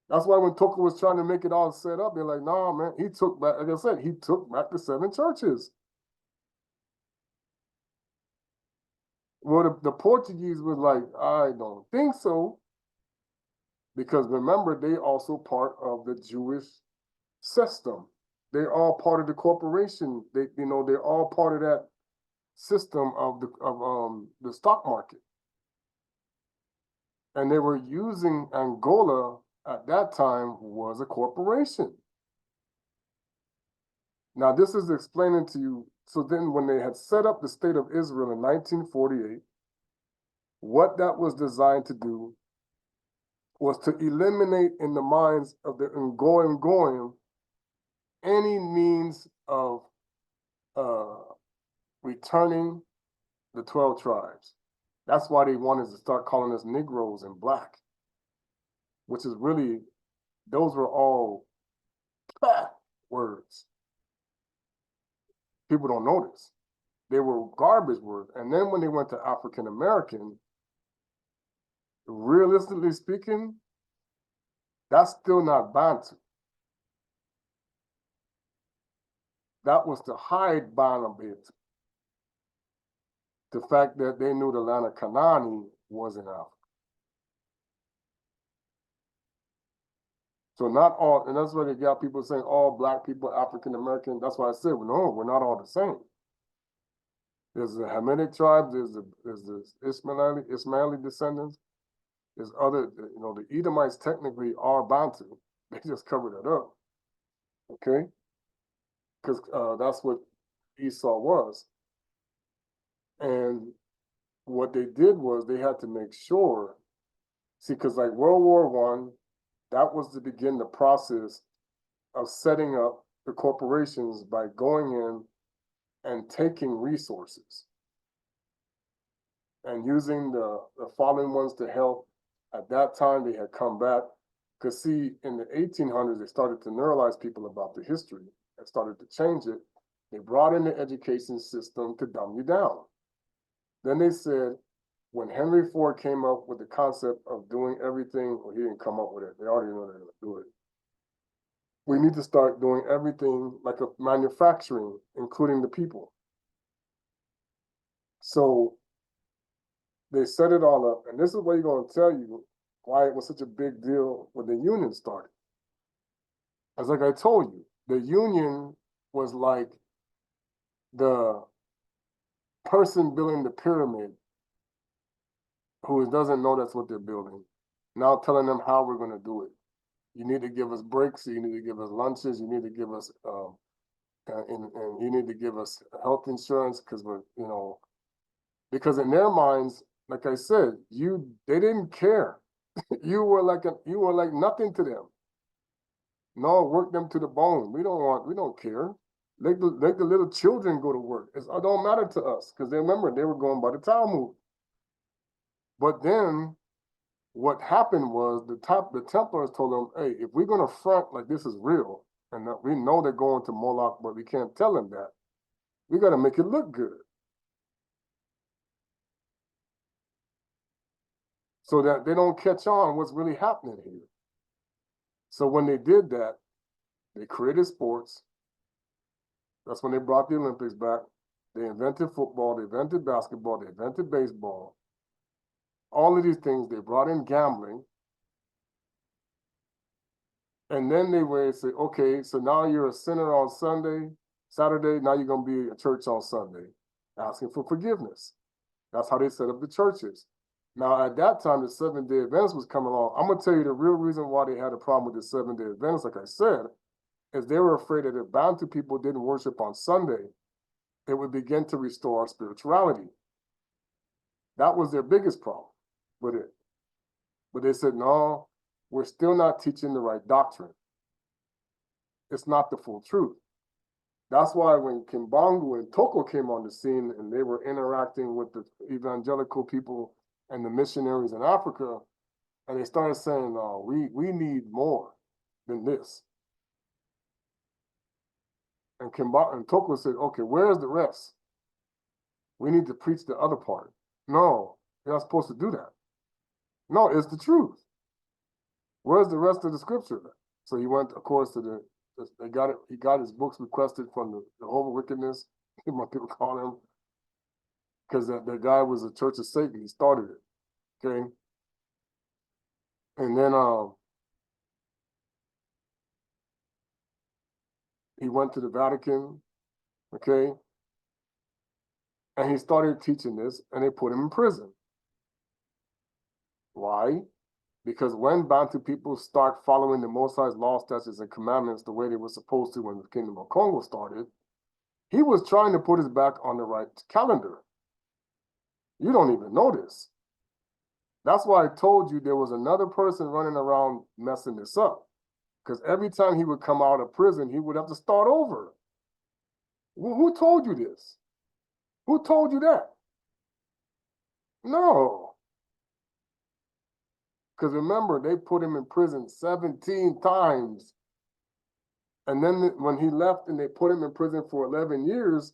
That's why when Toko was trying to make it all set up, they're like, nah, man, he took back, like I said, he took back the 7 churches. Well, the Portuguese was like, I don't think so. Because remember, they also part of the Jewish system. They're all part of the corporation. They're all part of that system of the stock market. And they were using Angola at that time was a corporation. Now, this is explaining to you. So then when they had set up the state of Israel in 1948, what that was designed to do was to eliminate in the minds of the Ngoim any means of returning the 12 tribes. That's why they wanted to start calling us Negroes and black, which is really, those were all words. People don't know this. They were garbage words. And then when they went to African American, realistically speaking, that's still not Bantu. That was to hide Bana bit. The fact that they knew the land of Kanani was in Africa. So not all, and that's why they got people saying all black people, African American. That's why I said, no, we're not all the same. There's the Hamitic tribes, there's the Ismaili descendants, there's other, the Edomites technically are Bantu. They just covered it up. Okay? Because that's what Esau was. And what they did was they had to make sure, see, because like World War I, that was to begin the process of setting up the corporations by going in and taking resources and using the fallen ones to help. At that time, they had come back. Because see, in the 1800s, they started to neuralize people about the history and started to change it. They brought in the education system to dumb you down. Then they said, when Henry Ford came up with the concept of doing everything, well, he didn't come up with it. They already know they're going to do it. We need to start doing everything like a manufacturing, including the people. So they set it all up. And this is what you're going to tell you why it was such a big deal when the union started. As like I told you, the union was like the person building the pyramid who doesn't know that's what they're building, now telling them how we're going to do it. You need to give us breaks, you need to give us lunches, you need to give us, and you need to give us health insurance because we're, because in their minds, like I said, they didn't care. you were like nothing to them. No, work them to the bone. We don't care. Let the little children go to work. It don't matter to us because they were going by the Talmud. But then what happened was the Templars told them, hey, if we're going to front like this is real, and that we know they're going to Moloch, but we can't tell them that, we got to make it look good. So that they don't catch on what's really happening here. So when they did that, they created sports. That's when they brought the Olympics back. They invented football, they invented basketball, they invented baseball. All of these things, they brought in gambling. And then they would say, okay, so now you're a sinner on Saturday, now you're going to be a church on Sunday, asking for forgiveness. That's how they set up the churches. Now, at that time, the Seventh-day Adventists was coming along. I'm going to tell you the real reason why they had a problem with the Seventh-day Adventists, like I said, is they were afraid that if Bantu people didn't worship on Sunday, it would begin to restore our spirituality. That was their biggest problem with it. But they said, no, we're still not teaching the right doctrine. It's not the full truth. That's why when Kimbangu and Toko came on the scene and they were interacting with the evangelical people and the missionaries in Africa, and they started saying, no, we need more than this. And Toko said, okay, where's the rest? We need to preach the other part. No, you're not supposed to do that. No, it's the truth. Where's the rest of the scripture? So he went, of course, to they got it. He got his books requested from the Jehovah's Wickedness, what people call him, because the guy was a Church of Satan. He started it, okay? And then he went to the Vatican, okay? And he started teaching this, and they put him in prison. Why? Because when Bantu people start following the Most High's law, statutes, and commandments the way they were supposed to when the Kingdom of Kongo started, he was trying to put his back on the right calendar. You don't even know this. That's why I told you there was another person running around messing this up. Because every time he would come out of prison, he would have to start over. Who told you this? Who told you that? No. Because remember, they put him in prison 17 times. And then when he left and they put him in prison for 11 years,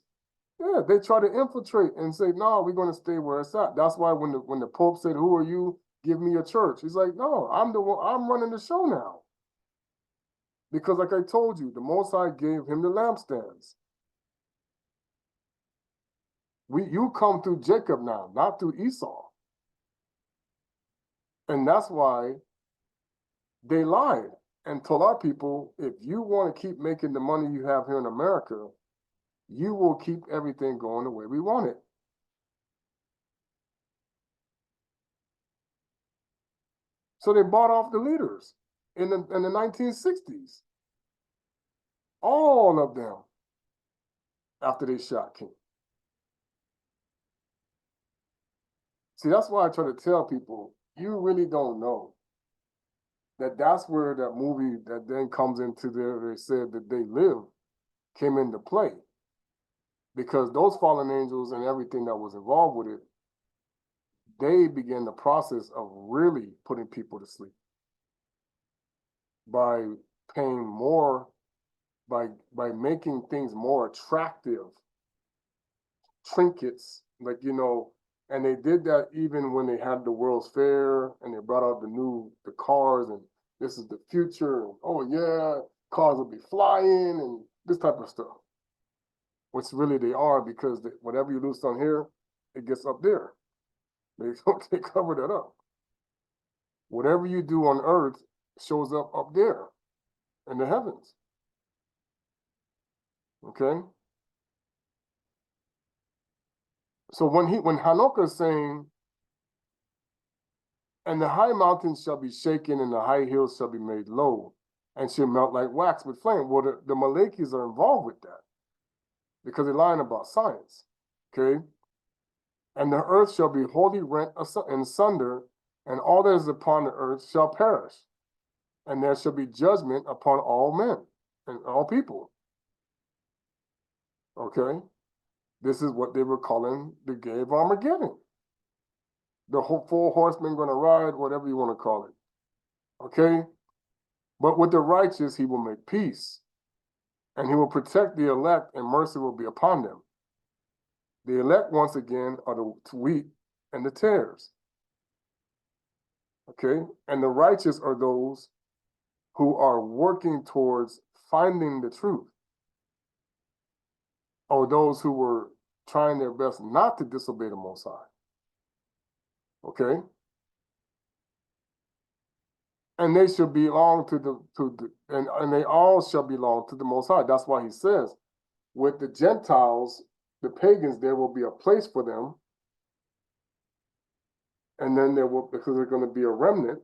yeah, they try to infiltrate and say, no, we're going to stay where it's at. That's why when the Pope said, who are you? Give me a church. He's like, no, I'm the one, I'm running the show now. Because like I told you, the Most High gave him the lampstands. You come through Jacob now, not through Esau. And that's why they lied and told our people, if you want to keep making the money you have here in America, you will keep everything going the way we want it. So they bought off the leaders in the 1960s. All of them after they shot King. See, that's why I try to tell people, you really don't know that's where that movie that then comes into there, they said that they live, came into play. Because those fallen angels and everything that was involved with it, they began the process of really putting people to sleep by paying more, by making things more attractive, trinkets, like, you know, and they did that even when they had the World's Fair and they brought out the cars and this is the future. And, oh yeah, cars will be flying and this type of stuff. Which really they are, because whatever you lose on here, it gets up there. They cover that up. Whatever you do on earth shows up there in the heavens. Okay? So when Hanukkah is saying, and the high mountains shall be shaken and the high hills shall be made low and shall melt like wax with flame. Well, the Malakis are involved with that because they're lying about science. Okay? And the earth shall be wholly rent asunder, and all that is upon the earth shall perish. And there shall be judgment upon all men and all people. Okay? This is what they were calling the Gay of Armageddon. The whole 4 horsemen going to ride, whatever you want to call it. Okay? But with the righteous, he will make peace. And he will protect the elect, and mercy will be upon them. The elect, once again, are the wheat and the tares. Okay? And the righteous are those who are working towards finding the truth, or those who were trying their best not to disobey the Most High. Okay? And they shall belong and they all shall belong to the Most High. That's why he says, with the Gentiles, the pagans, there will be a place for them. And then because there's going to be a remnant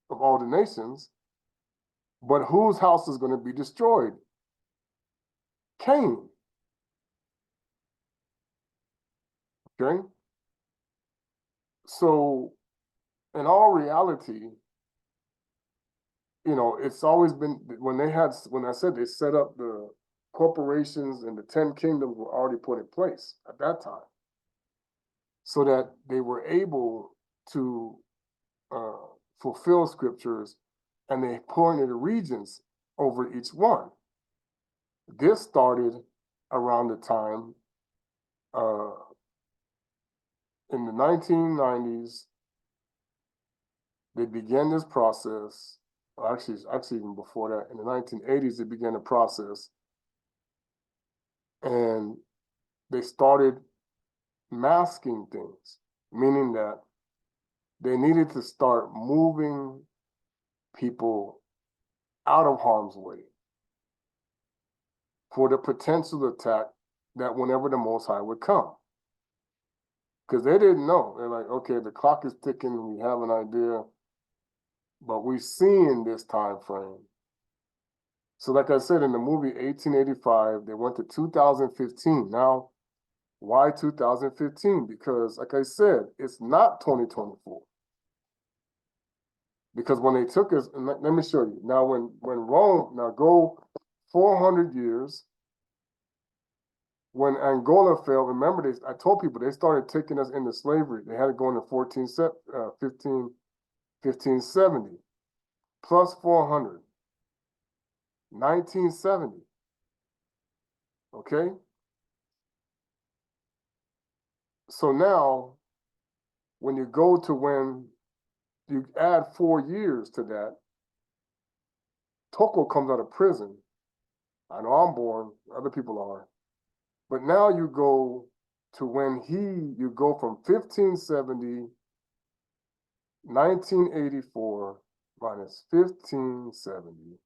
of all the nations. But whose house is going to be destroyed? Cain. Okay? So, in all reality, you know, it's always been, when I said they set up the corporations and the 10 kingdoms were already put in place at that time, so that they were able to fulfill scriptures, and they appointed regions over each one. This started around the time in the 1990s they began this process. Actually, even before that, in the 1980s, they began a process, and they started masking things, meaning that they needed to start moving people out of harm's way for the potential attack that whenever the Most High would come. Because they didn't know. They're like, okay, the clock is ticking, we have an idea, but we're seeing this time frame. So like I said, in the movie 1885, they went to 2015. Now, why 2015? Because like I said, it's not 2024. Because when they took us, and let me show you. Now when Rome, now go 400 years, when Angola fell, remember this, I told people they started taking us into slavery. They had to go into 1570, plus 400, 1970, okay? So now, when you go to when you add 4 years to that, Toko comes out of prison. I know I'm born, other people are. But now you go to when you go from 1570, 1984 minus 1570,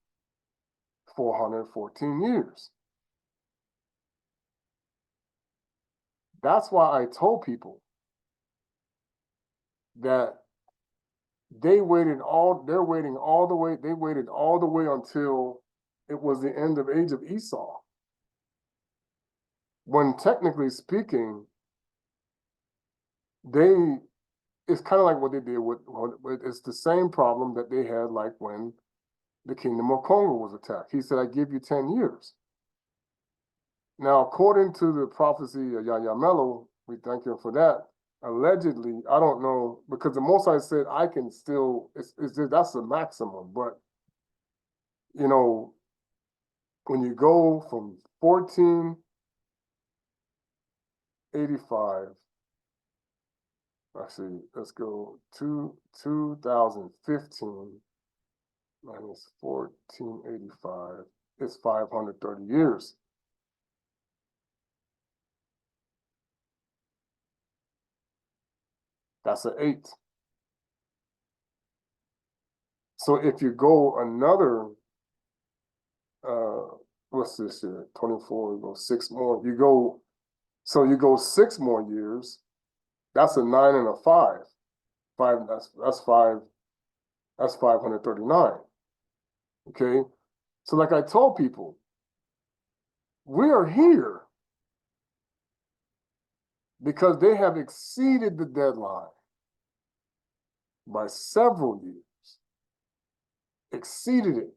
414 years. That's why I told people that they waited all the way until it was the end of age of Esau. When technically speaking, it's kind of like what they did it's the same problem that they had like when the kingdom of Kongo was attacked. He said, I give you 10 years. Now, according to the prophecy of Yahya Mello, we thank him for that, allegedly, I don't know, because the Most High said I can still, that's the maximum, but, you know, when you go from 1485, actually, let's go to 2015 minus 1485, it's 530 years. That's an 8. So if you go another, what's this here? 24, you go 6 more. You go 6 more years. That's a 9 and a 5. That's 539. Okay. So like I told people, we are here because they have exceeded the deadline by several years. Exceeded it.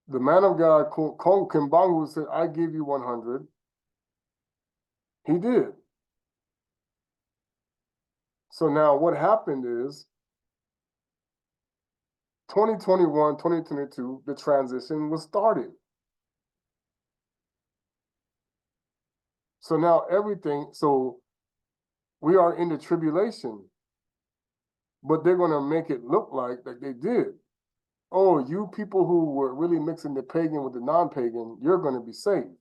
The man of God, Kongo Kimbangu, said, I give you 100. He did. So now what happened is 2021, 2022, the transition was started. So now so we are in the tribulation, but they're going to make it look like they did. Oh, you people who were really mixing the pagan with the non-pagan, you're going to be saved.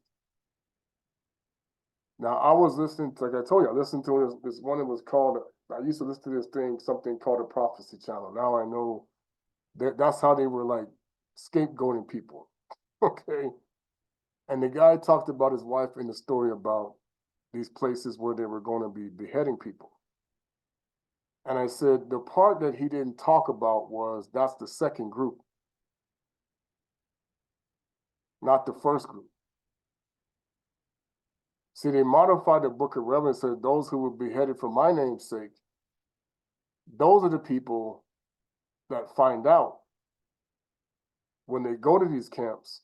Now, I was listening to, like I told you, I listened to this one that was called, I used to listen to this thing, something called a prophecy channel. Now I know that's how they were like scapegoating people. Okay. And the guy talked about his wife in the story about these places where they were going to be beheading people. And I said, the part that he didn't talk about was that's the second group, not the first group. See, they modified the book of Revelation, said those who were beheaded for my name's sake, those are the people that find out when they go to these camps,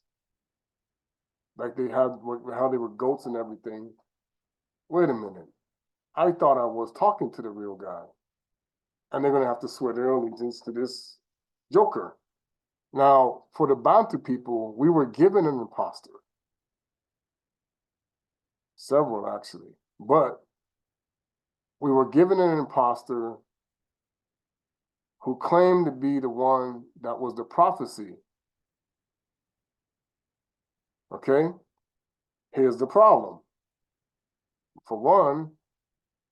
like they had, how they were goats and everything. Wait a minute. I thought I was talking to the real guy. And they're going to have to swear their allegiance to this joker. Now, for the Bantu people, we were given an imposter. Several, actually. But we were given an imposter who claimed to be the one that was the prophecy. Okay? Here's the problem. For one,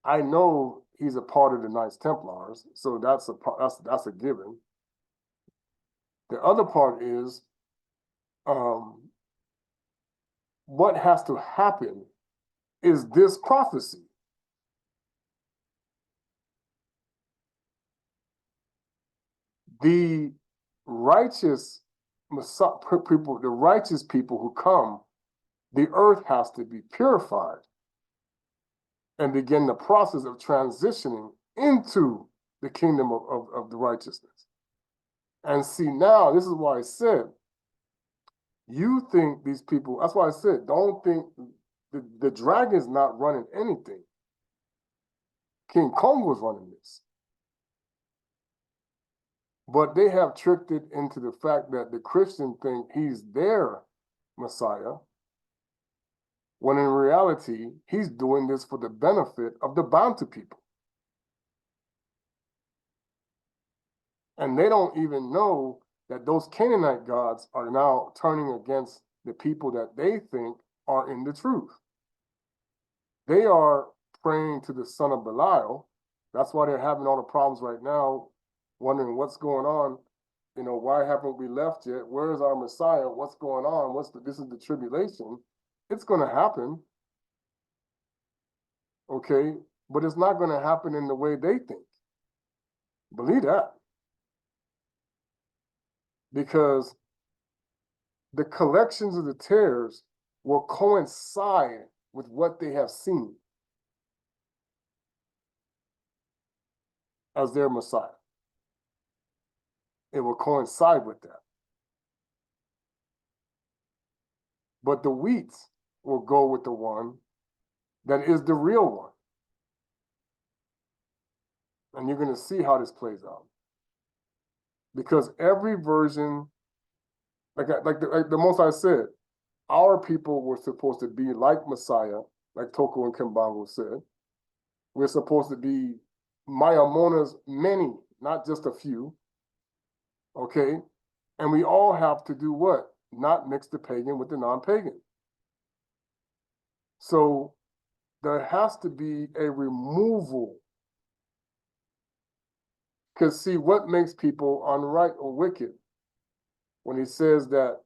I know he's a part of the Knights Templars, so that's a given. The other part is, what has to happen is this prophecy. The righteous people, the righteous people who come, the earth has to be purified and begin the process of transitioning into the kingdom of the righteousness. And see, now, this is why I said, you think these people, that's why I said, don't think the dragon's not running anything. King Kongo is running this. But they have tricked it into the fact that the Christian think he's their Messiah, when in reality, he's doing this for the benefit of the Bantu people. And they don't even know that those Canaanite gods are now turning against the people that they think are in the truth. They are praying to the son of Belial. That's why they're having all the problems right now, wondering what's going on. You know, why haven't we left yet? Where is our Messiah? What's going on? This is the tribulation. It's going to happen. Okay, but it's not going to happen in the way they think. Believe that. Because the collections of the tares will coincide with what they have seen as their Messiah. It will coincide with that. But the wheats will go with the one that is the real one. And you're going to see how this plays out. Because every version, like the Most High said, our people were supposed to be like Messiah, like Toko and Kimbango said. We're supposed to be Mayamona's many, not just a few. Okay? And we all have to do what? Not mix the pagan with the non-pagan. So there has to be a removal. Because see, what makes people unright or wicked? When he says that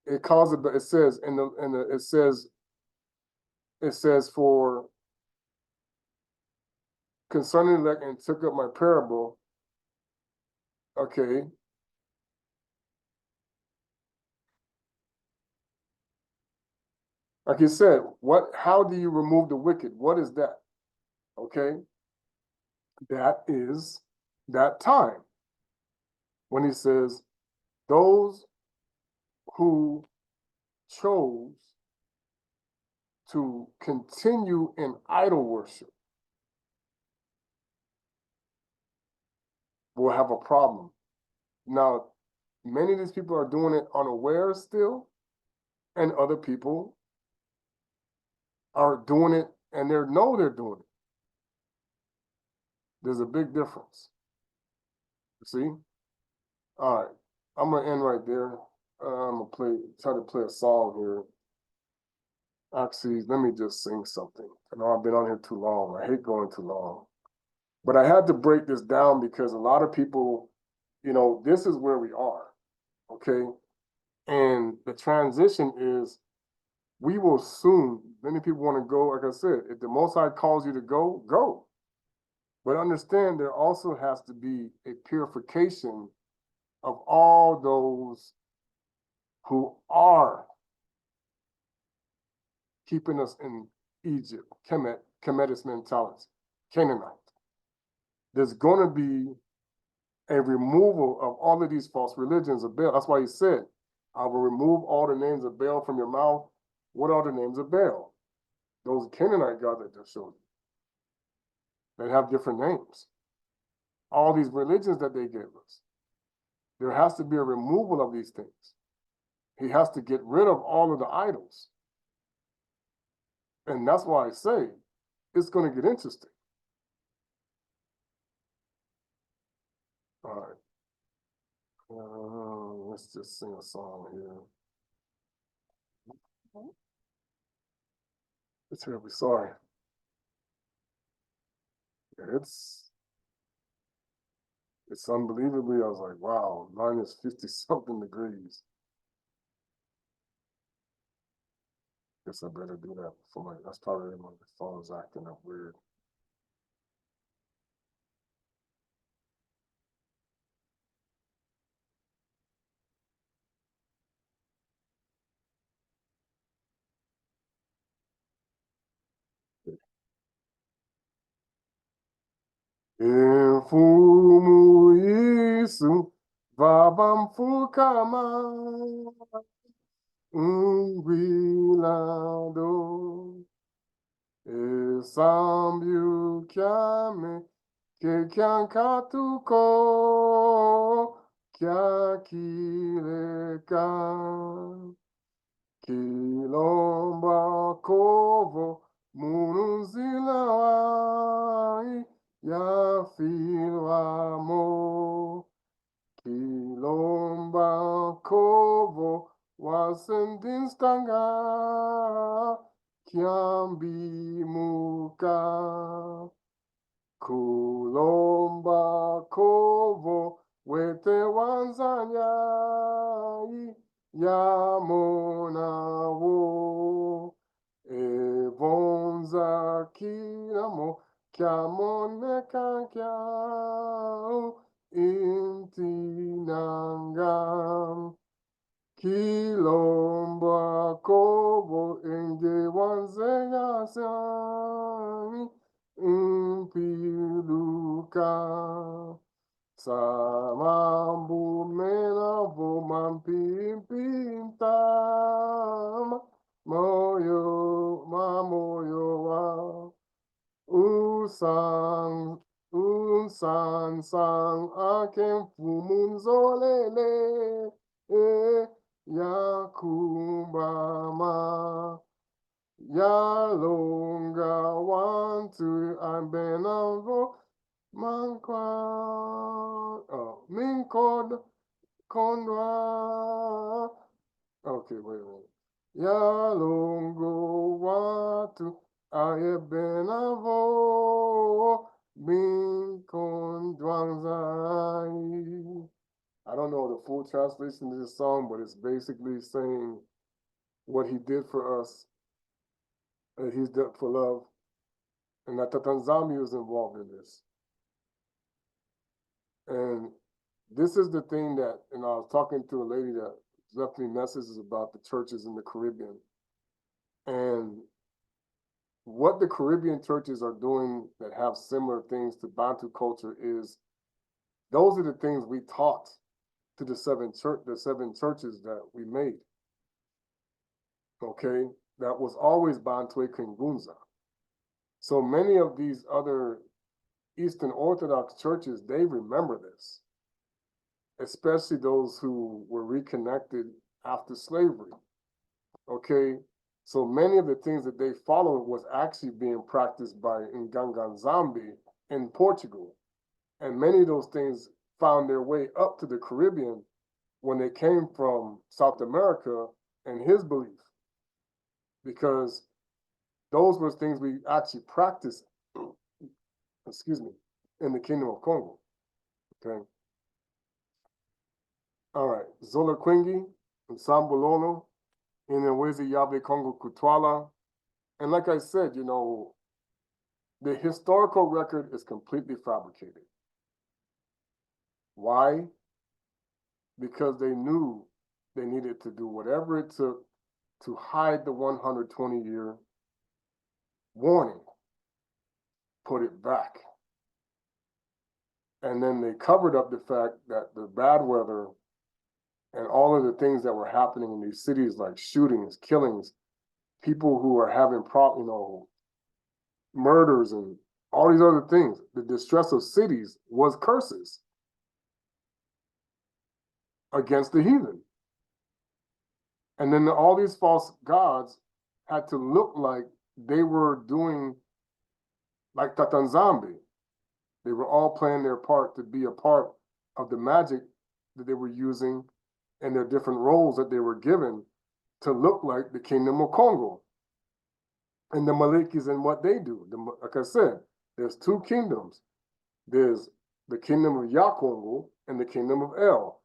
it says for concerning elect and took up my parable. Okay. Like he said, how do you remove the wicked? What is that? Okay. That is that time. When he says, those who chose to continue in idol worship will have a problem. Now, many of these people are doing it unaware still, and other people are doing it and they know they're doing it. There's a big difference. See? All right. I'm going to end right there. I'm going to try to play a song here. Actually, let me just sing something. I know I've been on here too long. I hate going too long. But I had to break this down because a lot of people, you know, this is where we are. Okay? And the transition is, we will soon, many people want to go, like I said, if the Most High calls you to go, go. But understand there also has to be a purification of all those who are keeping us in Egypt, Kemetist mentality, Canaanite. There's going to be a removal of all of these false religions of Baal. That's why he said, I will remove all the names of Baal from your mouth. What are the names of Baal? Those Canaanite gods that just showed you. They have different names. All these religions that they gave us. There has to be a removal of these things. He has to get rid of all of the idols. And that's why I say it's going to get interesting. All right. Let's just sing a song here. It's terribly sorry. It's unbelievably, I was like, wow, minus 50 something degrees. Guess I better do that before that's probably my phone's acting up weird. Efumu Yesu, Vabamfukama, Ungwilado, Esambu Kyame, Kekyankatuko, Kyakileka, Kilomba Kovo, Munuzilawai, Yafilwamo, Kilomba Kovo, Wasendinstanga, Kiambi Muka, Kulomba Kovo, Wete Wanzanyai, Yamonawo, Evonza Kinamo, Kiamone Kankyao, Intinangam, Kilomba Kovo, Enge Wanzenyasami, Impiluka. Samambu mena vumampimpintam moyo mamoyo wa unsan sang akem fumunzolele yakumbama yalonga wantu ambenavo Minkod Kondwa. Okay, wait a minute. Yalongo watu ayebenavo Minkondwanzai. I don't know the full translation of this song, but it's basically saying what he did for us, that he's done for love, and that Tata is involved in this. And this is the thing that, and I was talking to a lady that left me messages about the churches in the Caribbean. And what the Caribbean churches are doing that have similar things to Bantu culture is, those are the things we taught to the seven churches that we made. Okay, that was always Bantu Kingunza. So many of these other Eastern Orthodox churches, they remember this, especially those who were reconnected after slavery. Okay, so many of the things that they followed was actually being practiced by Nganganzambi in Portugal. And many of those things found their way up to the Caribbean when they came from South America and his belief, because those were things we actually practiced, excuse me, in the Kingdom of Kongo. Okay. All right. Zola Quingi and Sambololo, in Wezi Yabe Kongo Kutwala. And like I said, you know, the historical record is completely fabricated. Why? Because they knew they needed to do whatever it took to hide the 120-year warning, put it back. And then they covered up the fact that the bad weather and all of the things that were happening in these cities, like shootings, killings, people who are having murders and all these other things, the distress of cities was curses against the heathen. And then all these false gods had to look like they were doing like Tata. They were all playing their part to be a part of the magic that they were using and their different roles that they were given to look like the kingdom of Kongo and the Malikis and what they do. Like I said, there's two kingdoms. There's the kingdom of Kongo and the kingdom of El.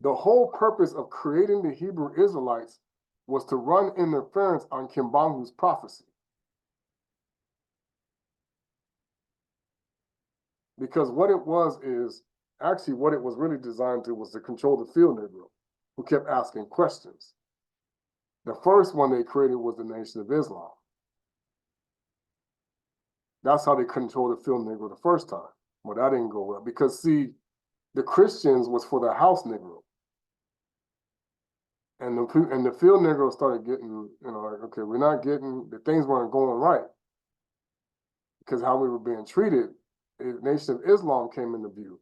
The whole purpose of creating the Hebrew Israelites was to run interference on Kimbangu's prophecy. Because what it was is, actually what it was really designed to was to control the field Negro, who kept asking questions. The first one they created was the Nation of Islam. That's how they controlled the field Negro the first time. Well, that didn't go well because, see, the Christians was for the house Negro. And the field Negro started getting, like, okay, we're not getting, the things weren't going right because how we were being treated. The Nation of Islam came into view.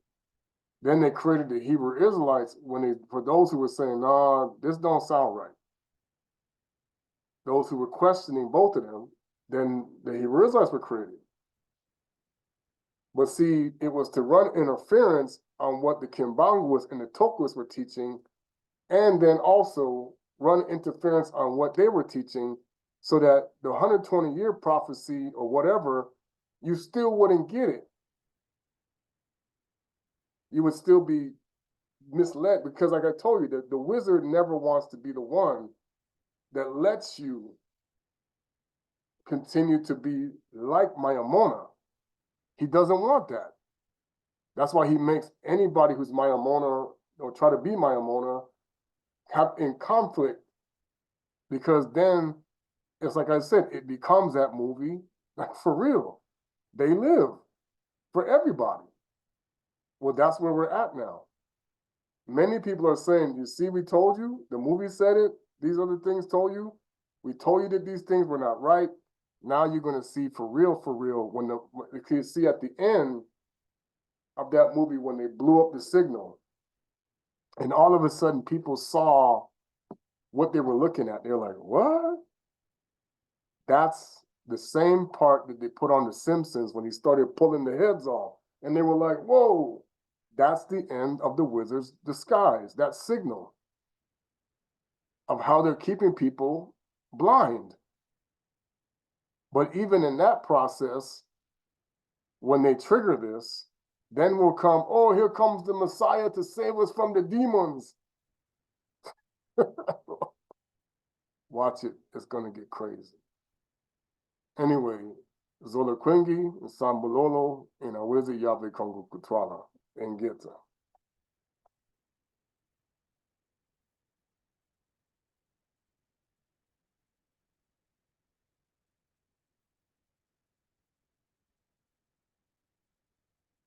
Then they created the Hebrew Israelites for those who were saying, nah, this don't sound right. Those who were questioning both of them, then the Hebrew Israelites were created. But see, it was to run interference on what the Kimbanguas and the Tokuas were teaching, and then also run interference on what they were teaching so that the 120-year prophecy or whatever, you still wouldn't get it. You would still be misled because, like I told you, the wizard never wants to be the one that lets you continue to be like Mayamona. He doesn't want that. That's why he makes anybody who's Mayamona or try to be Mayamona have in conflict, because then it's like I said, it becomes that movie, like for real. They live for everybody. Well, that's where we're at now. Many people are saying, you see, we told you, the movie said it, these other things told you, we told you that these things were not right. Now you're going to see for real, when you see at the end of that movie when they blew up the signal, and all of a sudden people saw what they were looking at. They're like, what? That's the same part that they put on The Simpsons when he started pulling the heads off. And they were like, whoa, that's the end of the wizard's disguise, that signal of how they're keeping people blind. But even in that process, when they trigger this, then will come, oh, here comes the Messiah to save us from the demons. Watch it, it's going to get crazy. Anyway, Zola Quingi, Sambololo, and Awezi Yahweh Kongo Kutwala, and Geta.